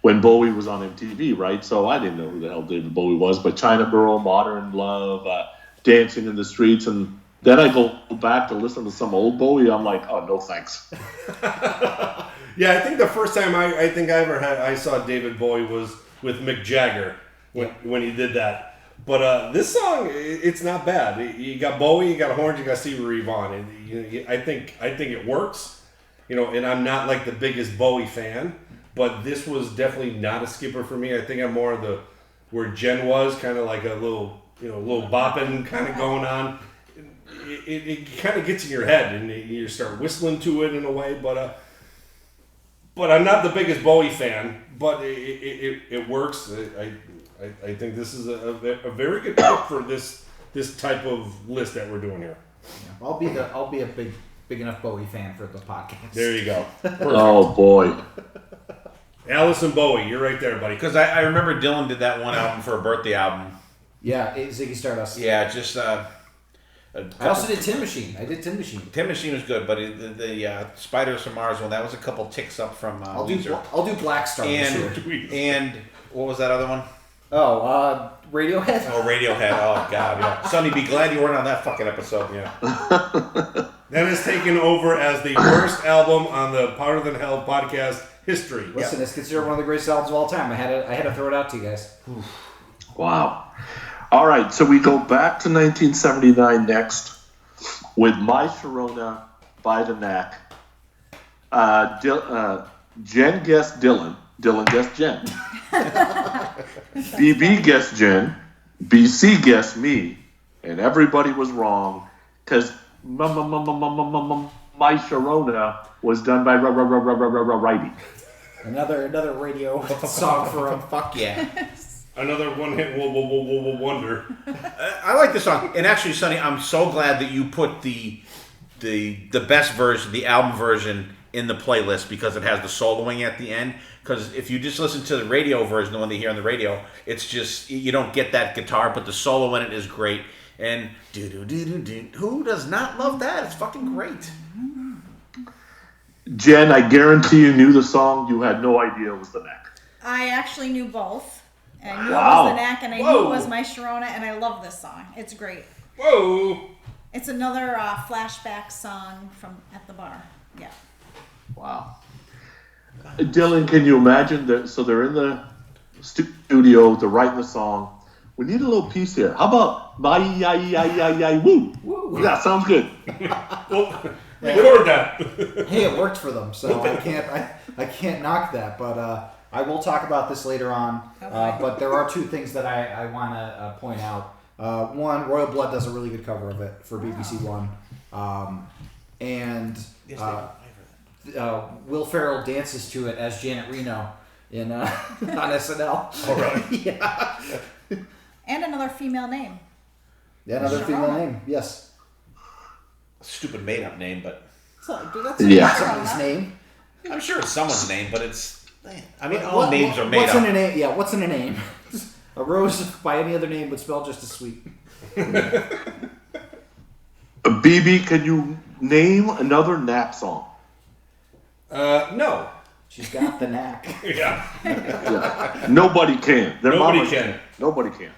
when Bowie was on MTV, right? So I didn't know who the hell David Bowie was, but China Girl, Modern Love, Dancing in the Streets, and then I go back to listen to some old Bowie. I'm like, oh, no thanks. Yeah, I think the first time I saw David Bowie was with Mick Jagger when he did that. But this song, it's not bad. You got Bowie, you got horns, you got Stevie Ray Vaughan. And I think it works. And I'm not like the biggest Bowie fan, but this was definitely not a skipper for me. I think I'm more of where Jen was, kind of like a little bopping kind of going on. It kind of gets in your head, and you start whistling to it in a way. But I'm not the biggest Bowie fan, but it works. I think this is a very good pick for this type of list that we're doing here. Yeah, I'll be a big enough Bowie fan for the podcast. There you go. Oh, boy. Allison Bowie, you're right there, buddy. Because I remember Dylan did that one album for a birthday album. Yeah, Ziggy Stardust. Yeah, just. I also did Tin Machine. I did Tin Machine. Tin Machine was good, but the Spiders from Mars one, that was a couple ticks up from I'll do Weezer. Black Star this year. And what was that other one? Oh, Radiohead. Oh, Radiohead. Oh, God. Yeah. Sonny, be glad you weren't on that fucking episode. Yeah. That is taken over as the worst album on the Power Than Hell podcast history. Listen, it's considered one of the greatest albums of all time. I had to throw it out to you guys. Wow. All right, so we go back to 1979 next with My Sharona by the Knack. Jen guessed Dylan. Dylan guessed Jen. BB guessed Jen. BC guessed me. And everybody was wrong because My Sharona was done by Wrighty. Another radio song for him. Fuck yeah. Another one-hit wonder. I like this song. And actually, Sonny, I'm so glad that you put the best version, the album version, in the playlist because it has the soloing at the end. Because if you just listen to the radio version, the one they hear on the radio, it's just, you don't get that guitar, but the solo in it is great. And who does not love that? It's fucking great. Jen, I guarantee you knew the song. You had no idea it was the Knack. I actually knew both. I knew it Wow. was the Knack, and I knew it was My Sharona, and I love this song. It's great. Whoa! It's another flashback song from At the Bar. Yeah. Wow. Dylan, can you imagine that? So they're in the studio, they're writing the song. We need a little piece here. How about bye woo? Woo. Yeah, sounds good. Well, record that. Hey, it worked for them, so I can't knock that. But I will talk about this later on. Okay. But there are two things that I want to point out. One, Royal Blood does a really good cover of it for BBC One, and Will Ferrell dances to it as Janet Reno in on SNL. Oh, really? Yeah. And another female name. Yeah, another female Sharona. name. Yes. Stupid made-up name, but So, that's Yeah. Somebody's name. I'm sure it's someone's name, but it's... I mean, all names are made what's up. in a name? Yeah, what's in a name? A rose by any other name would spell just as sweet. BB, can you name another Knack song? No. She's got the knack. Yeah. Yeah. Nobody can. Their Nobody mama can. Nobody can.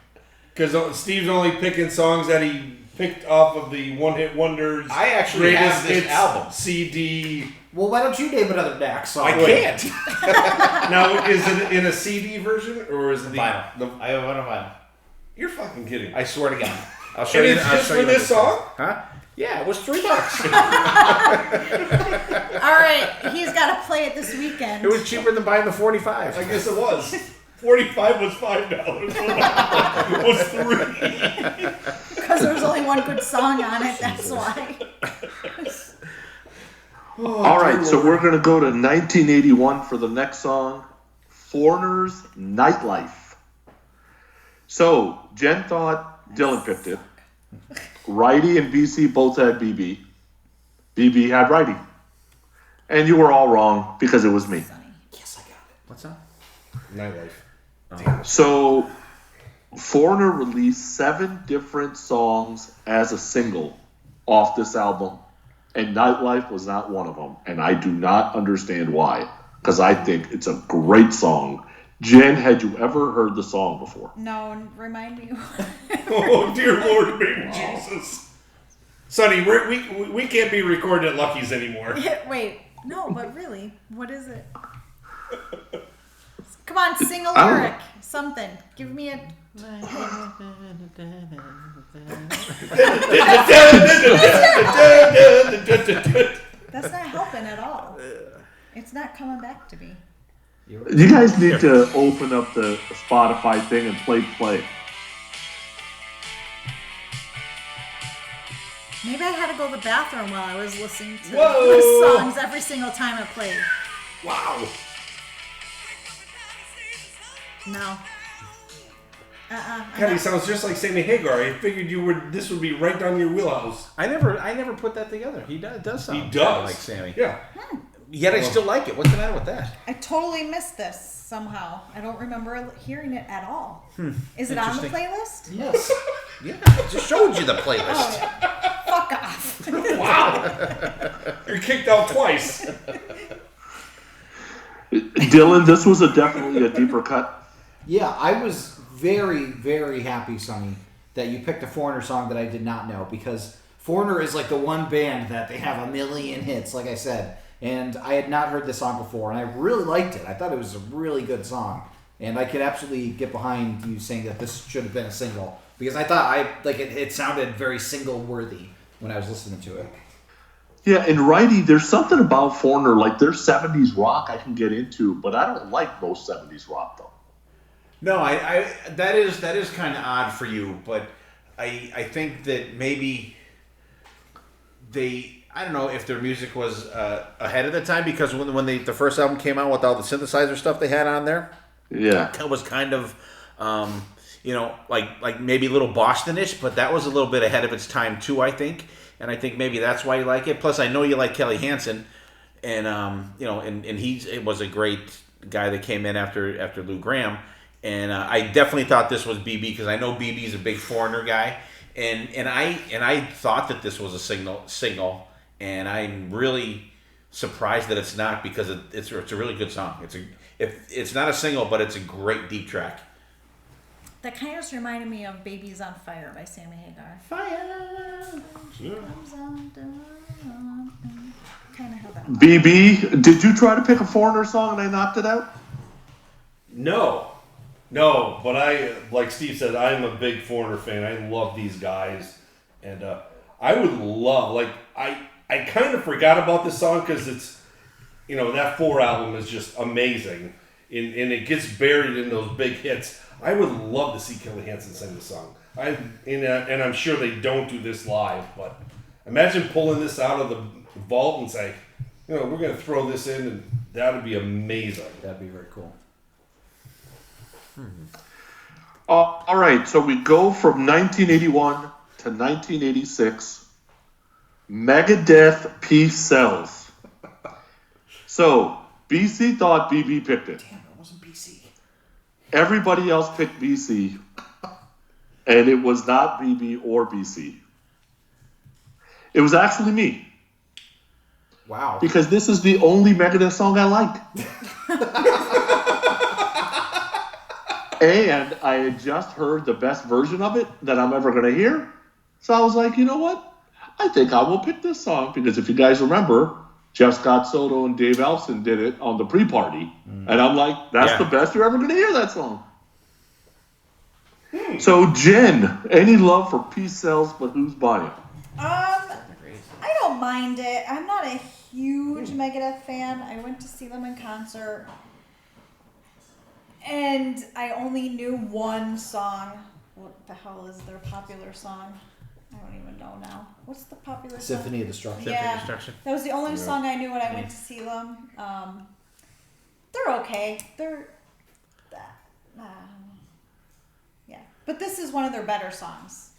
Because Steve's only picking songs that he picked off of the one-hit wonders. I actually have this hits album. CD. Well, why don't you name another knack song? I can't. Now, is it in a CD version or is it Vinyl. the I have it on vinyl. You're fucking kidding. I swear to God. I'll show And you. it's I'll just show for you this song? Huh? Yeah, it was $3. All right, he's got to play it this weekend. It was cheaper than buying the 45. I guess it was. 45 was $5. It was $3. Because there's only one good song on it, that's why. All right, so we're going to go to 1981 for the next song, Foreigner's Nightlife. So, Jen thought Dylan picked it. Righty and BC both had BB. BB had Righty. And you were all wrong because it was me. Yes, I got it. What's that? Nightlife. So, Foreigner released 7 different songs as a single off this album, and Nightlife was not one of them. And I do not understand why, because I think it's a great song. Jen, had you ever heard the song before? No, remind me. Oh, dear Lord, baby Jesus. Sonny, we can't be recording at Lucky's anymore. Wait, no, but really, what is it? Come on, sing a I don't lyric. Something. Give me a... That's not helping at all. It's not coming back to me. You guys need to open up the Spotify thing and play. Maybe I had to go to the bathroom while I was listening to Whoa. the songs every single time it played. Wow. No. God, he sounds just like Sammy Hagar. I figured this would be right down your wheelhouse. I never put that together. He does sound He kinda does. like Sammy. Yeah. Yet I still like it. What's the matter with that? I totally missed this somehow. I don't remember hearing it at all. Is it on the Interesting. playlist? Yes. Yeah, I just showed you the playlist. Oh, yeah. Fuck off. Wow. You're kicked out twice. Dylan, this was definitely a deeper cut. Yeah, I was very, very happy, Sonny, that you picked a Foreigner song that I did not know, because Foreigner is like the one band that they have a million hits, like I said. And I had not heard this song before, and I really liked it. I thought it was a really good song. And I could absolutely get behind you saying that this should have been a single, because I thought it sounded very single-worthy when I was listening to it. Yeah, and Righty, there's something about Foreigner, like their 70s rock I can get into, but I don't like most 70s rock, though. No, I that is kind of odd for you, but I think that maybe I don't know if their music was ahead of the time, because when the first album came out with all the synthesizer stuff they had on there, Yeah. that was kind of like maybe a little Boston-ish, but that was a little bit ahead of its time too, I think. And I think maybe that's why you like it. Plus, I know you like Kelly Hansen, and it was a great guy that came in after Lou Gramm. And I definitely thought this was BB, because I know BB is a big Foreigner guy, and I thought that this was a single, and I'm really surprised that it's not, because it's a really good song. It's not a single, but it's a great deep track. That kind of just reminded me of Babies on Fire by Sammy Hagar. Fire. Kind of how that. BB, did you try to pick a Foreigner song and I knocked it out? No, but like Steve said, I'm a big Foreigner fan. I love these guys, and I would love, I kind of forgot about this song because it's, that 4 album is just amazing, and it gets buried in those big hits. I would love to see Kelly Hansen sing the song. And I'm sure they don't do this live, but imagine pulling this out of the vault and say, we're going to throw this in, and that would be amazing. That'd be very cool. All right, so we go from 1981 to 1986. Megadeth Peace Sells. So, BC thought BB picked it. Damn, it wasn't BC. Everybody else picked BC, and it was not BB or BC. It was actually me, Wow. because this is the only Megadeth song I like. And I had just heard the best version of it that I'm ever going to hear. So I was like, you know what? I think I will pick this song, because if you guys remember, Jeff Scott Soto and Dave Ellefson did it on the pre-party. And I'm like, that's the best you're ever going to hear that song. So, Jen, any love for Peace Sells, but who's buying? I don't mind it. I'm not a huge Megadeth fan. I went to see them in concert, and I only knew one song. What the hell is their popular song? I don't even know now. What's the popular song? Symphony of Destruction. Yeah, that was the only song I knew when I went to see them. They're okay. Yeah, but this is one of their better songs.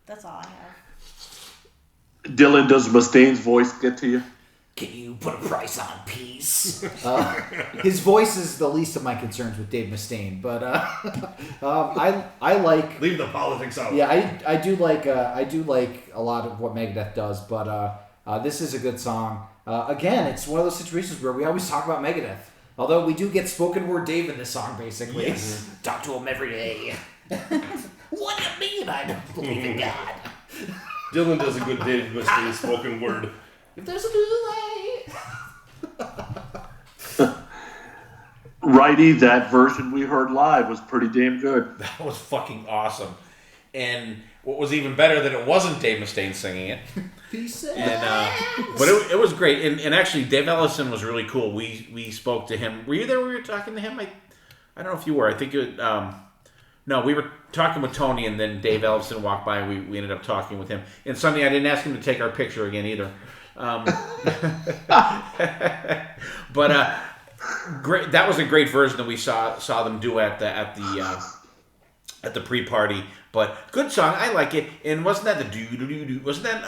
That's all I have. Dylan, does Mustaine's voice get to you? Can you put a price on peace? His voice is the least of my concerns with Dave Mustaine, but I like. Leave the politics out. Yeah, I do like a lot of what Megadeth does, but this is a good song. Again, it's one of those situations where we always talk about Megadeth, although we do get spoken word Dave in this song, basically. Yes. Talk to him every day. What do you mean I don't believe in God? Dylan does a good Dave Mustaine spoken word. If there's a new way. Righty, that version we heard live was pretty damn good. That was fucking awesome. And what was even better that it wasn't Dave Mustaine singing it. But it was great. And actually, Dave Ellison was really cool. We spoke to him. Were you there when we were talking to him? I don't know if you were. I think it no, we were talking with Tony, and then Dave Ellison walked by, and we ended up talking with him. And Sonny, I didn't ask him to take our picture again either. But great. That was a great version that we saw them do at the pre-party. But good song, I like it. And wasn't that the do? Wasn't that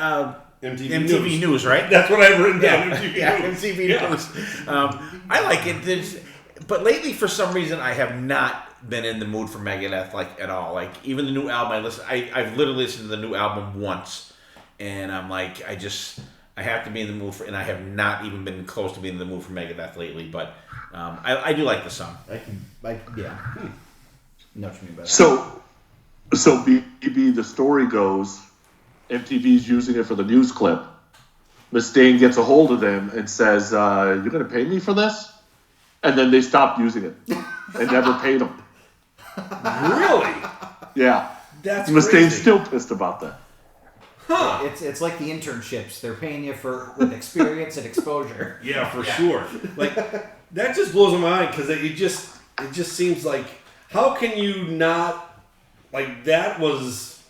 MTV News, right? That's what I've written down. MTV News. I like it. But lately, for some reason, I have not been in the mood for Megadeth at all. Like even the new album, I've literally listened to the new album once, and I'm like, I have to be in the mood for, and I have not even been close to being in the mood for Megadeth lately. But I do like the song. Yeah. Know what you mean by that. So BB, the story goes, MTV's using it for the news clip. Mustaine gets a hold of them and says, "You're going to pay me for this?" And then they stopped using it and never paid him. Really? Yeah. That's Mustaine's crazy. still pissed about that. Huh. It's like the internships. They're paying you with experience and exposure. Yeah, for sure. Like that just blows my mind because it just seems like how can you not like that was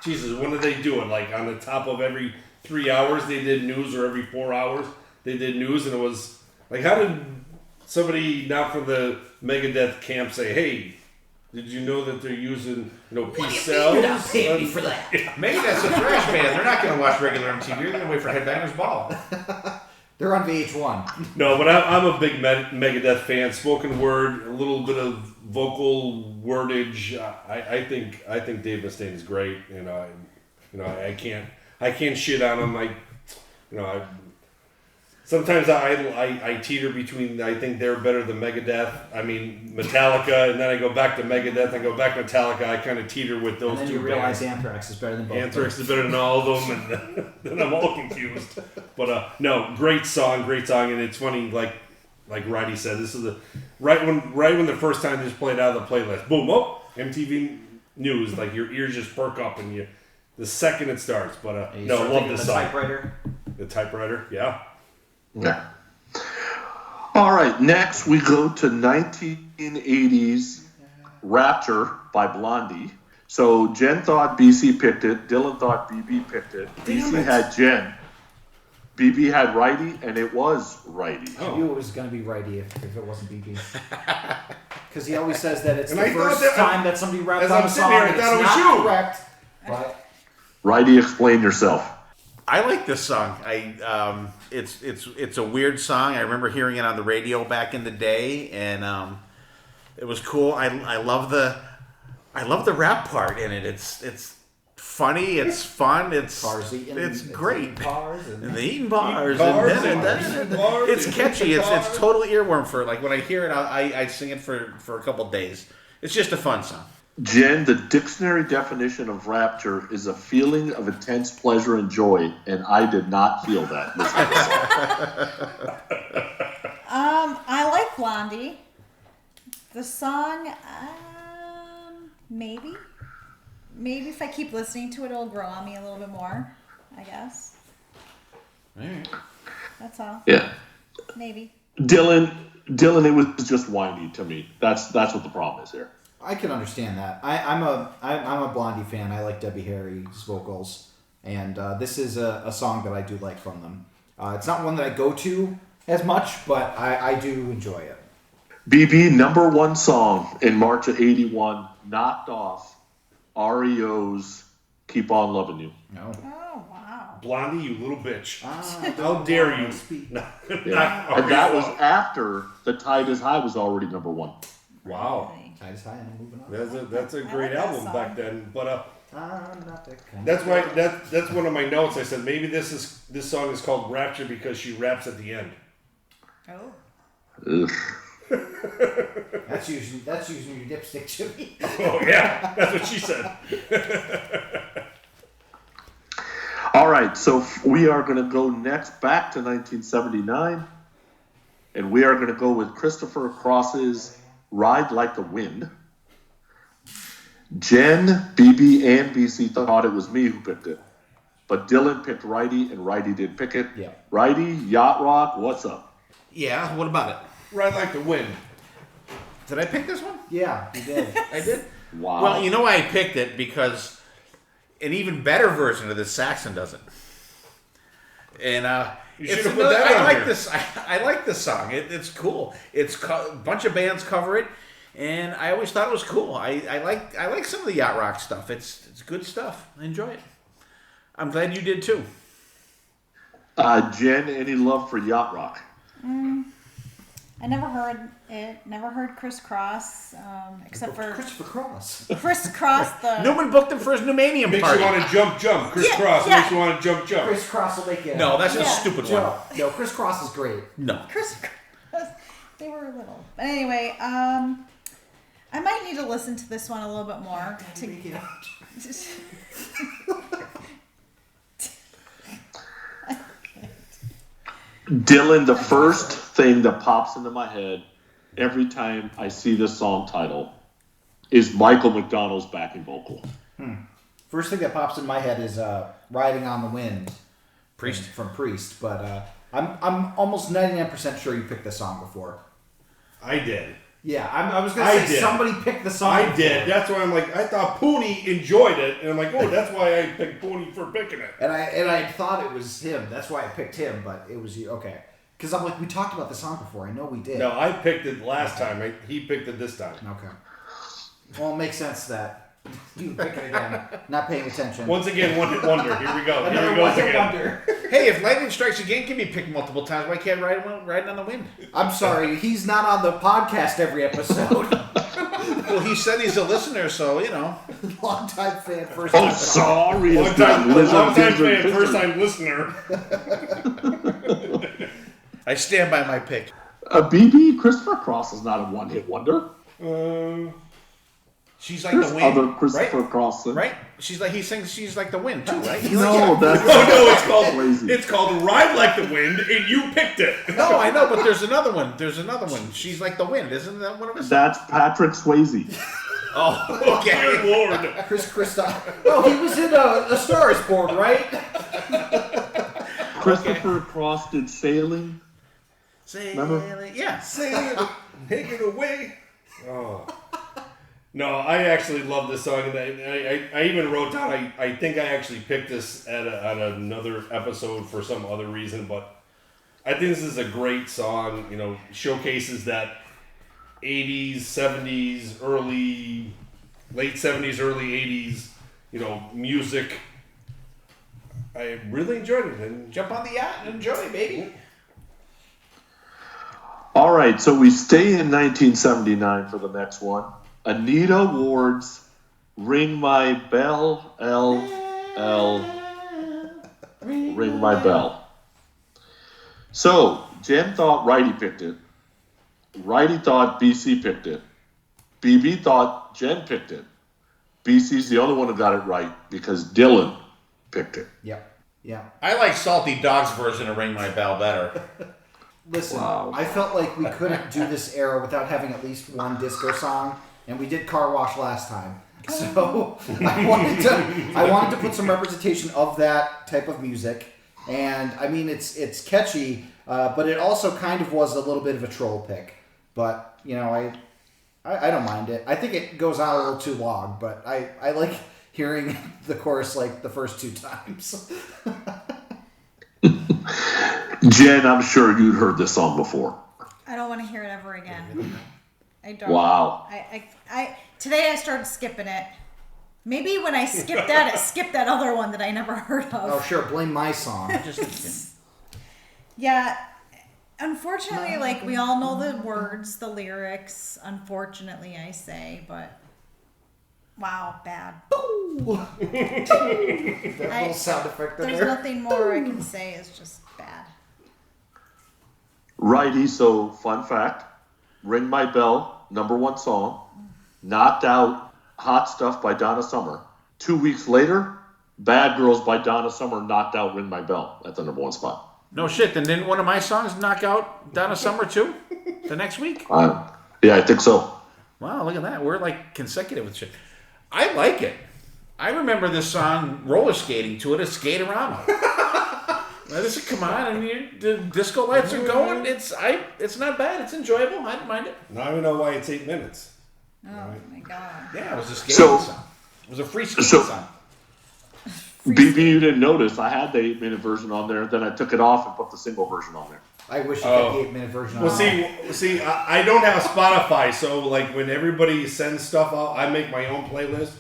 Jesus? When did they do it? Like on the top of every 3 hours they did news, or every 4 hours they did news, and it was like how did somebody not from the Megadeth camp say, "Hey, did you know that they're using Peace Sells?" You're not paying me for that. Megadeth's a thrash band. They're not going to watch regular MTV. They're going to wait for Headbangers Ball. They're on VH1. No, but I'm a big Megadeth fan. Spoken word, a little bit of vocal wordage. I think Dave Mustaine is great. I can't shit on him. Sometimes I teeter between. I think they're better than Megadeth. I mean Metallica, and then I go back to Megadeth. I go back to Metallica. I kind of teeter with those And then two you realize bands. Anthrax is better than both. Anthrax is better than all of them, and then I'm all confused. But no, great song, and it's funny. Like Roddy said, this is right when the first time this played out of the playlist. Boom! Oh, MTV News. Like your ears just perk up, and the second it starts. But And you no, start love thinking this the song. typewriter. The typewriter, yeah. Yeah. All right, next we go to 1980's Rapture by Blondie. So Jen thought BC picked it. Dylan thought BB picked it. BC had Jen. BB had Righty, and it was Righty. I knew it was going to be Righty if it wasn't BB. Because he always says that it's And the I thought first that- time that somebody rapped as on I'm a sitting song here, I and it's thought it was not you. correct. But Righty, explain yourself. I like this song. It's a weird song. I remember hearing it on the radio back in the day, and it was cool. I love the rap part in it. It's funny. It's fun. It's great. Cars And the eating bars. Cars and bars it's and catchy. It's cars. total earworm for it. Like when I hear it, I sing it for a couple days. It's just a fun song. Jen, the dictionary definition of rapture is a feeling of intense pleasure and joy, and I did not feel that. I like Blondie. The song, Maybe if I keep listening to it, it'll grow on me a little bit more, I guess. All right. That's all. Yeah. Maybe. Dylan, it was just whiny to me. That's what the problem is here. I can understand that. I'm a Blondie fan. I like Debbie Harry's vocals, and this is a song that I do like from them. It's not one that I go to as much, but I do enjoy it. BB #1 song in March of '81 knocked off REO's "Keep On Loving You." No. Oh, wow. Blondie, you little bitch. How dare you? Yeah. And that was after "The Tide Is High" was already #1. Wow. Tide is high and I'm moving on. That's a great like that album song. back then. But I'm not that kind that's of why that's one of my notes. I said maybe this song is called Rapture because she raps at the end. Oh. Ugh. That's using your dipstick, Jimmy. Oh yeah, that's what she said. All right, so we are going to go next back to 1979, and we are going to go with Christopher Cross's "Ride Like the Wind." Jen, BB, and BC thought it was me who picked it, but Dylan picked Wrighty, and Wrighty did pick it. Yeah. Wrighty, Yacht Rock, what's up? Yeah, what about it? Ride Like the Wind. Did I pick this one? Yeah, you did. I did? Wow. Well, you know why I picked it? Because an even better version of this Saxon does it. And You it's should have put another- that I on like here. this. I like this song. It's cool. A bunch of bands cover it, and I always thought it was cool. I like some of the yacht rock stuff. It's good stuff. I enjoy it. I'm glad you did too. Jen, any love for Yacht Rock? I never heard it. Never heard Criss Cross, except for Christopher Cross. Criss Cross. The Newman booked him for his Pnumanium Makes party. you want to jump. Criss Yeah, Cross yeah. makes you want to jump. Chris Cross will make it. No, that's a Yeah. stupid one. No, Chris Cross is great. No. Criss Cross. They were little. But anyway, I might need to listen to this one a little bit more. Dylan, the first thing that pops into my head every time I see this song title is Michael McDonald's backing vocal. First thing that pops in my head is "Riding on the Wind" Priest. from Priest, but I'm almost 99% sure you picked this song before. I did. Yeah, I was gonna I say did. somebody picked the song. I before. did. That's why I'm like, I thought Pooni enjoyed it, and I'm like, oh, that's why I picked Pooni for picking it. And I thought it was him. That's why I picked him, but it was you. Okay. Because I'm like, we talked about the song before. I know we did. No, I picked it last time. He picked it this time. Okay. Well, it makes sense that you pick it again, not paying attention. Once again, one hit wonder. Here we go. Here Another we go one hit again. wonder. Hey, if lightning strikes again can be picked multiple times, why can't Riding on the Wind? I'm sorry, he's not on the podcast every episode. Well, he said he's a listener, so, you know. Long time fan, first time. Oh, sorry. Long it's time not Lizard fan, Ginger first Picture. time listener. I stand by my pick. BB, Christopher Cross is not a one-hit wonder. She's like There's the wind, other Christopher right? Cross. Right? He sings she's like the wind too, right? No, that's Oh no, crazy. it's called Ride Like the Wind, and you picked it. No, I know, but there's another one. She's like the wind, isn't that one of us? That's Patrick Swayze. Oh, okay. Good Lord. Chris Christoph. Oh, he was in A Star Is Born, right? Christopher Cross did Sailing. Remember? Yeah. Say it, take it away. Oh. No, I actually love this song, and I even wrote down. I think I actually picked this at another episode for some other reason, but I think this is a great song. You know, showcases that 80s, 70s, late 70s, early 80s. You know, music. I really enjoyed it, and Jump on the yacht and enjoy, baby. All right, so we stay in 1979 for the next one. Anita Ward's Ring My Bell, Ring My Bell. So, Jen thought Wrighty picked it. Wrighty thought BC picked it. BB thought Jen picked it. BC's the only one who got it right because Dylan picked it. Yep. Yeah. I like Salty Dog's version of Ring My Bell better. Listen, Wow. I felt like we couldn't do this era without having at least one disco song, and we did Car Wash last time. So I wanted to put some representation of that type of music. And I mean, it's catchy, but it also kind of was a little bit of a troll pick. But, you know, I don't mind it. I think it goes on a little too long, but I like hearing the chorus like the first 2 times. Jen, I'm sure you'd heard this song before. I don't want to hear it ever again. I don't. Wow. I today I started skipping it. Maybe when I skipped that, it skipped that other one that I never heard of. Oh, sure. Blame my song. Yeah. Unfortunately, like, we all know the words, the lyrics. Unfortunately, I say, but wow, bad. That little sound effect there. There's nothing more I can say. It's just bad. Righty, so fun fact. Ring My Bell, #1 song. Knocked out Hot Stuff by Donna Summer. 2 weeks later, Bad Girls by Donna Summer knocked out Ring My Bell at the #1 spot. No shit. Then didn't one of my songs knock out Donna Summer too? The next week? Yeah, I think so. Wow, look at that. We're like consecutive with shit. I like it. I remember this song roller skating to it at Skate-A-Rama. Come on, and the disco lights are going. It's not bad. It's enjoyable. I don't mind it. Now I know why it's 8 minutes. Oh my god. Yeah, it was a skating song. It was a free skating song. BB, you didn't notice. I had the 8-minute version on there. Then I took it off and put the single version on there. I wish you had the 8-minute version on. Well, see, I don't have Spotify, so like when everybody sends stuff out, I make my own playlist.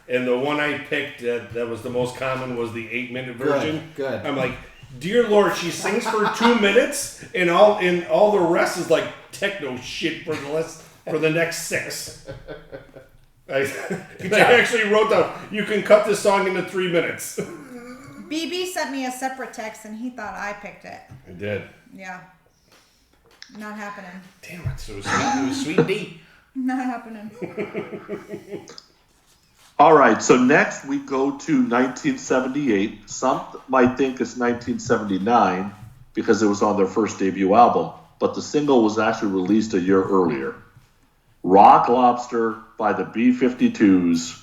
And the one I picked that was the most common was the 8-minute version. Good. I'm like, dear Lord, she sings for 2 minutes, and all the rest is like techno shit for the next 6. I actually wrote down, you can cut this song into 3 minutes. BB sent me a separate text and he thought I picked it. I did. Yeah. Not happening. Damn it. It was sweet D. Not happening. All right, so next we go to 1978. Some might think it's 1979 because it was on their first debut album, but the single was actually released a year earlier. Rock Lobster by the B-52s.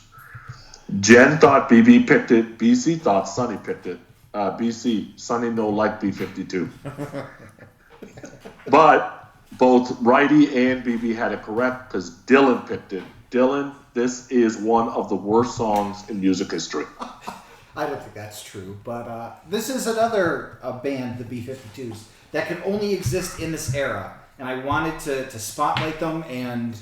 Jen thought BB picked it. BC thought Sonny picked it. BC, Sonny no like B-52. But both Righty and BB had it correct because Dylan picked it. Dylan, this is one of the worst songs in music history. I don't think that's true, but this is another band, the B-52s, that can only exist in this era. And I wanted to spotlight them and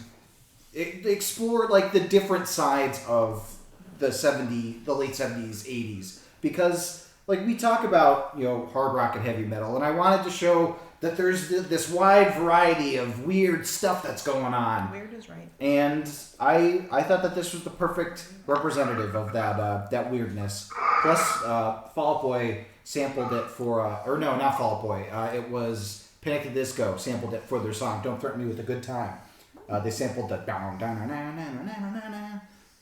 explore like the different sides of the late 70s, 80s. Because like we talk about, you know, hard rock and heavy metal, and I wanted to show that there's this wide variety of weird stuff that's going on. Weird is right. And I thought that this was the perfect representative of that weirdness. Plus, Fall Out Boy sampled it for, or no, not Fall Out Boy. It was Panic! At the Disco sampled it for their song "Don't Threaten Me with a Good Time." They sampled the down.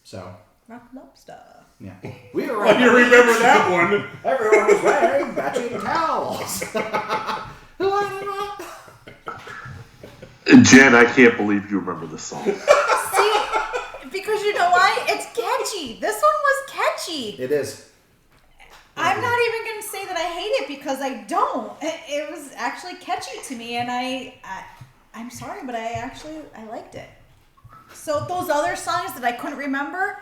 So Rock Lobster. yeah, we were. Oh, you remember that one? Everyone was wearing matching towels. Jen, I can't believe you remember this song. See, because you know why? It's catchy. This one was catchy. It is. I'm not even going to say that I hate it because I don't. It was actually catchy to me, and I'm sorry, but I liked it. So those other songs that I couldn't remember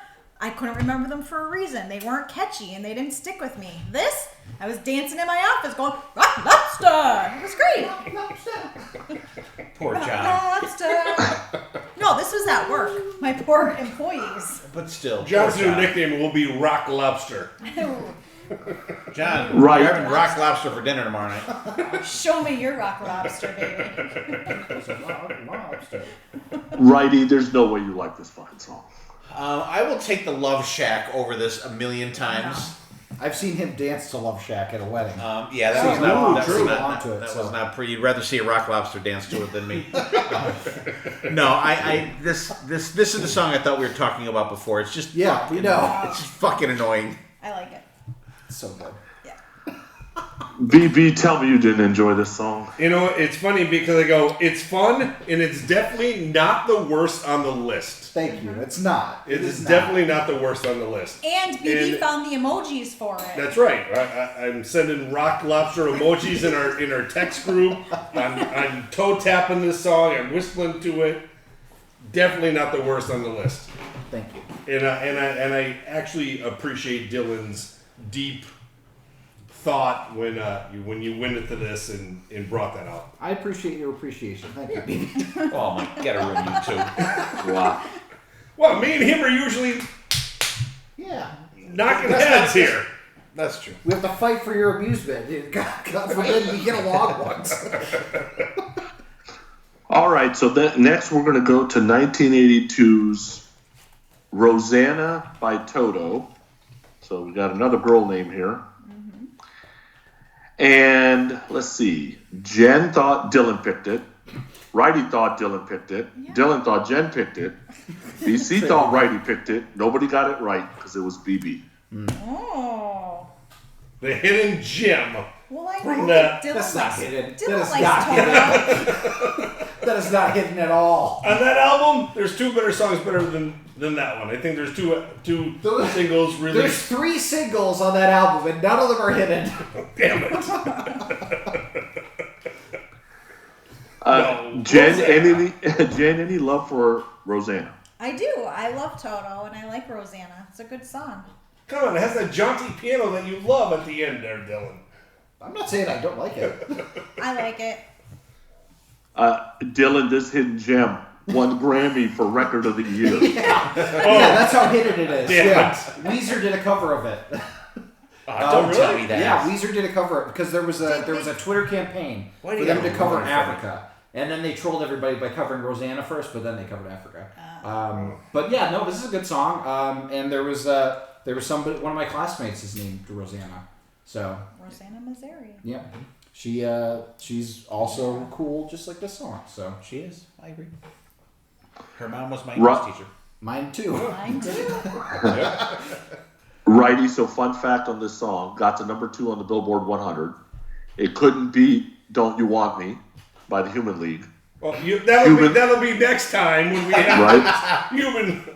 them for a reason. They weren't catchy, and they didn't stick with me. This, I was dancing in my office going, Rock Lobster! It was great. Poor Rock John. Lobster. No, this was at work. My poor employees. But still. John's poor new John. nickname will be Rock Lobster. John, Right. you're having rock lobster for dinner tomorrow night. Show me your Rock Lobster, baby. Righty, there's no way you like this fucking song. I will take the Love Shack over this a million times. I've seen him dance to Love Shack at a wedding. Yeah, that was not true. that Onto it, was so. not pretty. You'd rather see a rock lobster dance to it than me. No, this is the song I thought we were talking about before. It's just Yeah, we know. It's just fucking annoying. I like it. So good. Yeah. BB, tell me you didn't enjoy this song. You know, it's funny because I go, it's fun, and it's definitely not the worst on the list. Thank you. It's not. It is definitely not the worst on the list. And BB found the emojis for it. That's right. I'm sending rock lobster emojis in our text group. I'm toe tapping this song. I'm whistling to it. Definitely not the worst on the list. Thank you. And I actually appreciate Dylan's deep thought when you went into this and brought that out. I appreciate your appreciation. Thank you, BB. Oh my, get a room, you two. Wow. Well, me and him are usually Yeah. knocking heads here. That's true. We have to fight for your amusement. God forbid we get along once. All right, so next we're going to go to 1982's Rosanna by Toto. So we got another girl name here. Mm-hmm. And let's see. Jen thought Dylan picked it. Wrighty thought Dylan picked it. Yeah. Dylan thought Jen picked it. BC thought Wrighty picked it. Nobody got it right because it was BB. Oh. The hidden gem. Well, I From know that. Dylan That's likes, not hidden. Dylan That is likes not Toto. That is not hidden at all. On that album, there's two better songs better than that one. I think there's two singles really. There's 3 singles on that album, and none of them are hidden. Damn it. Jen, any love for Rosanna? I do. I love Toto, and I like Rosanna. It's a good song. Come on, it has that jaunty piano that you love at the end there, Dylan. I'm not saying I don't like it. I like it. Dylan, this hidden gem won Grammy for Record of the Year. Yeah, that's how hidden it is. Damn Yeah, it. Weezer did a cover of it. Don't tell me that. Yeah, Weezer did a cover of it because there was a Twitter campaign for them to cover Africa, and then they trolled everybody by covering Rosanna first, but then they covered Africa. But yeah, no, this is a good song. And there was somebody, one of my classmates is named Rosanna. So Rosanna Mazzari. yeah, she's also cool, just like this song. So She is. I agree. Her mom was my English teacher. mine too. Mine too. Righty, so fun fact on this song, got to number 2 on the Billboard 100. It couldn't beat Don't You Want Me by the Human League. Well, that'll be next time when we have Right?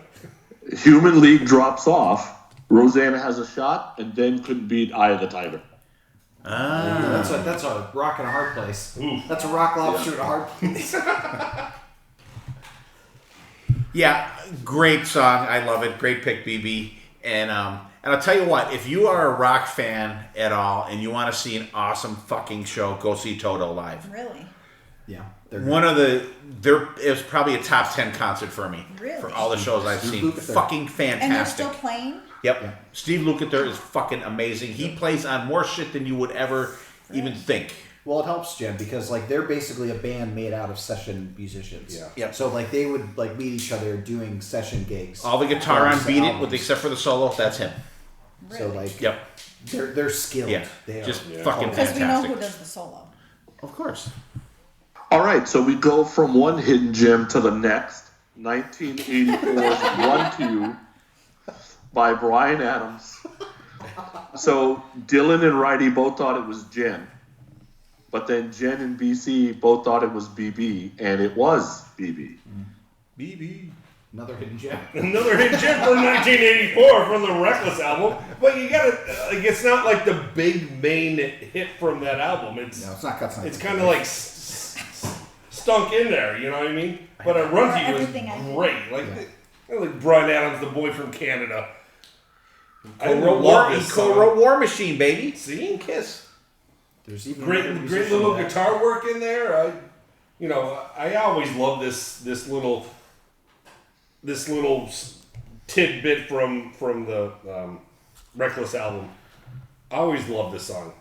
Human League drops off. Rosanna has a shot, and then couldn't beat Eye of the Tiger. That's a rock in a hard place. Ooh. That's a rock lobster in a hard place. Yeah, great song. I love it. Great pick, BB. And I'll tell you what, if you are a rock fan at all and you want to see an awesome fucking show, go see Toto live. Really? Yeah. It was probably a top 10 concert for me. Really? For all the shows I've seen. Lukather. Fucking fantastic. And they're still playing? Yep. Yeah. Steve Lukather is fucking amazing. He plays on more shit than you would ever even think. Well, it helps, Jen, because they're basically a band made out of session musicians. Yeah. Yep. So they would meet each other doing session gigs. All the guitar on Albums. Beat It, with except for the solo, that's him. Really? So Yep. they're skilled. Yeah. They Just are. fucking Because we know fantastic. who does the solo. Of course. All right, so we go from one hidden gem to the next. 1984's 1-2 by Bryan Adams. So Dylan and Righty both thought it was Jen. But then Jen and BC both thought it was BB, and it was BB. BB. Another hidden gem. Another hit gem from 1984 from the Reckless album. But you gotta, it's not like the big main hit from that album. No, it's not Cuts. It's kind of like stunk in there, you know what I mean? But a Run to You is Everything I great. Like Bryan Adams, the boy from Canada. He co-wrote War Machine, baby. See? Kiss. There's even Great another musician little that- guitar work in there. I always love this little tidbit from the Reckless album. I always love this song.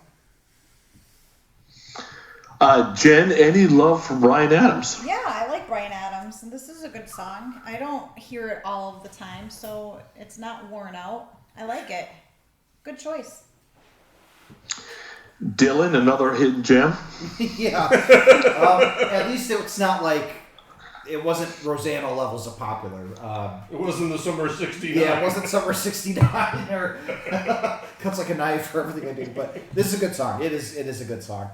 Jen, any love from Bryan Adams? Yeah, I like Bryan Adams, and this is a good song. I don't hear it all of the time, so it's not worn out. I like it. Good choice. Dylan, another hidden gem? Yeah. At least it's not like it wasn't Rosanna levels of popular. It wasn't the summer of '69. Yeah, it wasn't summer '69 or cuts like a knife for everything I do. But this is a good song. It is a good song.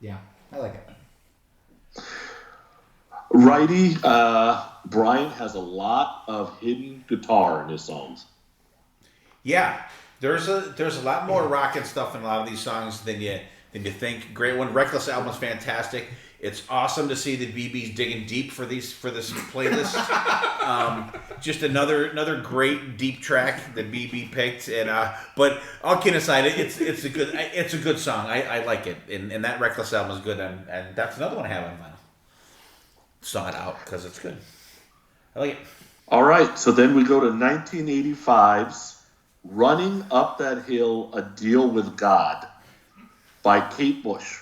Yeah, I like it. Righty, Brian has a lot of hidden guitar in his songs. Yeah, there's a lot more rock and stuff in a lot of these songs than you think. Great one. Reckless album is fantastic. It's awesome to see the BB's digging deep for this playlist. Just another great deep track that BB picked. And but all kidding aside, it's a good song. I like it. And that Reckless album is good. And that's another one I have on vinyl. Saw it out because it's good. I like it. All right, so then we go to 1985's Running Up That Hill, A Deal with God by Kate Bush.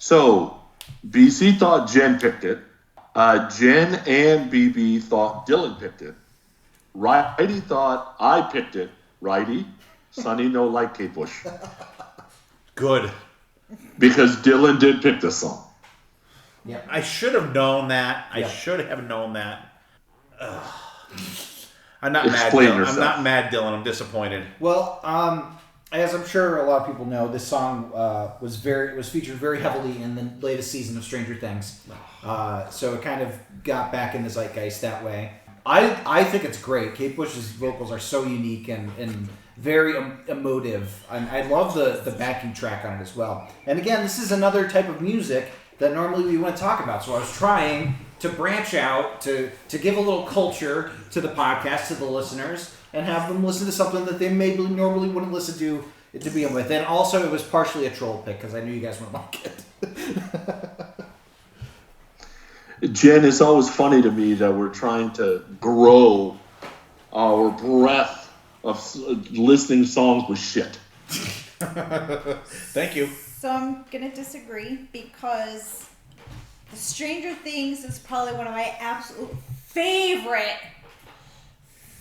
So, BC thought Jen picked it. Jen and BB thought Dylan picked it. Righty thought I picked it. Righty, Sonny no like Kate Bush. Good. Because Dylan did pick this song. Yep. I should have known that. I Yep. should have known that. I'm not Explain mad, Dylan. yourself. I'm not mad, Dylan. I'm disappointed. Well, as I'm sure a lot of people know, this song was featured very heavily in the latest season of Stranger Things. So it kind of got back in the zeitgeist that way. I think it's great. Kate Bush's vocals are so unique and very emotive. And I love the backing track on it as well. And again, this is another type of music that normally we wouldn't talk about. So I was trying to branch out, to give a little culture to the podcast, to the listeners, and have them listen to something that they maybe normally wouldn't listen to begin with. And also, it was partially a troll pick, because I knew you guys wouldn't like it. Jen, it's always funny to me that we're trying to grow our breadth of listening songs with shit. Thank you. So I'm gonna disagree because the Stranger Things is probably one of my absolute favorite.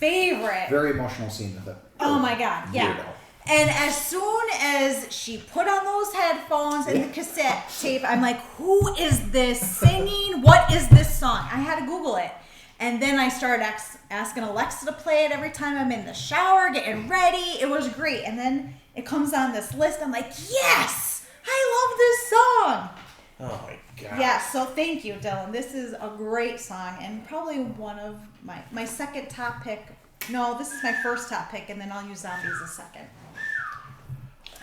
Very emotional scene with it. Oh my god, yeah. Weirdo. And as soon as she put on those headphones and the cassette tape, I'm like, who is this singing? What is this song? I had to Google it. And then I started asking Alexa to play it every time I'm in the shower, getting ready. It was great. And then it comes on this list. I'm like, yes! I love this song! Oh my god. Yeah, so thank you, Dylan. This is a great song and probably one of my second top pick. No, this is my first top pick, and then I'll use Zombies a second.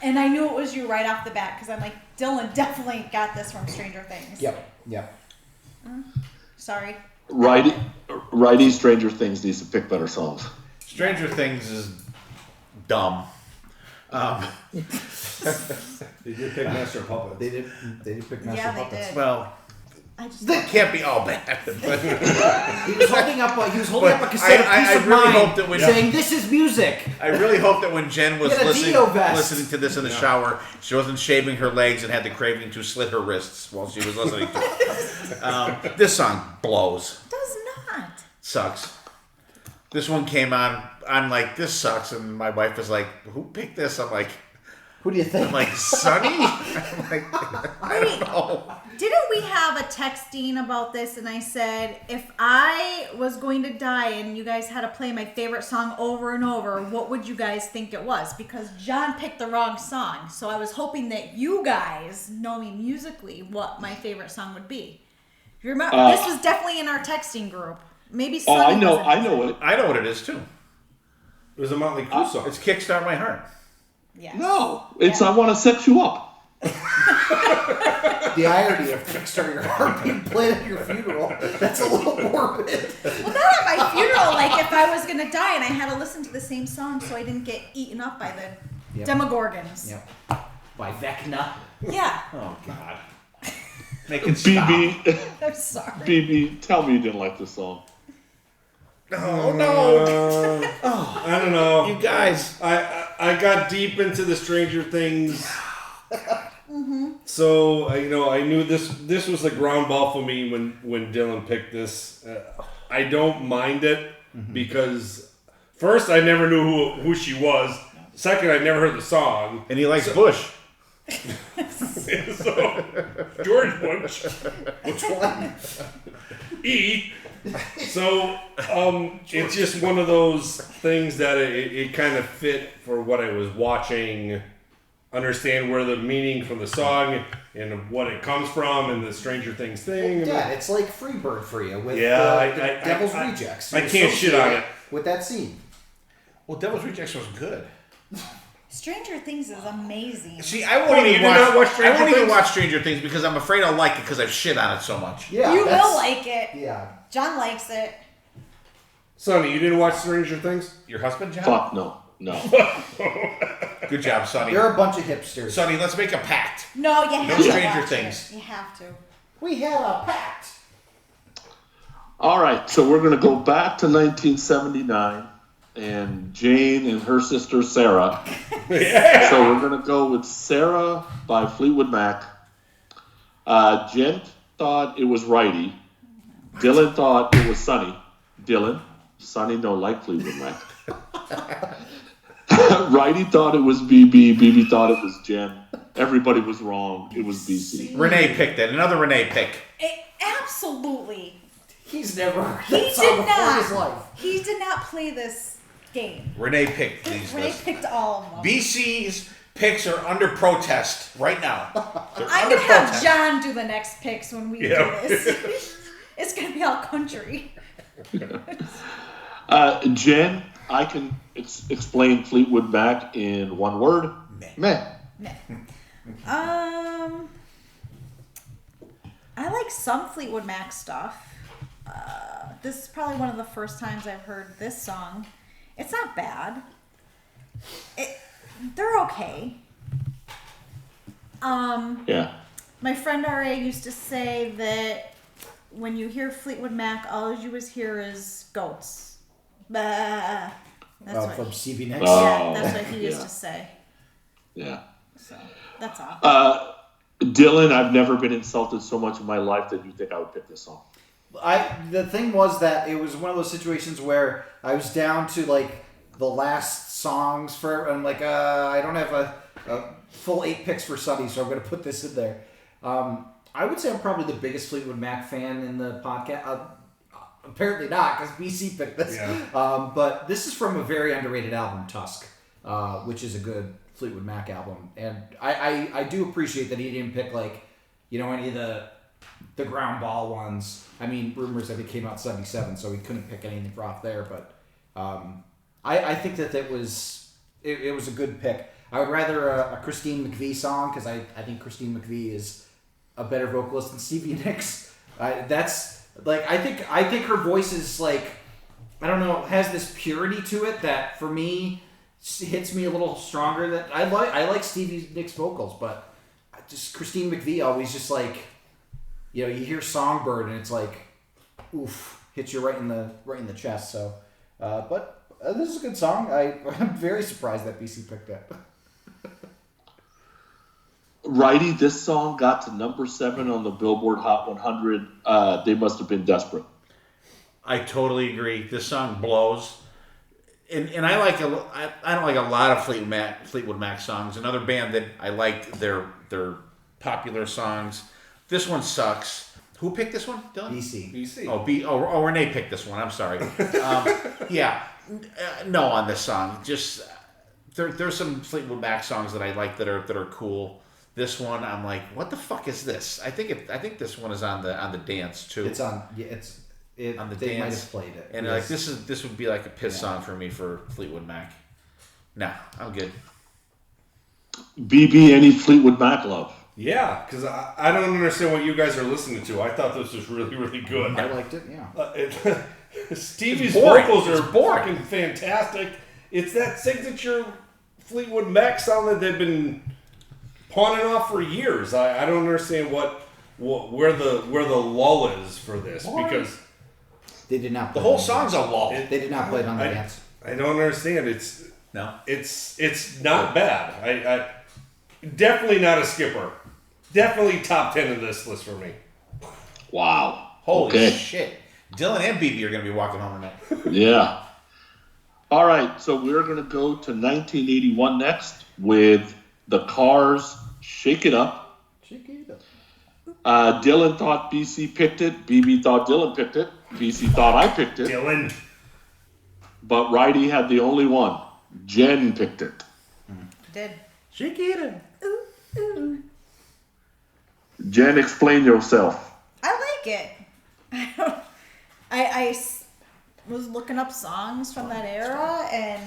And I knew it was you right off the bat because I'm like, Dylan definitely got this from Stranger Things. Yep. Sorry. Righty Stranger Things needs to pick better songs. Stranger Things is dumb. They did pick Master of Puppets. They did pick Master Yeah, they Puppets. did. Well, I just it can't be all bad. But He was holding up a cassette of I Peace of really Mind, hope that when- saying, "This is music." I really hope that when Jen was Get a Dio vest. listening to this in the shower, she wasn't shaving her legs and had the craving to slit her wrists while she was listening to it. This song blows. does not. Sucks. This one came on. I'm like, this sucks. And my wife was like, who picked this? I'm like, Who do you think? Sonny? I'm like, I don't know. Didn't we have a texting about this? And I said, if I was going to die and you guys had to play my favorite song over and over, what would you guys think it was? Because John picked the wrong song. So I was hoping that you guys know me musically what my favorite song would be. You remember? This was definitely in our texting group. Maybe Sonny I know wasn't. it. I know what it is, too. It was a Motley Crue song. It's Kickstart My Heart. Yes. No, it's I Want to Set You Up. The irony of Kickstarter Your Heart being played at your funeral. That's a little morbid. Well, not at my funeral. Like if I was going to die and I had to listen to the same song so I didn't get eaten up by the Yep. Demogorgons. Yep. By Vecna. Yeah. Oh, God. Make it stop. BB, I'm sorry. BB, tell me you didn't like this song. Oh, no. I don't know. You guys. I got deep into the Stranger Things. So I knew this was the ground ball for me when Dylan picked this. I don't mind it because first I never knew who she was. Second, I never heard the song. And he likes Bush. So, George Bush. Which one? E. So, it's just one of those things that it kind of fit for what I was watching. Understand where the meaning from the song and what it comes from and the Stranger Things thing. Yeah, it's like Freebird for you with Yeah, the Devil's Rejects. I can't shit on it. With that scene. Well, Devil's Rejects was good. Stranger Things is amazing. See, I won't even watch Stranger Things because I'm afraid I'll like it because I've shit on it so much. Yeah, You will like it. Yeah. John likes it. Sonny, you didn't watch Stranger Things? Your husband, John? Fuck no. No. Good job, Sonny. They're a bunch of hipsters. Sonny, let's make a pact. No, you have No to Stranger watch Things. It. You have to. We had a pact. All right, so we're going to go back to 1979 and Jane and her sister Sarah. Yeah. So we're going to go with Sarah by Fleetwood Mac. Jen thought it was Righty. Dylan thought it was Sonny. Dylan. Sonny no like Fleetwood Mac. Righty thought it was BB. BB thought it was Jen. Everybody was wrong. It was BC. Renee picked it. Another Renee pick. Absolutely. He's never heard He that song did before in his not. life. He did not play this game. Renee picked these Renee lists. picked all of them. BC's picks are under protest right now. They're I'm under gonna have protest. John do the next picks when we Yeah. do this. It's gonna be all country. Jen, I can explain Fleetwood Mac in one word. Meh. I like some Fleetwood Mac stuff. This is probably one of the first times I've heard this song. It's not bad. They're okay. Yeah. My friend RA used to say that when you hear Fleetwood Mac, all you hear is goats. Bah. That's From what. CV Next. Yeah, that's what he used Yeah. to say. Yeah. So that's all. Dylan, I've never been insulted so much in my life that you think I would pick this song. The thing was that it was one of those situations where I was down to like the last songs for. I'm like, I don't have a full 8 picks for Sonny, so I'm going to put this in there. I would say I'm probably the biggest Fleetwood Mac fan in the podcast. Apparently not, because BC picked this. Yeah. But this is from a very underrated album, Tusk, which is a good Fleetwood Mac album. And I do appreciate that he didn't pick, like, any of the ground ball ones. I mean, rumors that it came out 77, so he couldn't pick anything off there. But I think that it was a good pick. I would rather a Christine McVie song, because I think Christine McVie is a better vocalist than Stevie Nicks. I think her voice is like, I don't know, has this purity to it that for me hits me a little stronger. That I like Stevie Nicks' vocals, but just Christine McVie always just like, you hear Songbird and it's like, oof, hits you right in the chest. So, but this is a good song. I'm very surprised that BC picked it. Righty, this song got to number 7 on the Billboard Hot 100. They must have been desperate. I totally agree. This song blows, and I don't like a lot of Fleetwood Mac songs. Another band that I like their popular songs. This one sucks. Who picked this one? Dylan? BC. Oh, Renee picked this one. I'm sorry. Yeah, no on this song. Just there's some Fleetwood Mac songs that I like that are cool. This one, I'm like, what the fuck is this? I think this one is on the dance too. It's on. Yeah, on the they dance. Might have played it. And yes. like this would be like a piss song for me for Fleetwood Mac. Nah, I'm good. BB, any Fleetwood Mac love? Yeah, because I don't understand what you guys are listening to. I thought this was really, really good. I liked it, yeah. Stevie's boring. vocals It's are boring. fucking fantastic. It's that signature Fleetwood Mac sound that they've been pawning off for years. I don't understand where the lull is for this, because They did not. The Play whole it on song's a lull. They did not play it on the I- dance. I don't understand. No. It's not bad. I definitely not a skipper. Definitely top 10 of this list for me. Wow. Holy Okay. shit. Dylan and BB are going to be walking home tonight. Yeah. All right, so we're going to go to 1981 next with The Cars' Shake It Up. Dylan thought BC picked it. BB thought Dylan picked it. BC thought I picked it. Dylan. But Righty had the only one. Jen picked it. Did. Chiquita. Jen, explain yourself. I like it. I was looking up songs from that era, and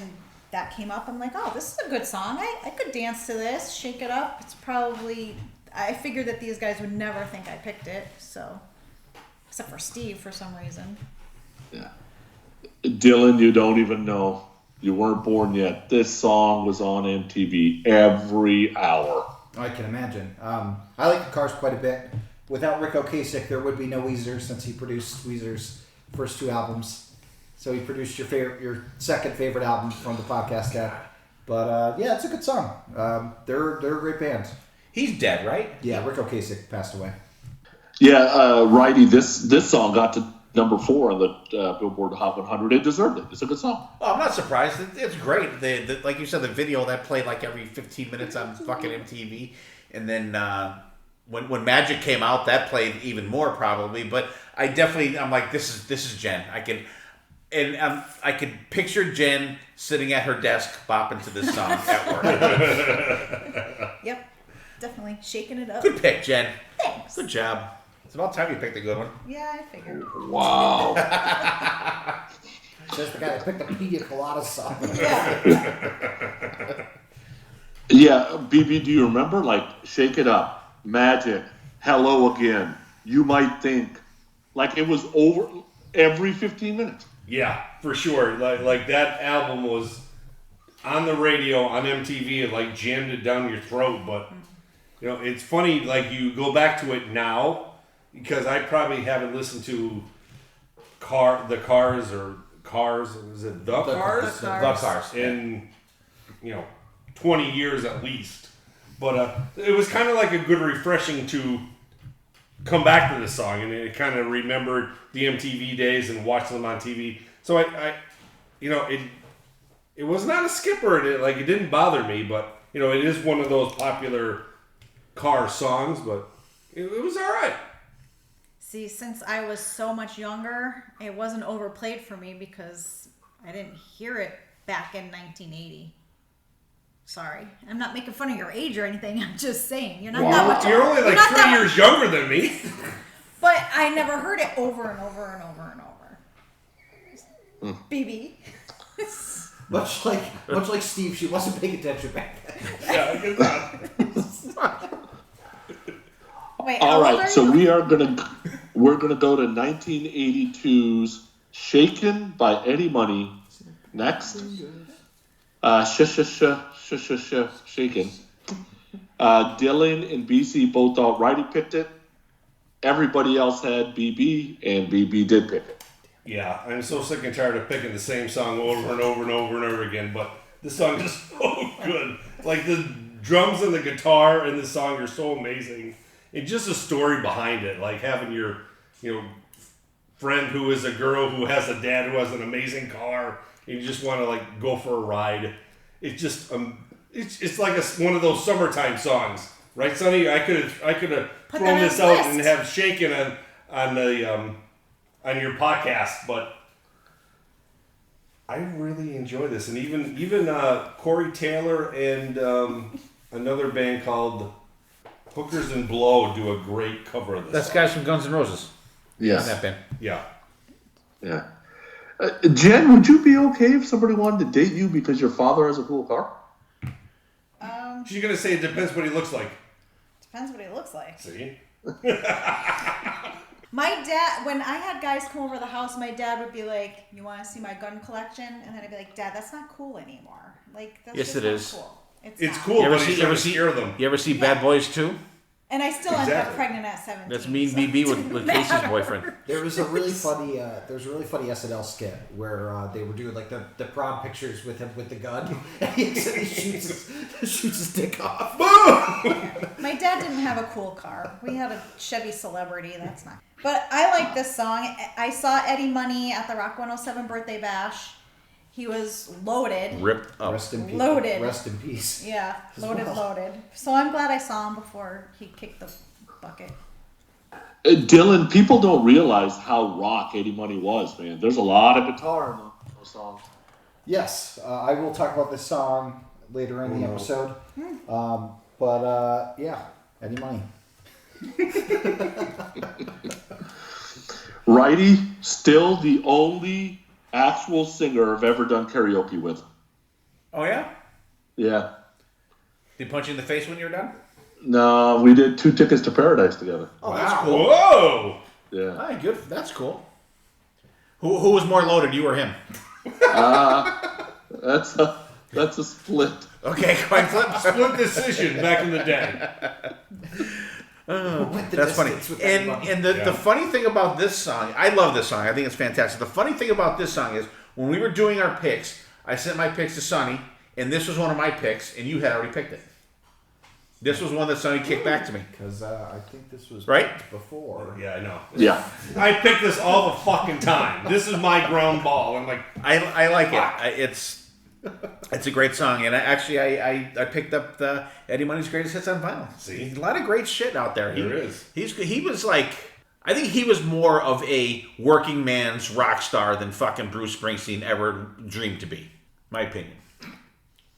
that came up. I'm like, oh, this is a good song. I could dance to this, shake it up. It's probably... I figured that these guys would never think I picked it, so... Except for Steve, for some reason. Yeah. Dylan, you don't even know. You weren't born yet. This song was on MTV every hour. I can imagine. I like the Cars quite a bit. Without Rick Ocasek, there would be no Weezer, since he produced Weezer's first 2 albums. So he produced your second favorite album from the podcast app. But yeah, it's a good song. They're a great band. He's dead, right? Yeah, Rick Ocasek passed away. Yeah, Righty, this song got to number 4 on the Billboard Hot 100. It deserved it. It's a good song. Oh, I'm not surprised. It's great. Like you said, the video that played like every 15 minutes on fucking MTV, and then when Magic came out, that played even more probably. But I'm like, this is Jen. I could picture Jen sitting at her desk bopping to this song at work. Yep. Definitely shaking it up. Good pick, Jen. Thanks. Good job. It's about time you picked a good one. Yeah, I figured. Wow. Says the guy that picked the Pina Colada song. Yeah. Yeah, BB, do you remember? Like, Shake It Up, Magic, Hello Again, You Might Think. Like, it was over every 15 minutes. Yeah, for sure. Like that album was on the radio, on MTV, and like jammed it down your throat. But, you know, it's funny, like you go back to it now, because I probably haven't listened to The Cars, is it The Cars? The Cars. In, 20 years at least. But it was kind of like a good refreshing to come back to this song, and it kind of remembered the MTV days and watched them on TV. So it was not a skipper. It didn't bother me, but it is one of those popular car songs. But it was all right. See, since I was so much younger, it wasn't overplayed for me because I didn't hear it back in 1980. Sorry, I'm not making fun of your age or anything. I'm just saying you're not that much. You're only like 3 years younger than me. But I never heard it over and over and over and over. BB. Much like Steve, she wasn't paying attention back then. Yeah, good job. Wait, All right, so we're gonna go to 1982's "Shaken" by Eddie Money. Next, Shaken. Dylan and BC both thought Righty picked it. Everybody else had BB, and BB did pick it. Yeah, I'm so sick and tired of picking the same song over and over and over and over again, but this song is so good. Like, the drums and the guitar in this song are so amazing. And just a story behind it, like having your, friend who is a girl who has a dad who has an amazing car, and you just want to, like, go for a ride. It's just, it's like one of those summertime songs. Right, Sonny? I could have thrown this out and have Shaken on your podcast, but I really enjoy this, and even Corey Taylor and another band called Hookers and Blow do a great cover of this. That's guys from Guns N' Roses. Yes. That band. Yeah. Yeah. Jen, would you be okay if somebody wanted to date you because your father has a cool car? She's gonna say it depends what he looks like. Depends what he looks like. See? My dad, when I had guys come over the house, my dad would be like, "You want to see my gun collection?" And then I'd be like, "Dad, that's not cool anymore. Like, that's Yes, just it not is. cool. It's It's not." cool, You but he's trying to scare them. You ever see Bad Boys 2? And I still ended up Exactly. pregnant at 17. That's me and so BB it with didn't Casey's matter. boyfriend. There was a really funny SNL skit where they were doing like the prom pictures with him with the gun, and he shoots his dick off. My dad didn't have a cool car. We had a Chevy Celebrity. That's not. But I like this song. I saw Eddie Money at the Rock 107 birthday bash. He was loaded. Ripped up. Rest in peace. Loaded. Rest in peace. Yeah, As loaded, well. loaded. So I'm glad I saw him before he kicked the bucket. Dylan, people don't realize how rock Eddie Money was, man. There's a lot of guitar in those songs. Yes, I will talk about this song later in the episode. But yeah, Eddie Money. Wrighty, still the only actual singer I've ever done karaoke with. Oh, yeah? Yeah. Did he punch you in the face when you were done? No, we did 2 Tickets to Paradise together. Oh, Wow. that's cool. Whoa! Yeah. All right, good. That's cool. Who was more loaded, you or him? That's a split. Okay, coin flip. Split decision back in the day. That's funny. And the funny thing about this song, I love this song. I think it's fantastic. The funny thing about this song is when we were doing our picks, I sent my picks to Sonny, and this was one of my picks, and you had already picked it. This was one that Sonny kicked back to me. Because I think this was Right? before. Yeah, I know. Yeah. I pick this all the fucking time. This is my ground ball. I'm like, I like it. It's a great song, and I picked up the Eddie Money's Greatest Hits on vinyl. See? A lot of great shit out there. There is. He was like, I think he was more of a working man's rock star than fucking Bruce Springsteen ever dreamed to be. My opinion.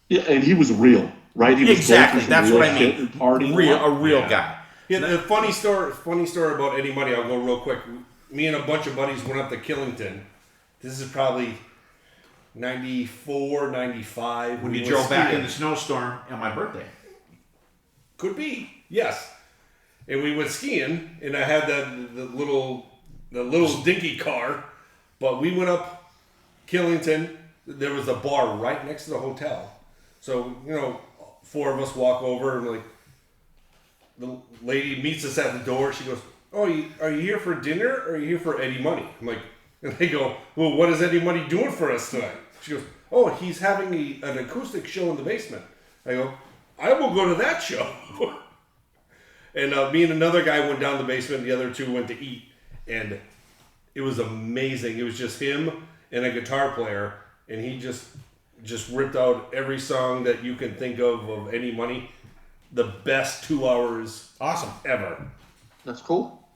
Yeah, and he was real, right? He was Exactly. going through some That's real what I shit mean. and partying. A real Yeah. guy. yeah. The funny story about Eddie Money. I'll go real quick. Me and a bunch of buddies went up to Killington. This is probably 94, 95. When We you were drove back skiing. in the snowstorm on my birthday. Could be, yes. And we went skiing, and I had the little dinky car. But we went up Killington. There was a bar right next to the hotel. So 4 of us walk over, and like the lady meets us at the door. She goes, "Oh, are you here for dinner, or are you here for Eddie Money?" I'm like, and they go, "Well, what is Eddie Money doing for us tonight?" She goes, "Oh, he's having an acoustic show in the basement." I go, "I will go to that show." And me and another guy went down the basement. The other 2 went to eat, and it was amazing. It was just him and a guitar player, and he just ripped out every song that you can think of Eddie Money. The best 2 hours Awesome. ever. That's cool.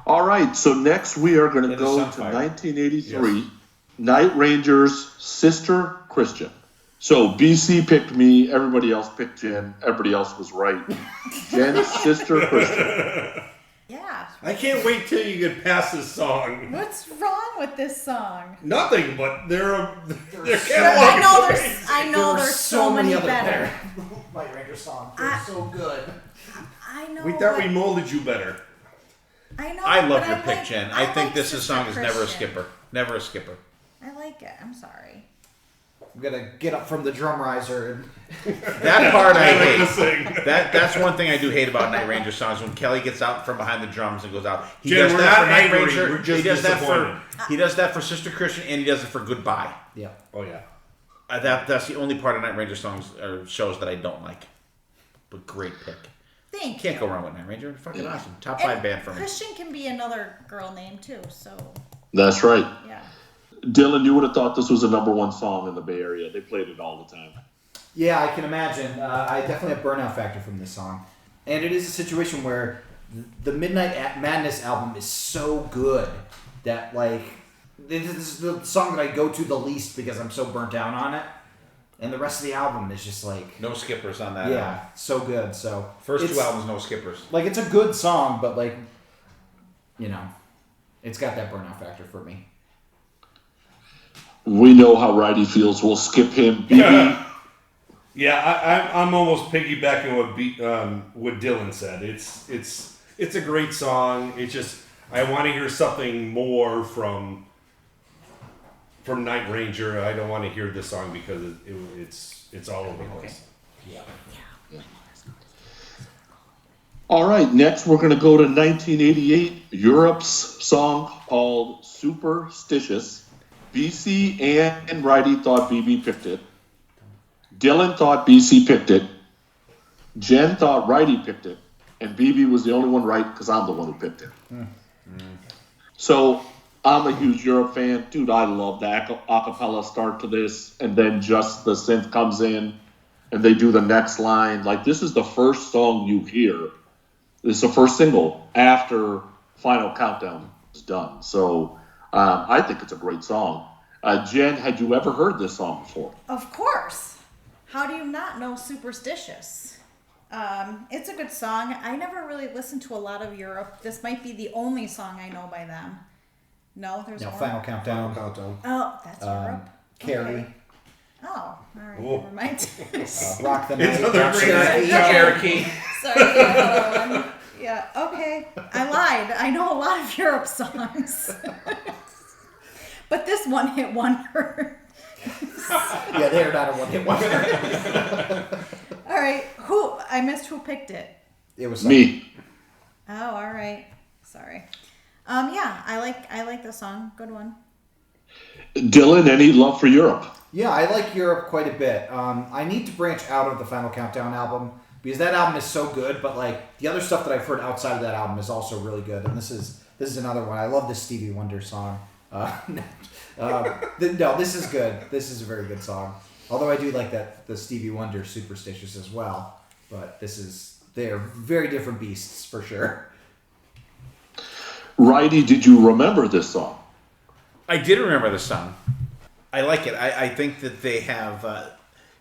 All right, so next we are going to In the go to Sunfire. 1983, Night Ranger's Sister Christian. So BC picked me, everybody else picked Jen, everybody else was right. Jen's Sister Christian. Yeah. I can't wait till you get past this song. What's wrong with this song? Nothing, but they're I know there's so many other better. Night Ranger songs. They're so good. I know. We thought but- we molded you better. I know. I love but your pick, like- Jen. I think like this Sister song is never a Christian. skipper. Never a skipper. I like it. I'm sorry. I'm gonna get up from the drum riser and That part I like to hate. sing. That's one thing I do hate about Night Ranger songs. When Kelly gets out from behind the drums and goes out, he Jen, does we're that not for Night angry, Ranger. we're just he does that disappointed. he does that for Sister Christian, and he does it for Goodbye. yeah. Oh yeah. That's the only part of Night Ranger songs or shows that I don't like. But great pick. Thank Can't you. go wrong with Night Ranger. Fucking awesome. Top And 5 band for me. Christian can be another girl name too. So That's right. yeah. Dylan, you would have thought this was a #1 song in the Bay Area. They played it all the time. Yeah, I can imagine. I definitely have burnout factor from this song, and it is a situation where the Midnight Madness album is so good that like this is the song that I go to the least because I'm so burnt out on it, and the rest of the album is just like No skippers on that. yeah, album. so good. So First it's- 2 albums, no skippers. like it's a good song, but like it's got that burnout factor for me. We know how Wrighty feels. We'll skip him. BB, Yeah, I'm almost piggybacking what Dylan said. It's a great song. It's just I want to hear something more from Night Ranger. I don't want to hear this song because it's all over the place. All right, next we're going to go to 1988, Europe's song called Superstitious. BC and Wrighty thought BB picked it. Dylan thought BC picked it. Jen thought Wrighty picked it. And BB was the only one right because I'm the one who picked it. So I'm a huge Europe fan. Dude, I love the acapella start to this, and then just the synth comes in, and they do the next line. Like, this is the first song you hear. This is the first single after Final Countdown is done. So I think it's a great song. Jen, had you ever heard this song before? Of course. How do you not know Superstitious? It's a good song. I never really listened to a lot of Europe. This might be the only song I know by them. No, there's more. Final Countdown. Oh, that's Europe. Carrie. Okay. Oh, all right. Whoa. Never mind. Rock the It's Night. other great- Cherokee. Sorry. Yeah. Okay. I lied. I know a lot of Europe songs, but this one hit wonder. Yeah, they're not a one-hit wonder. All right. I missed who picked it. It was Me. Oh, all right. Sorry. Yeah, I like the song. Good one. Dylan, any love for Europe? Yeah, I like Europe quite a bit. I need to branch out of the Final Countdown album because that album is so good, but like the other stuff that I've heard outside of that album is also really good. And this is another one. I love this Stevie Wonder song. No, this is good. This is a very good song. Although I do like the Stevie Wonder Superstitious as well. But they're very different beasts for sure. Righty, did you remember this song? I did remember the song. I like it. I think that they have,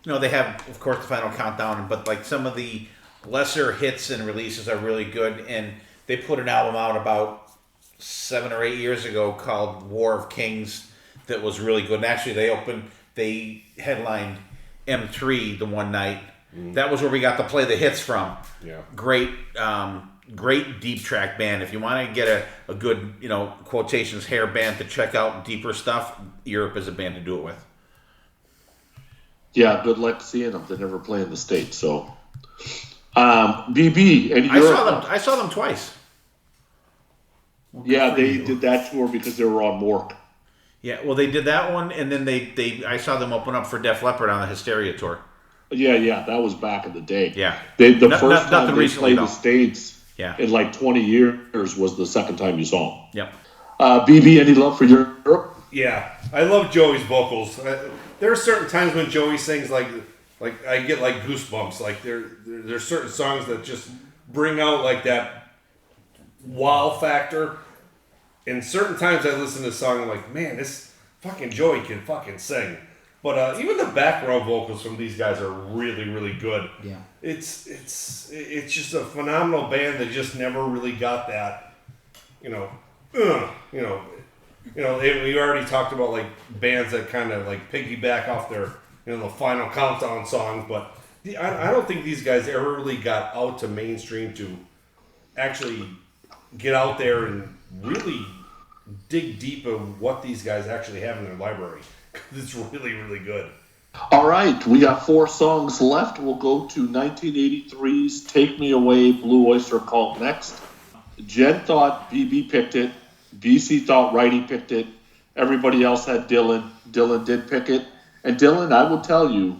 they have, of course, the Final Countdown, but like some of the lesser hits and releases are really good. And they put an album out about 7 or 8 years ago called War of Kings that was really good. And actually, they headlined M3 the one night. That was where we got to play the hits from. Yeah. Great deep track band. If you want to get a good, quotations hair band to check out deeper stuff, Europe is a band to do it with. Yeah, good luck seeing them. They never play in the States, so. BB, and Europe. I saw them twice. Yeah, they did that tour because they were on Mork. Yeah, well, they did that one, and then I saw them open up for Def Leppard on the Hysteria tour. Yeah, that was back in the day. Yeah. The first time they recently, played the States in like 20 years was the second time you saw them. Yep. BB, any love for Europe? Yeah, I love Joey's vocals. There are certain times when Joey sings like I get like goosebumps. Like there's certain songs that just bring out like that wow factor. And certain times I listen to the song, I'm like, man, this fucking Joey can fucking sing. But even the background vocals from these guys are really, really good. Yeah. It's just a phenomenal band that just never really got that, we already talked about like bands that kind of like piggyback off their, the Final Countdown songs, but I don't think these guys ever really got out to mainstream to actually get out there and really dig deep of what these guys actually have in their library. It's really, really good. All right, we got 4 songs left. We'll go to 1983's Take Me Away, Blue Oyster Cult next. Jen thought BB picked it. BC thought Righty picked it. Everybody else had Dylan. Dylan did pick it. And Dylan, I will tell you,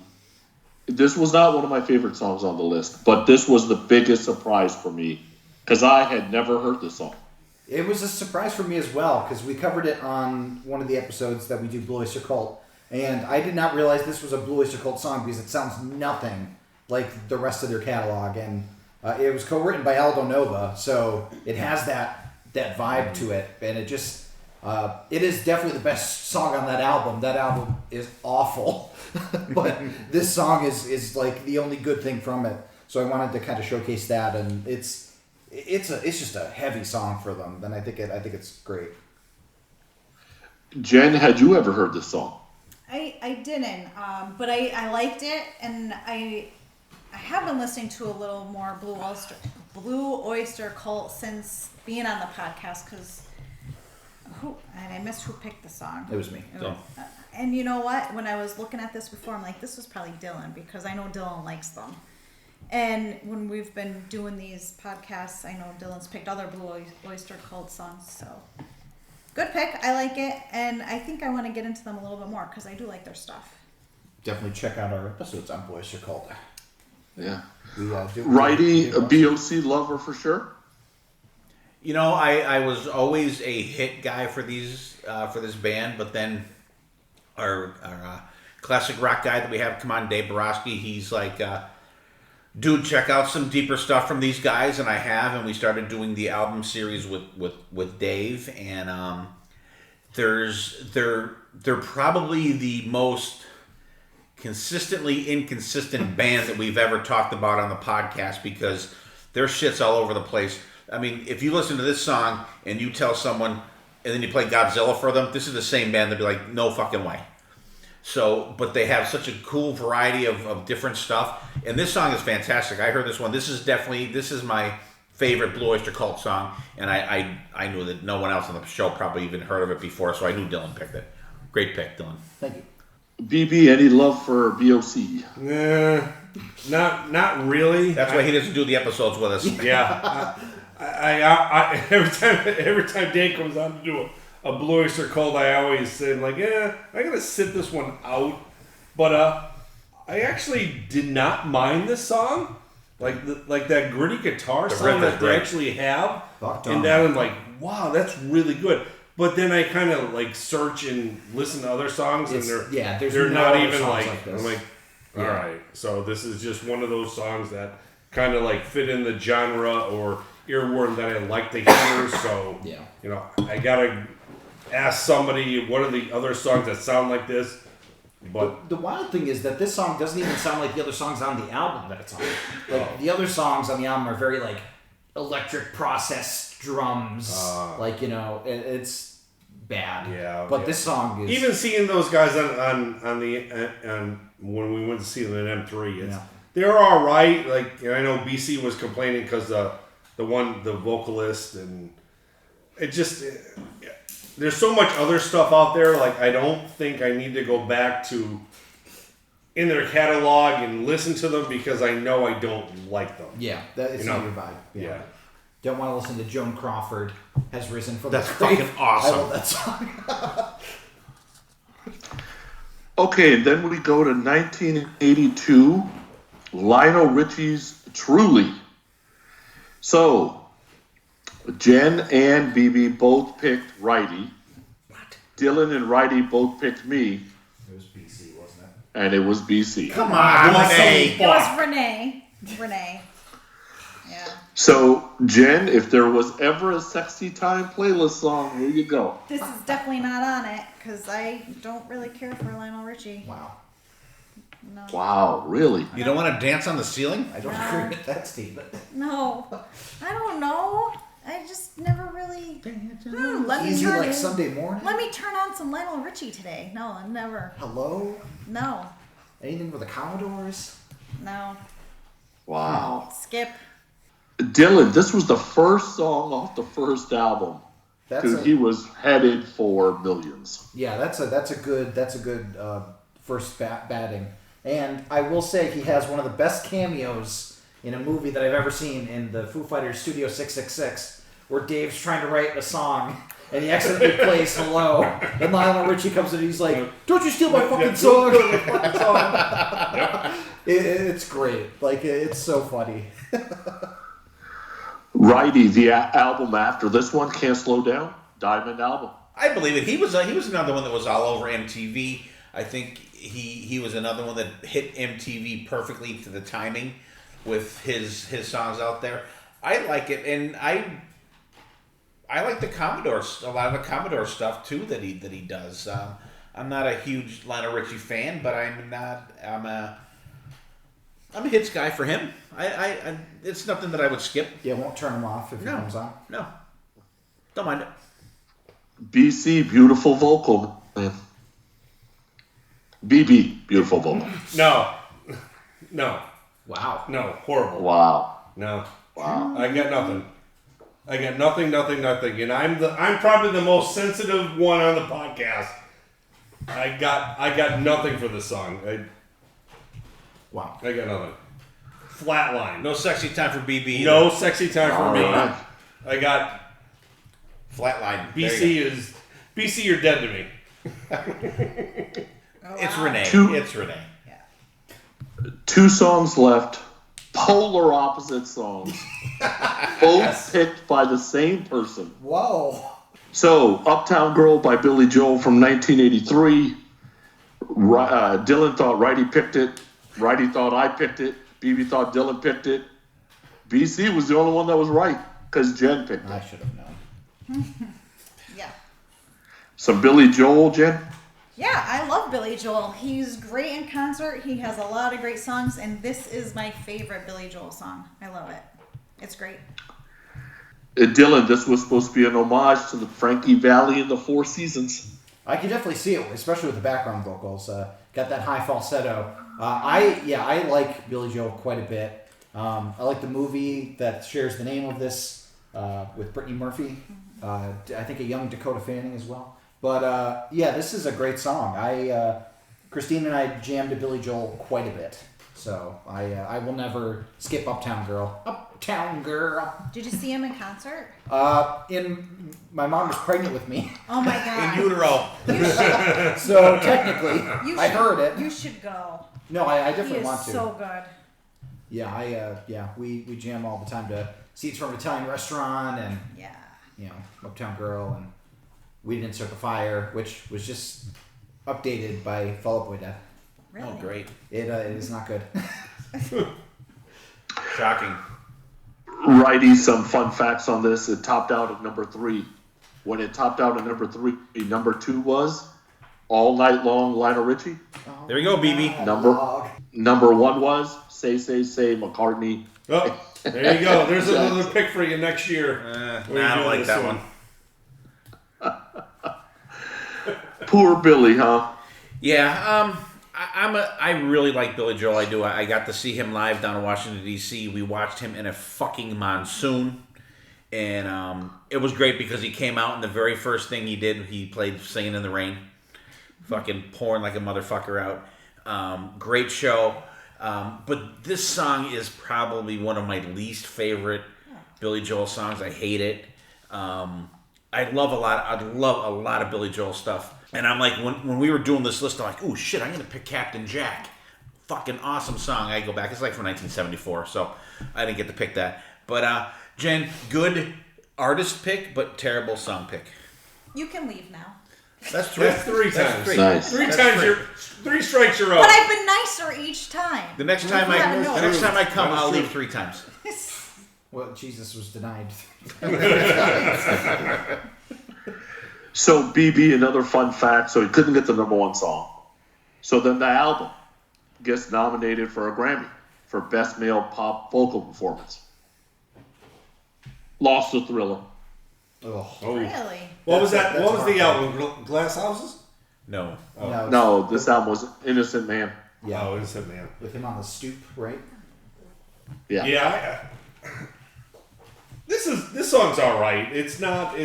this was not one of my favorite songs on the list, but this was the biggest surprise for me because I had never heard this song. It was a surprise for me as well because we covered it on one of the episodes that we do Blue Oyster Cult, and I did not realize this was a Blue Oyster Cult song because it sounds nothing like the rest of their catalog, and it was co-written by Aldo Nova, so it has that vibe to it, and it just it is definitely the best song on that album. That album is awful, but this song is like the only good thing from it. So I wanted to kind of showcase that, and it's just a heavy song for them, and I think it's great. Jen, had you ever heard this song? I didn't, but I liked it, and I have been listening to a little more Blue Oyster Cult since being on the podcast because I missed who picked the song. It was me. And you know what? When I was looking at this before, I'm like, this was probably Dylan because I know Dylan likes them. And when we've been doing these podcasts, I know Dylan's picked other Blue Oyster Cult songs, so good pick. I like it, and I think I want to get into them a little bit more because I do like their stuff. Definitely check out our episodes on Blue Oyster Cult. Yeah. We Righty, a BOC lover for sure? You know, I was always a hit guy for these for this band, but then our classic rock guy that we have, come on, Dave Borowski, he's like, dude, check out some deeper stuff from these guys, and I have, and we started doing the album series with Dave, and they're probably the most consistently inconsistent band that we've ever talked about on the podcast, because their shit's all over the place. I mean, if you listen to this song and you tell someone, and then you play Godzilla for them, this is the same band, they'll be like, no fucking way. So, but they have such a cool variety of different stuff, and this song is fantastic. I heard this one. This is my favorite Blue Oyster Cult song, and I knew that no one else on the show probably even heard of it before, so I knew Dylan picked it. Great pick, Dylan. Thank you. BB, any love for BOC? Not really. That's why he doesn't do the episodes with us. Yeah. I every time Dan comes on to do a Blue Oyster Cult, I always say, like, I gotta sit this one out. But I actually did not mind this song. Like that gritty guitar song that they actually have. And that I'm like, wow, that's really good. But then I kind of like search and listen to other songs, and they're not even like I'm like, all right. So this is just one of those songs that kind of like fit in the genre or earworm that I like to hear. So you know, I gotta ask somebody what are the other songs that sound like this. But the wild thing is that this song doesn't even sound like the other songs on the album that it's on. Like the other songs on the album are very like electric processed drums. Like, you know, it's bad. Yeah. But this song is even seeing those guys on when we went to see them in M3, they're all right. Like, and I know BC was complaining because the vocalist, and it just. There's so much other stuff out there, like I don't think I need to go back to in their catalog and listen to them because I know I don't like them. Yeah, that is not your vibe. Yeah. Don't want to listen to Joan Crawford Has Risen from That's the Grave. fucking awesome. I love that song. Okay, and then we go to 1982, Lionel Richie's Truly. So, Jen and BB both picked Righty. What? Dylan and Righty both picked me. It was BC, wasn't it? And it was BC. Come on, Renee. It was Renee. Yeah. So, Jen, if there was ever a Sexy Time playlist song, here you go. This is definitely not on it because I don't really care for Lionel Richie. Wow. No. Wow, really? You don't want to dance on the ceiling? I don't agree with that statement. No. I don't know. I just never really. Let me Easy turn like Sunday morning. Let me turn on some Lionel Richie today. No, I never. Hello? No. Anything with the Commodores? No. Wow. Skip. Dylan, this was the first song off the first album. He was headed for millions. Yeah, that's a good first batting. And I will say he has one of the best cameos in a movie that I've ever seen in the Foo Fighters Studio 666, where Dave's trying to write a song and he accidentally plays Hello, and Lionel Richie comes in and he's like, "Don't you steal my fucking song!" It's great. Like, it's so funny. Righty, the album after this one, Can't Slow Down, Diamond album. I believe it. He was another one that was all over MTV. I think he was another one that hit MTV perfectly to the timing with his songs out there. I like it, and I like the Commodores, a lot of the Commodore stuff too that he does. I'm not a huge Lionel Richie fan, but I'm a hits guy for him. I it's nothing that I would skip. Yeah, won't turn him off if he comes on. No, don't mind it. BC, beautiful vocal, man. BB, beautiful vocal. No. Wow. No, horrible. Wow. No. Wow. I got nothing. And I'm probably the most sensitive one on the podcast. I got nothing for this song. Wow. I got nothing. Flatline. No sexy time for BB either. No sexy time for me. Right. I got Flatline. BC you're dead to me. It's Renee. Two songs left. Polar opposite songs. Both picked by the same person. Whoa. So, Uptown Girl by Billy Joel from 1983. Dylan thought Wrighty picked it. Wrighty thought I picked it. BB thought Dylan picked it. BC was the only one that was right because Jen picked it. I should have known. Yeah. Some Billy Joel, Jen? Yeah, I love Billy Joel. He's great in concert. He has a lot of great songs, and this is my favorite Billy Joel song. I love it. It's great. Dylan, this was supposed to be an homage to the Frankie Valli and the Four Seasons. I can definitely see it, especially with the background vocals. Got that high falsetto. I like Billy Joel quite a bit. I like the movie that shares the name of this with Brittany Murphy. I think a young Dakota Fanning as well. But this is a great song. Christine and I jammed to Billy Joel quite a bit. So I will never skip Uptown Girl. Uptown Girl. Did you see him in concert? My mom was pregnant with me. Oh my god. In utero. So technically, I heard it. You should go. No, I He definitely is want to. so good. Yeah, we jam all the time to Seats from an Italian Restaurant and Yeah. Uptown Girl, and We Didn't Start the Fire, which was just updated by Fall Out Boy Death. Really? Oh, great. It is not good. Shocking. Wrighty, some fun facts on this. It topped out at number 3. When it topped out at number 3, number 2 was All Night Long, Lionel Richie. There you go, BB. Number 1 was Say, McCartney. Oh, there you go. There's another pick for you next year. I don't like that one. Poor Billy, huh? Yeah, I really like Billy Joel. I do. I got to see him live down in Washington D.C. We watched him in a fucking monsoon, and it was great because he came out and the very first thing he did, he played "Singing in the Rain," fucking pouring like a motherfucker out. Great show, but this song is probably one of my least favorite Billy Joel songs. I hate it. I love a lot of Billy Joel stuff. And I'm like, when we were doing this list, I'm like, oh shit, I'm going to pick Captain Jack. Fucking awesome song. I go back. It's like from 1974, so I didn't get to pick that. But Jen, good artist pick, but terrible song pick. You can leave now. That's three. That's 3 times. Three. Nice. Three That's times. three. 3 strikes you're out. But I've been nicer each time. The next time I come, I'll leave 3 times. Well, Jesus was denied. So BB, another fun fact, so he couldn't get the number 1 song. So then the album gets nominated for a Grammy for Best Male Pop Vocal Performance. Lost to Thriller. Oh. Really? What was that? That's What was hard. the album? Glass Houses? No. No, this album was Innocent Man. Yeah. Oh, it's a man. With him on the stoop, right? Yeah. Yeah. This song's all right. It's not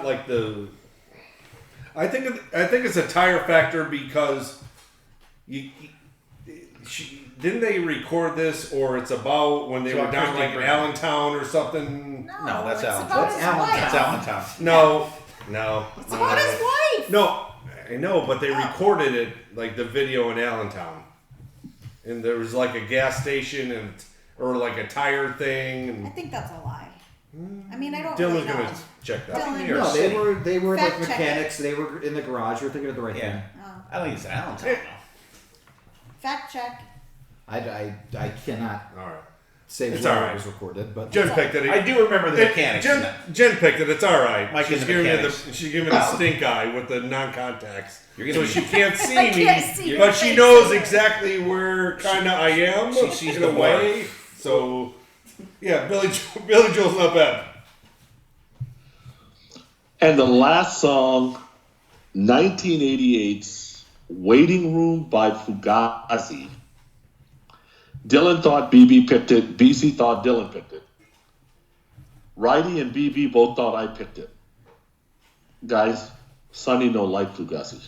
like the. I think it's a tire factor because didn't they record this, or it's about when they were down like in Allentown or something? No, that's it's Allentown. about his wife. That's Allentown. No. It's about his wife. No, I know, but they recorded it like the video in Allentown, and there was like a gas station or like a tire thing. I And think that's a lie. I mean, I don't Dylan's really know. gonna check that. Dylan, No, they were Fact like check mechanics. They were in the garage. You're thinking of the right Yeah. thing. Oh. I think it's Allentown. Fact check. I cannot All right. say It's where all it right. was recorded, but Jen picked it. I do remember the mechanics. Jen picked it. It's all right. Mike She's and the giving me mechanics. she's giving me the stink eye with the non-contacts, You're so gonna she be- can't see I me. can't see your But she face knows either. exactly where kind of I am. She sees in the a way. So yeah, Billy Joel's not bad. And the last song, 1988's Waiting Room by Fugazi. Dylan thought BB picked it. BC thought Dylan picked it. Wrighty and BB both thought I picked it. Guys, Sonny no like Fugazi.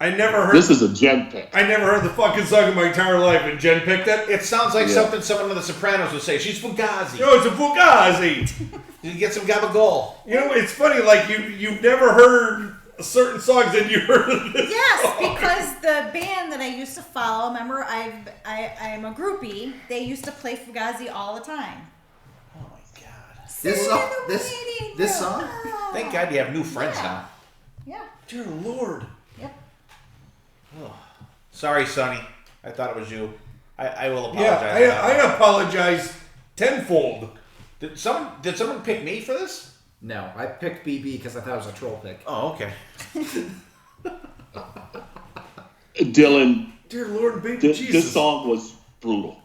I never heard. This is a Jen pick. I never heard the fucking song in my entire life, and Jen picked it. It sounds like Yeah. something someone on The Sopranos would say. She's Fugazi. No, it's a Fugazi. You get some gabagol. You know, it's funny. Like you've never heard certain songs, and you heard this. Yes, because the band that I used to follow. Remember, I'm a groupie. They used to play Fugazi all the time. Oh my god. This song. This song. Thank God you have new friends now. Yeah. Dear Lord. Yep. Oh. Sorry, Sonny. I thought it was you. I will apologize. Yeah, I apologize tenfold. Did someone pick me for this? No, I picked BB because I thought it was a troll pick. Oh, okay. Dylan, Dear Lord, baby Jesus. this song was brutal.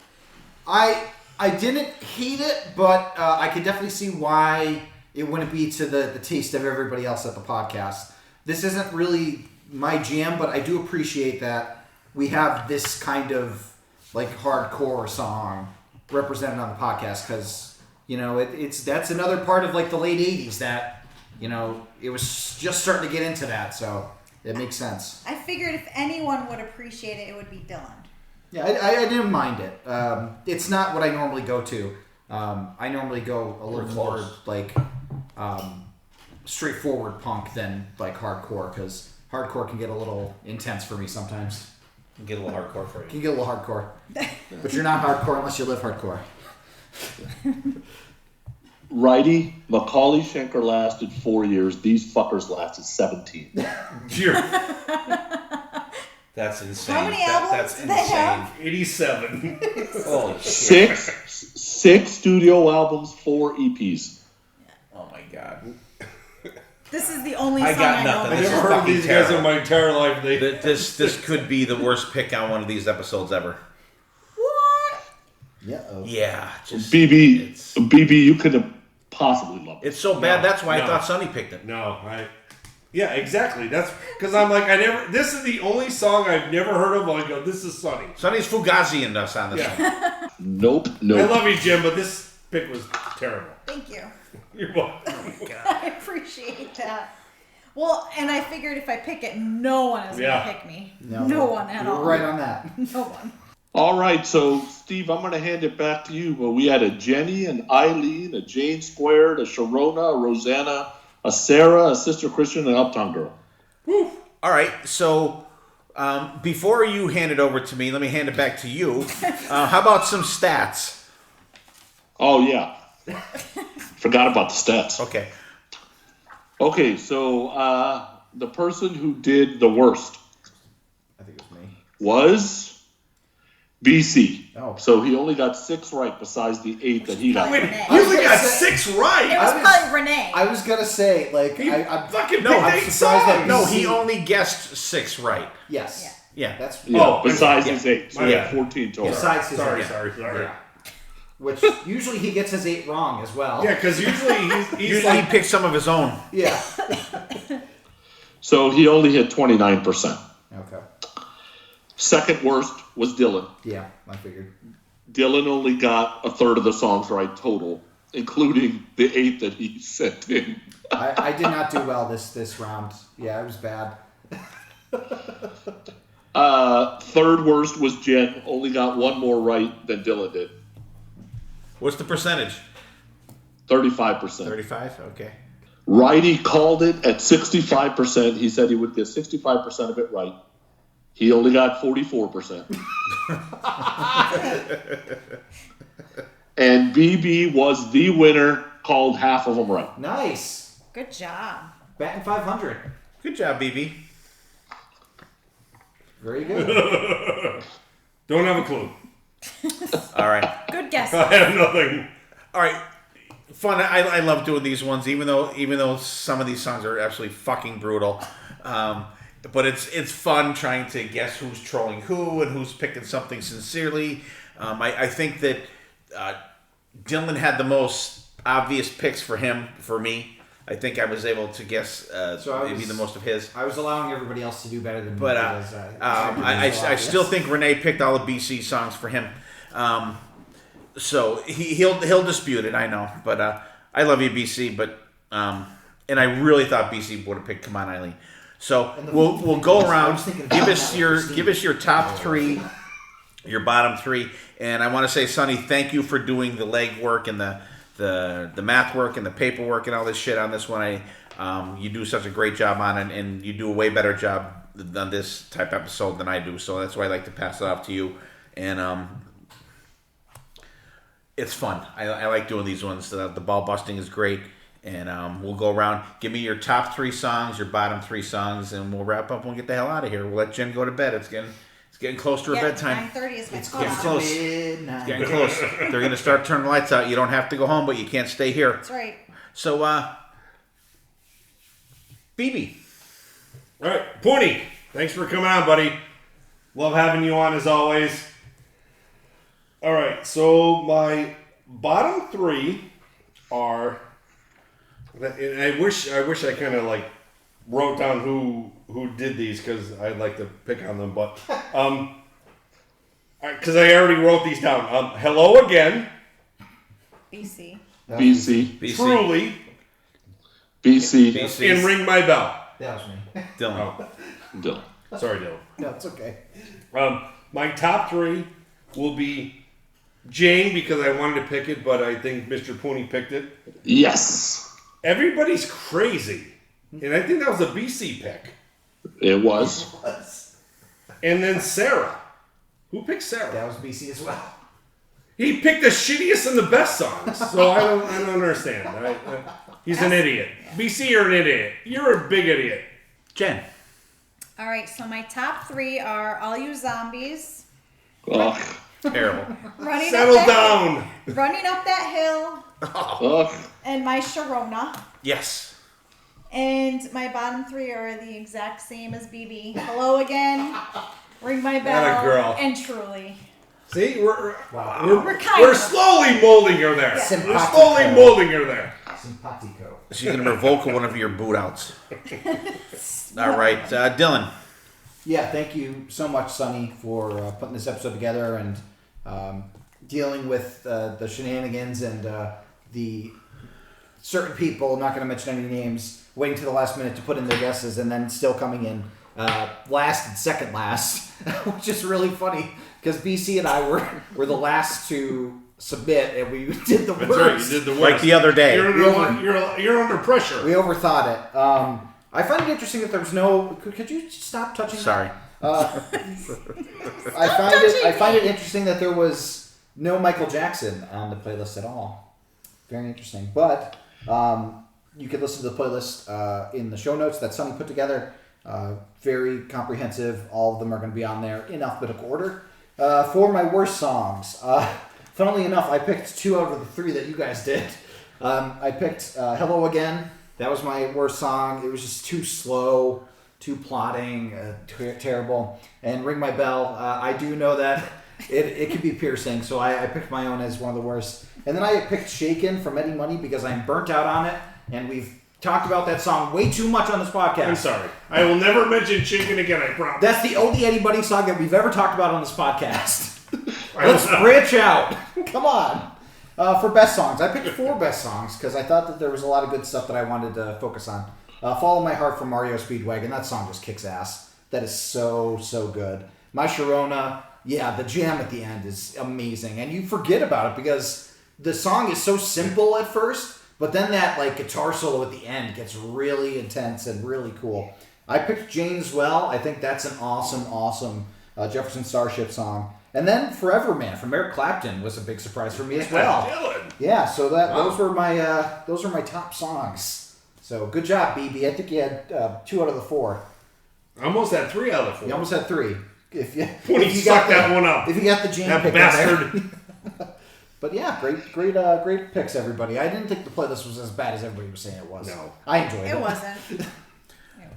I didn't hate it, but I could definitely see why it wouldn't be to the taste of everybody else at the podcast. This isn't really my jam, but I do appreciate that we have this kind of like hardcore song represented on the podcast because that's another part of like the late '80s that it was just starting to get into that, so it makes sense. I figured if anyone would appreciate it, it would be Dylan. Yeah, I didn't mind it. It's not what I normally go to. I normally go a little more like straightforward punk than like hardcore because hardcore can get a little intense for me sometimes. Can get a little hardcore for you. Can get a little hardcore, but you're not hardcore unless you live hardcore. Righty, Macaulay Schenker lasted 4 years. These fuckers lasted 17. That's insane. How many albums That's do they have? 87. Holy shit. Six studio albums, 4 EPs. Oh my god. This is the only I song got I nothing. know. I This never is heard of fucking these guys terrible. in my entire life. This could be the worst pick on one of these episodes ever. What? Yeah. Yeah. Just, BB, you could have possibly loved it. it's so bad. That's why I No. thought Sonny picked it. No, yeah, exactly. That's because I'm like, this is the only song I've never heard of. I go, this is Sonny. Sonny's Fugazi-ing us on this one. Yeah. Nope. I love you, Jim, but this pick was terrible. Thank you. You're welcome. I appreciate that. Well, and I figured if I pick it, no one is going to pick me. No one at all. You're right on that. No one. All right, so Steve, I'm going to hand it back to you. But we had a Jenny, an Eileen, a Jane Squared, a Sharona, a Rosanna, a Sarah, a Sister Christian, and an Uptown Girl. Whew. All right, so before you hand it over to me, let me hand it back to you. How about some stats? Oh, yeah. Forgot about the stats. Okay. Okay, so the person who did the worst I think it was me. was BC. Oh. So he only got 6 right besides the 8 that he got. Wait, Wait, Renee. you only got say- 6 right. It was probably Renee. I was gonna say like I'm fucking No, picked I'm 8 surprised songs. that- No, he only guessed 6 right. yes. Yeah. That's Yeah, besides yeah. his 8. So My he had bad. 14 total. besides his Sorry. which usually he gets his 8 wrong as well. Yeah, because usually he's Usually like, he picked some of his own. Yeah. So he only hit 29%. Okay. Second worst was Dylan. Yeah, I figured. Dylan only got a third of the songs right total, including the 8 that he sent in. I did not do well this round. Yeah, it was bad. Third worst was Jen, only got 1 more right than Dylan did. What's the percentage? 35%. 35? Okay. Righty called it at 65%. He said he would get 65% of it right. He only got 44%. And BB was the winner, called half of them right. Nice. Good job. Batting 500. Good job, BB. Very good. don't have a clue. All right. Good guess. I have nothing. All right. Fun. I love doing these ones, even though some of these songs are absolutely fucking brutal. But it's fun trying to guess who's trolling who and who's picking something sincerely. I think that Dylan had the most obvious picks for me. I think I was able to guess maybe the most of his. I was allowing everybody else to do better than me. But because I still think Renee picked all the BC songs for him. So he'll dispute it, I know. But I love you, BC. But and I really thought BC would have picked Come On, Eileen. So we'll go around. Give us your top 3, your bottom 3, and I want to say, Sonny, thank you for doing the leg work and the math work and the paperwork and all this shit on this one. You do such a great job on it, and you do a way better job on this type episode than I do, so that's why I like to pass it off to you. And it's fun. I like doing these ones. The ball busting is great. And we'll go around. Give me your top 3 songs, your bottom 3 songs, and we'll wrap up and we'll get the hell out of here. We'll let Jen go to bed. It's getting close to her bedtime. 9:30 is my It's cutoff. Getting close. It's getting close. They're going to start turning the lights out. You don't have to go home, but you can't stay here. That's right. So, BB. All right, Pooni, thanks for coming on, buddy. Love having you on as always. All right, so my bottom 3 are, and I wish I kind of like wrote down who did these because I'd like to pick on them, but because I already wrote these down. Hello Again, BC. BC. Truly, BC. and Ring My Bell. That was me. Dylan. Dylan. Sorry, Dylan. No, it's okay. My top 3 will be Jane because I wanted to pick it, but I think Mr. Pooni picked it. Yes. Everybody's Crazy, and I think that was a BC pick. It was. And then Sarah. Who picked Sarah? That was BC as well. He picked the shittiest and the best songs, so I don't understand. He's an idiot. BC, you're an idiot. You're a big idiot. Jen. All right, so my top 3 are All You Zombies, Ugh. Terrible. Settle down. Running Up That Hill, Ugh. and My Sharona. Yes. And my bottom 3 are the exact same as BB. Hello Again, Ring My Bell, Atta girl. and Truly. See, we're kind we're of- slowly molding her there. Yeah. We're slowly molding her there. Simpatico. She's going to revoke one of your boot outs. All right. Dylan. Yeah, thank you so much, Sonny, for putting this episode together and dealing with the shenanigans and the certain people, I'm not going to mention any names, waiting to the last minute to put in their guesses and then still coming in last and second last, which is really funny because BC and I were the last to submit and we did the That's worst. right, you did the worst. Like the other day. You're under pressure. We overthought it. I find it interesting that there was no. Could you stop touching? Sorry. I find it interesting that there was no Michael Jackson on the playlist at all. Very interesting. But you can listen to the playlist in the show notes that Sonny put together. Very comprehensive. All of them are going to be on there in alphabetical order. For my worst songs, funnily enough, I picked 2 out of the 3 that you guys did. I picked Hello Again. That was my worst song. It was just too slow, too plotting, terrible. And Ring My Bell, I do know that it can be piercing, so I picked my own as one of the worst. And then I picked Shaken from Eddie Money because I'm burnt out on it, and we've talked about that song way too much on this podcast. I'm sorry. I will never mention Chicken again, I promise. That's the only Eddie Money song that we've ever talked about on this podcast. Let's branch out. Come on. For best songs, I picked 4 best songs because I thought that there was a lot of good stuff that I wanted to focus on. Follow My Heart from Mario Speedwagon. That song just kicks ass. That is so, so good. My Sharona, yeah, the jam at the end is amazing. And you forget about it because the song is so simple at first, but then that like guitar solo at the end gets really intense and really cool. I picked Jane as well. I think that's an awesome Jefferson Starship song. And then Forever Man from Eric Clapton was a big surprise for me as well. Dylan. Yeah, so those were my top songs. So good job, BB. I think you had 2 out of the 4. I almost had 3 out of the 4. You almost had 3. If you sucked that one up. If you got the Jane That pick bastard. in there. But yeah, great picks, everybody. I didn't think the playlist was as bad as everybody was saying it was. No. I enjoyed it. It wasn't.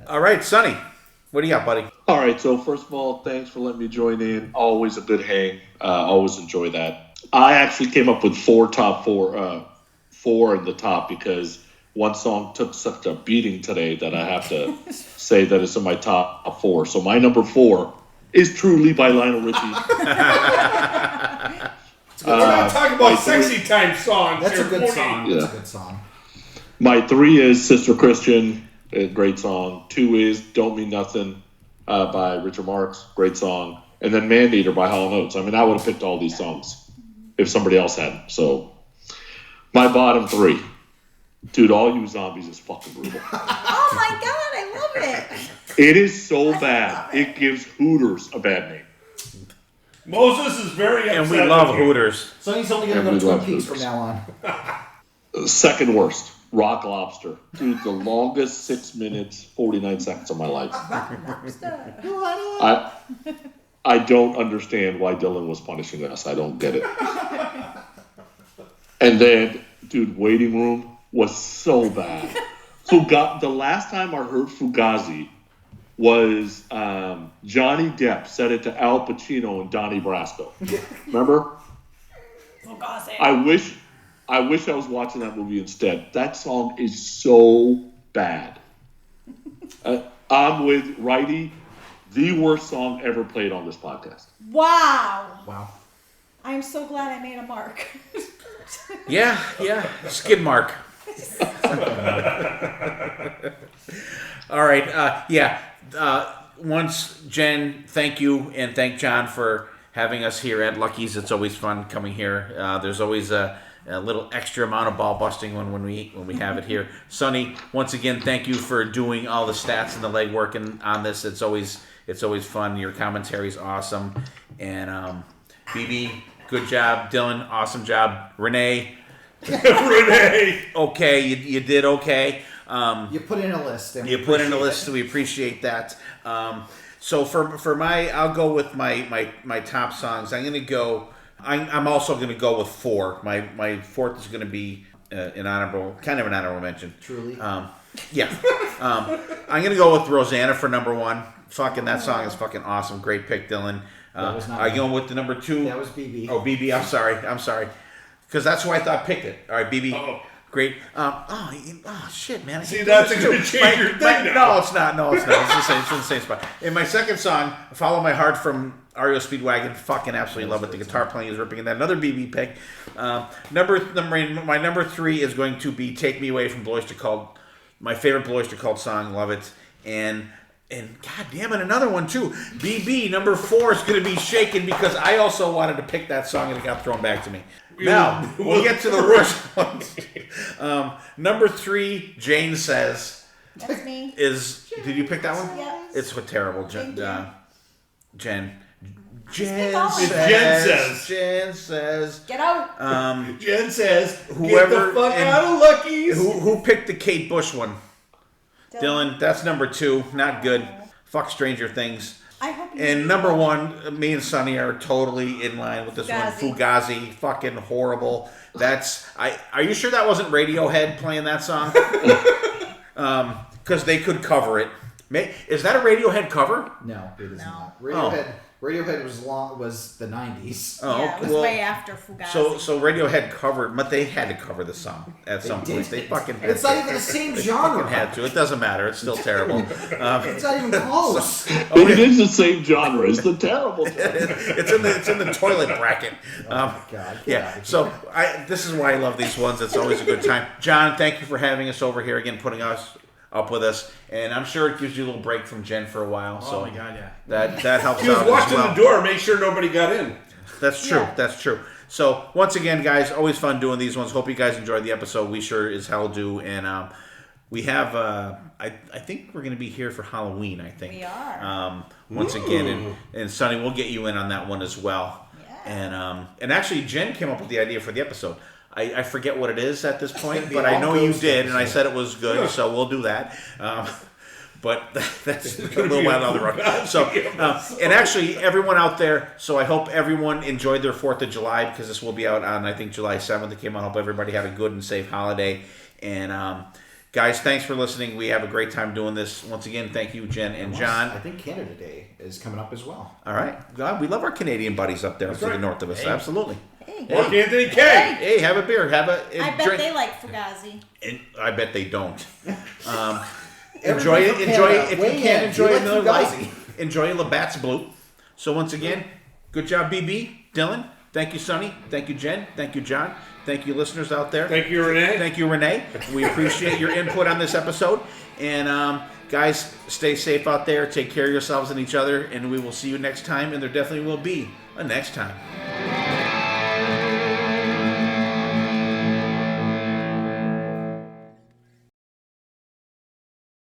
All right, Sonny. What do you got, buddy? All right, so first of all, thanks for letting me join in. Always a good hang. Always enjoy that. I actually came up with 4 in the top because one song took such a beating today that I have to say that it's in my top 4. So my number 4 is Truly by Lionel Richie. We're not talking about sexy time songs. That's a here, good Pooni. song. Yeah. That's a good song. My 3 is Sister Christian, a great song. 2 is Don't Mean Nothing by Richard Marx, great song. And then Man Eater by Hall & Oates. I mean, I would have picked all these songs if somebody else had them. So my bottom 3. Dude, All You Zombies is fucking brutal. Oh my god, I love it. It is so bad. It gives Hooters a bad name. Moses is very upset. And we love with you. Hooters. Sonny's only going to Yeah, go to we Twin love Peaks from Hooters. now on. Second worst, Rock Lobster. Dude, the longest 6 minutes, 49 seconds of my life. I don't understand why Dylan was punishing us. I don't get it. And then, dude, Waiting Room was so bad. The last time I heard Fugazi was Johnny Depp said it to Al Pacino and Donnie Brasco. Remember? I wish I was watching that movie instead. That song is so bad. I'm with Wrighty. The worst song ever played on this podcast. Wow. Wow. I'm so glad I made a mark. Yeah. Skid mark. All right. Once, Jen, thank you, and thank John for having us here at Lucky's. It's always fun coming here. There's always a little extra amount of ball busting when we have it here. Sonny, once again, thank you for doing all the stats and the legwork on this. It's always fun. Your commentary is awesome. And BB, good job. Dylan, awesome job. Renee, okay, you did okay. You put in a list. And You put in a list, so we appreciate that. So for I'll go with my top songs. I'm gonna go. I'm also gonna go with 4. My fourth is gonna be an honorable mention. Truly. I'm gonna go with Rosanna for number 1. Fucking that song is fucking awesome. Great pick, Dylan. I go with the number 2. That was BB. Oh, BB. I'm sorry. Because that's who I thought picked it. All right, BB. Oh. Great. Shit, man. See, that's going to change your thing now. No, it's not. It's in the same spot. In my second song, Follow My Heart from REO Speedwagon, fucking absolutely love it. The guitar playing is ripping in that. Another BB pick. My number 3 is going to be Take Me Away from Blue Oyster Cult. My favorite Blue Oyster Cult song. Love it. And god damn it, another one too. BB, number 4 is going to be Shaken because I also wanted to pick that song and it got thrown back to me. Now, we'll get to the worst ones. Number 3, Jane Says. That's me. Did you pick that one? Yes. It's what terrible, Jen. Jen pick all of says. them. Jen says. Get out. Jen says, Whoever get the fuck and out of Lucky's. Who picked the Kate Bush one? Dylan, that's number 2. Not good. Fuck Stranger Things. I hope you And number 1, me and Sonny are totally in line with this one. Fugazi, fucking horrible. Are you sure that wasn't Radiohead playing that song? Because they could cover it. Is that a Radiohead cover? No, it is No. not. Radiohead was the 90s. Oh, Yeah, it was well, way after Fugazi. So Radiohead covered, but they had to cover the song at some point. They fucking had It's to. not even the same genre. Fucking had to. It doesn't matter. It's still terrible. It's not even close. It is the same genre. It's the terrible genre. It's in the toilet bracket. God, Yeah. So this is why I love these ones. It's always a good time. John, thank you for having us over here again, putting us up with us, and I'm sure it gives you a little break from Jen for a while. So Oh my god, yeah. that helps He was out watching as well. the door, make sure nobody got in. That's true. Yeah. That's true. So once again, guys, always fun doing these ones. Hope you guys enjoyed the episode. We sure as hell do, and we have. I think we're going to be here for Halloween. I think We are. Once again, and Sonny, we'll get you in on that one as well. Yeah. And actually, Jen came up with the idea for the episode. I forget what it is at this point, be but I all know you ghost did, and I episode. said it was good, so we'll do that. But that's a little while down the road. So, and actually, everyone out there, so I hope everyone enjoyed their 4th of July, because this will be out on, I think, July 7th. It came out. I hope everybody had a good and safe holiday. And guys, thanks for listening. We have a great time doing this. Once again, thank you, Jen and John. I think Canada Day is coming up as well. All right. God, we love our Canadian buddies up there to the north of us. Absolutely. Mark Anthony K. Hey, have a beer. Have a I bet drink. they like Fugazi. And I bet they don't. Enjoy it. from Enjoy Canada, it. If weigh you can't in. enjoy Do you like another Fugazi? life, enjoy Labatt's Blue. So once again, good job, BB, Dylan. Thank you, Sonny. Thank you, Jen. Thank you, John. Thank you, listeners out there. Thank you, Renee. Thank you, Renee. We appreciate your input on this episode. And guys, stay safe out there. Take care of yourselves and each other. And we will see you next time. And there definitely will be a next time.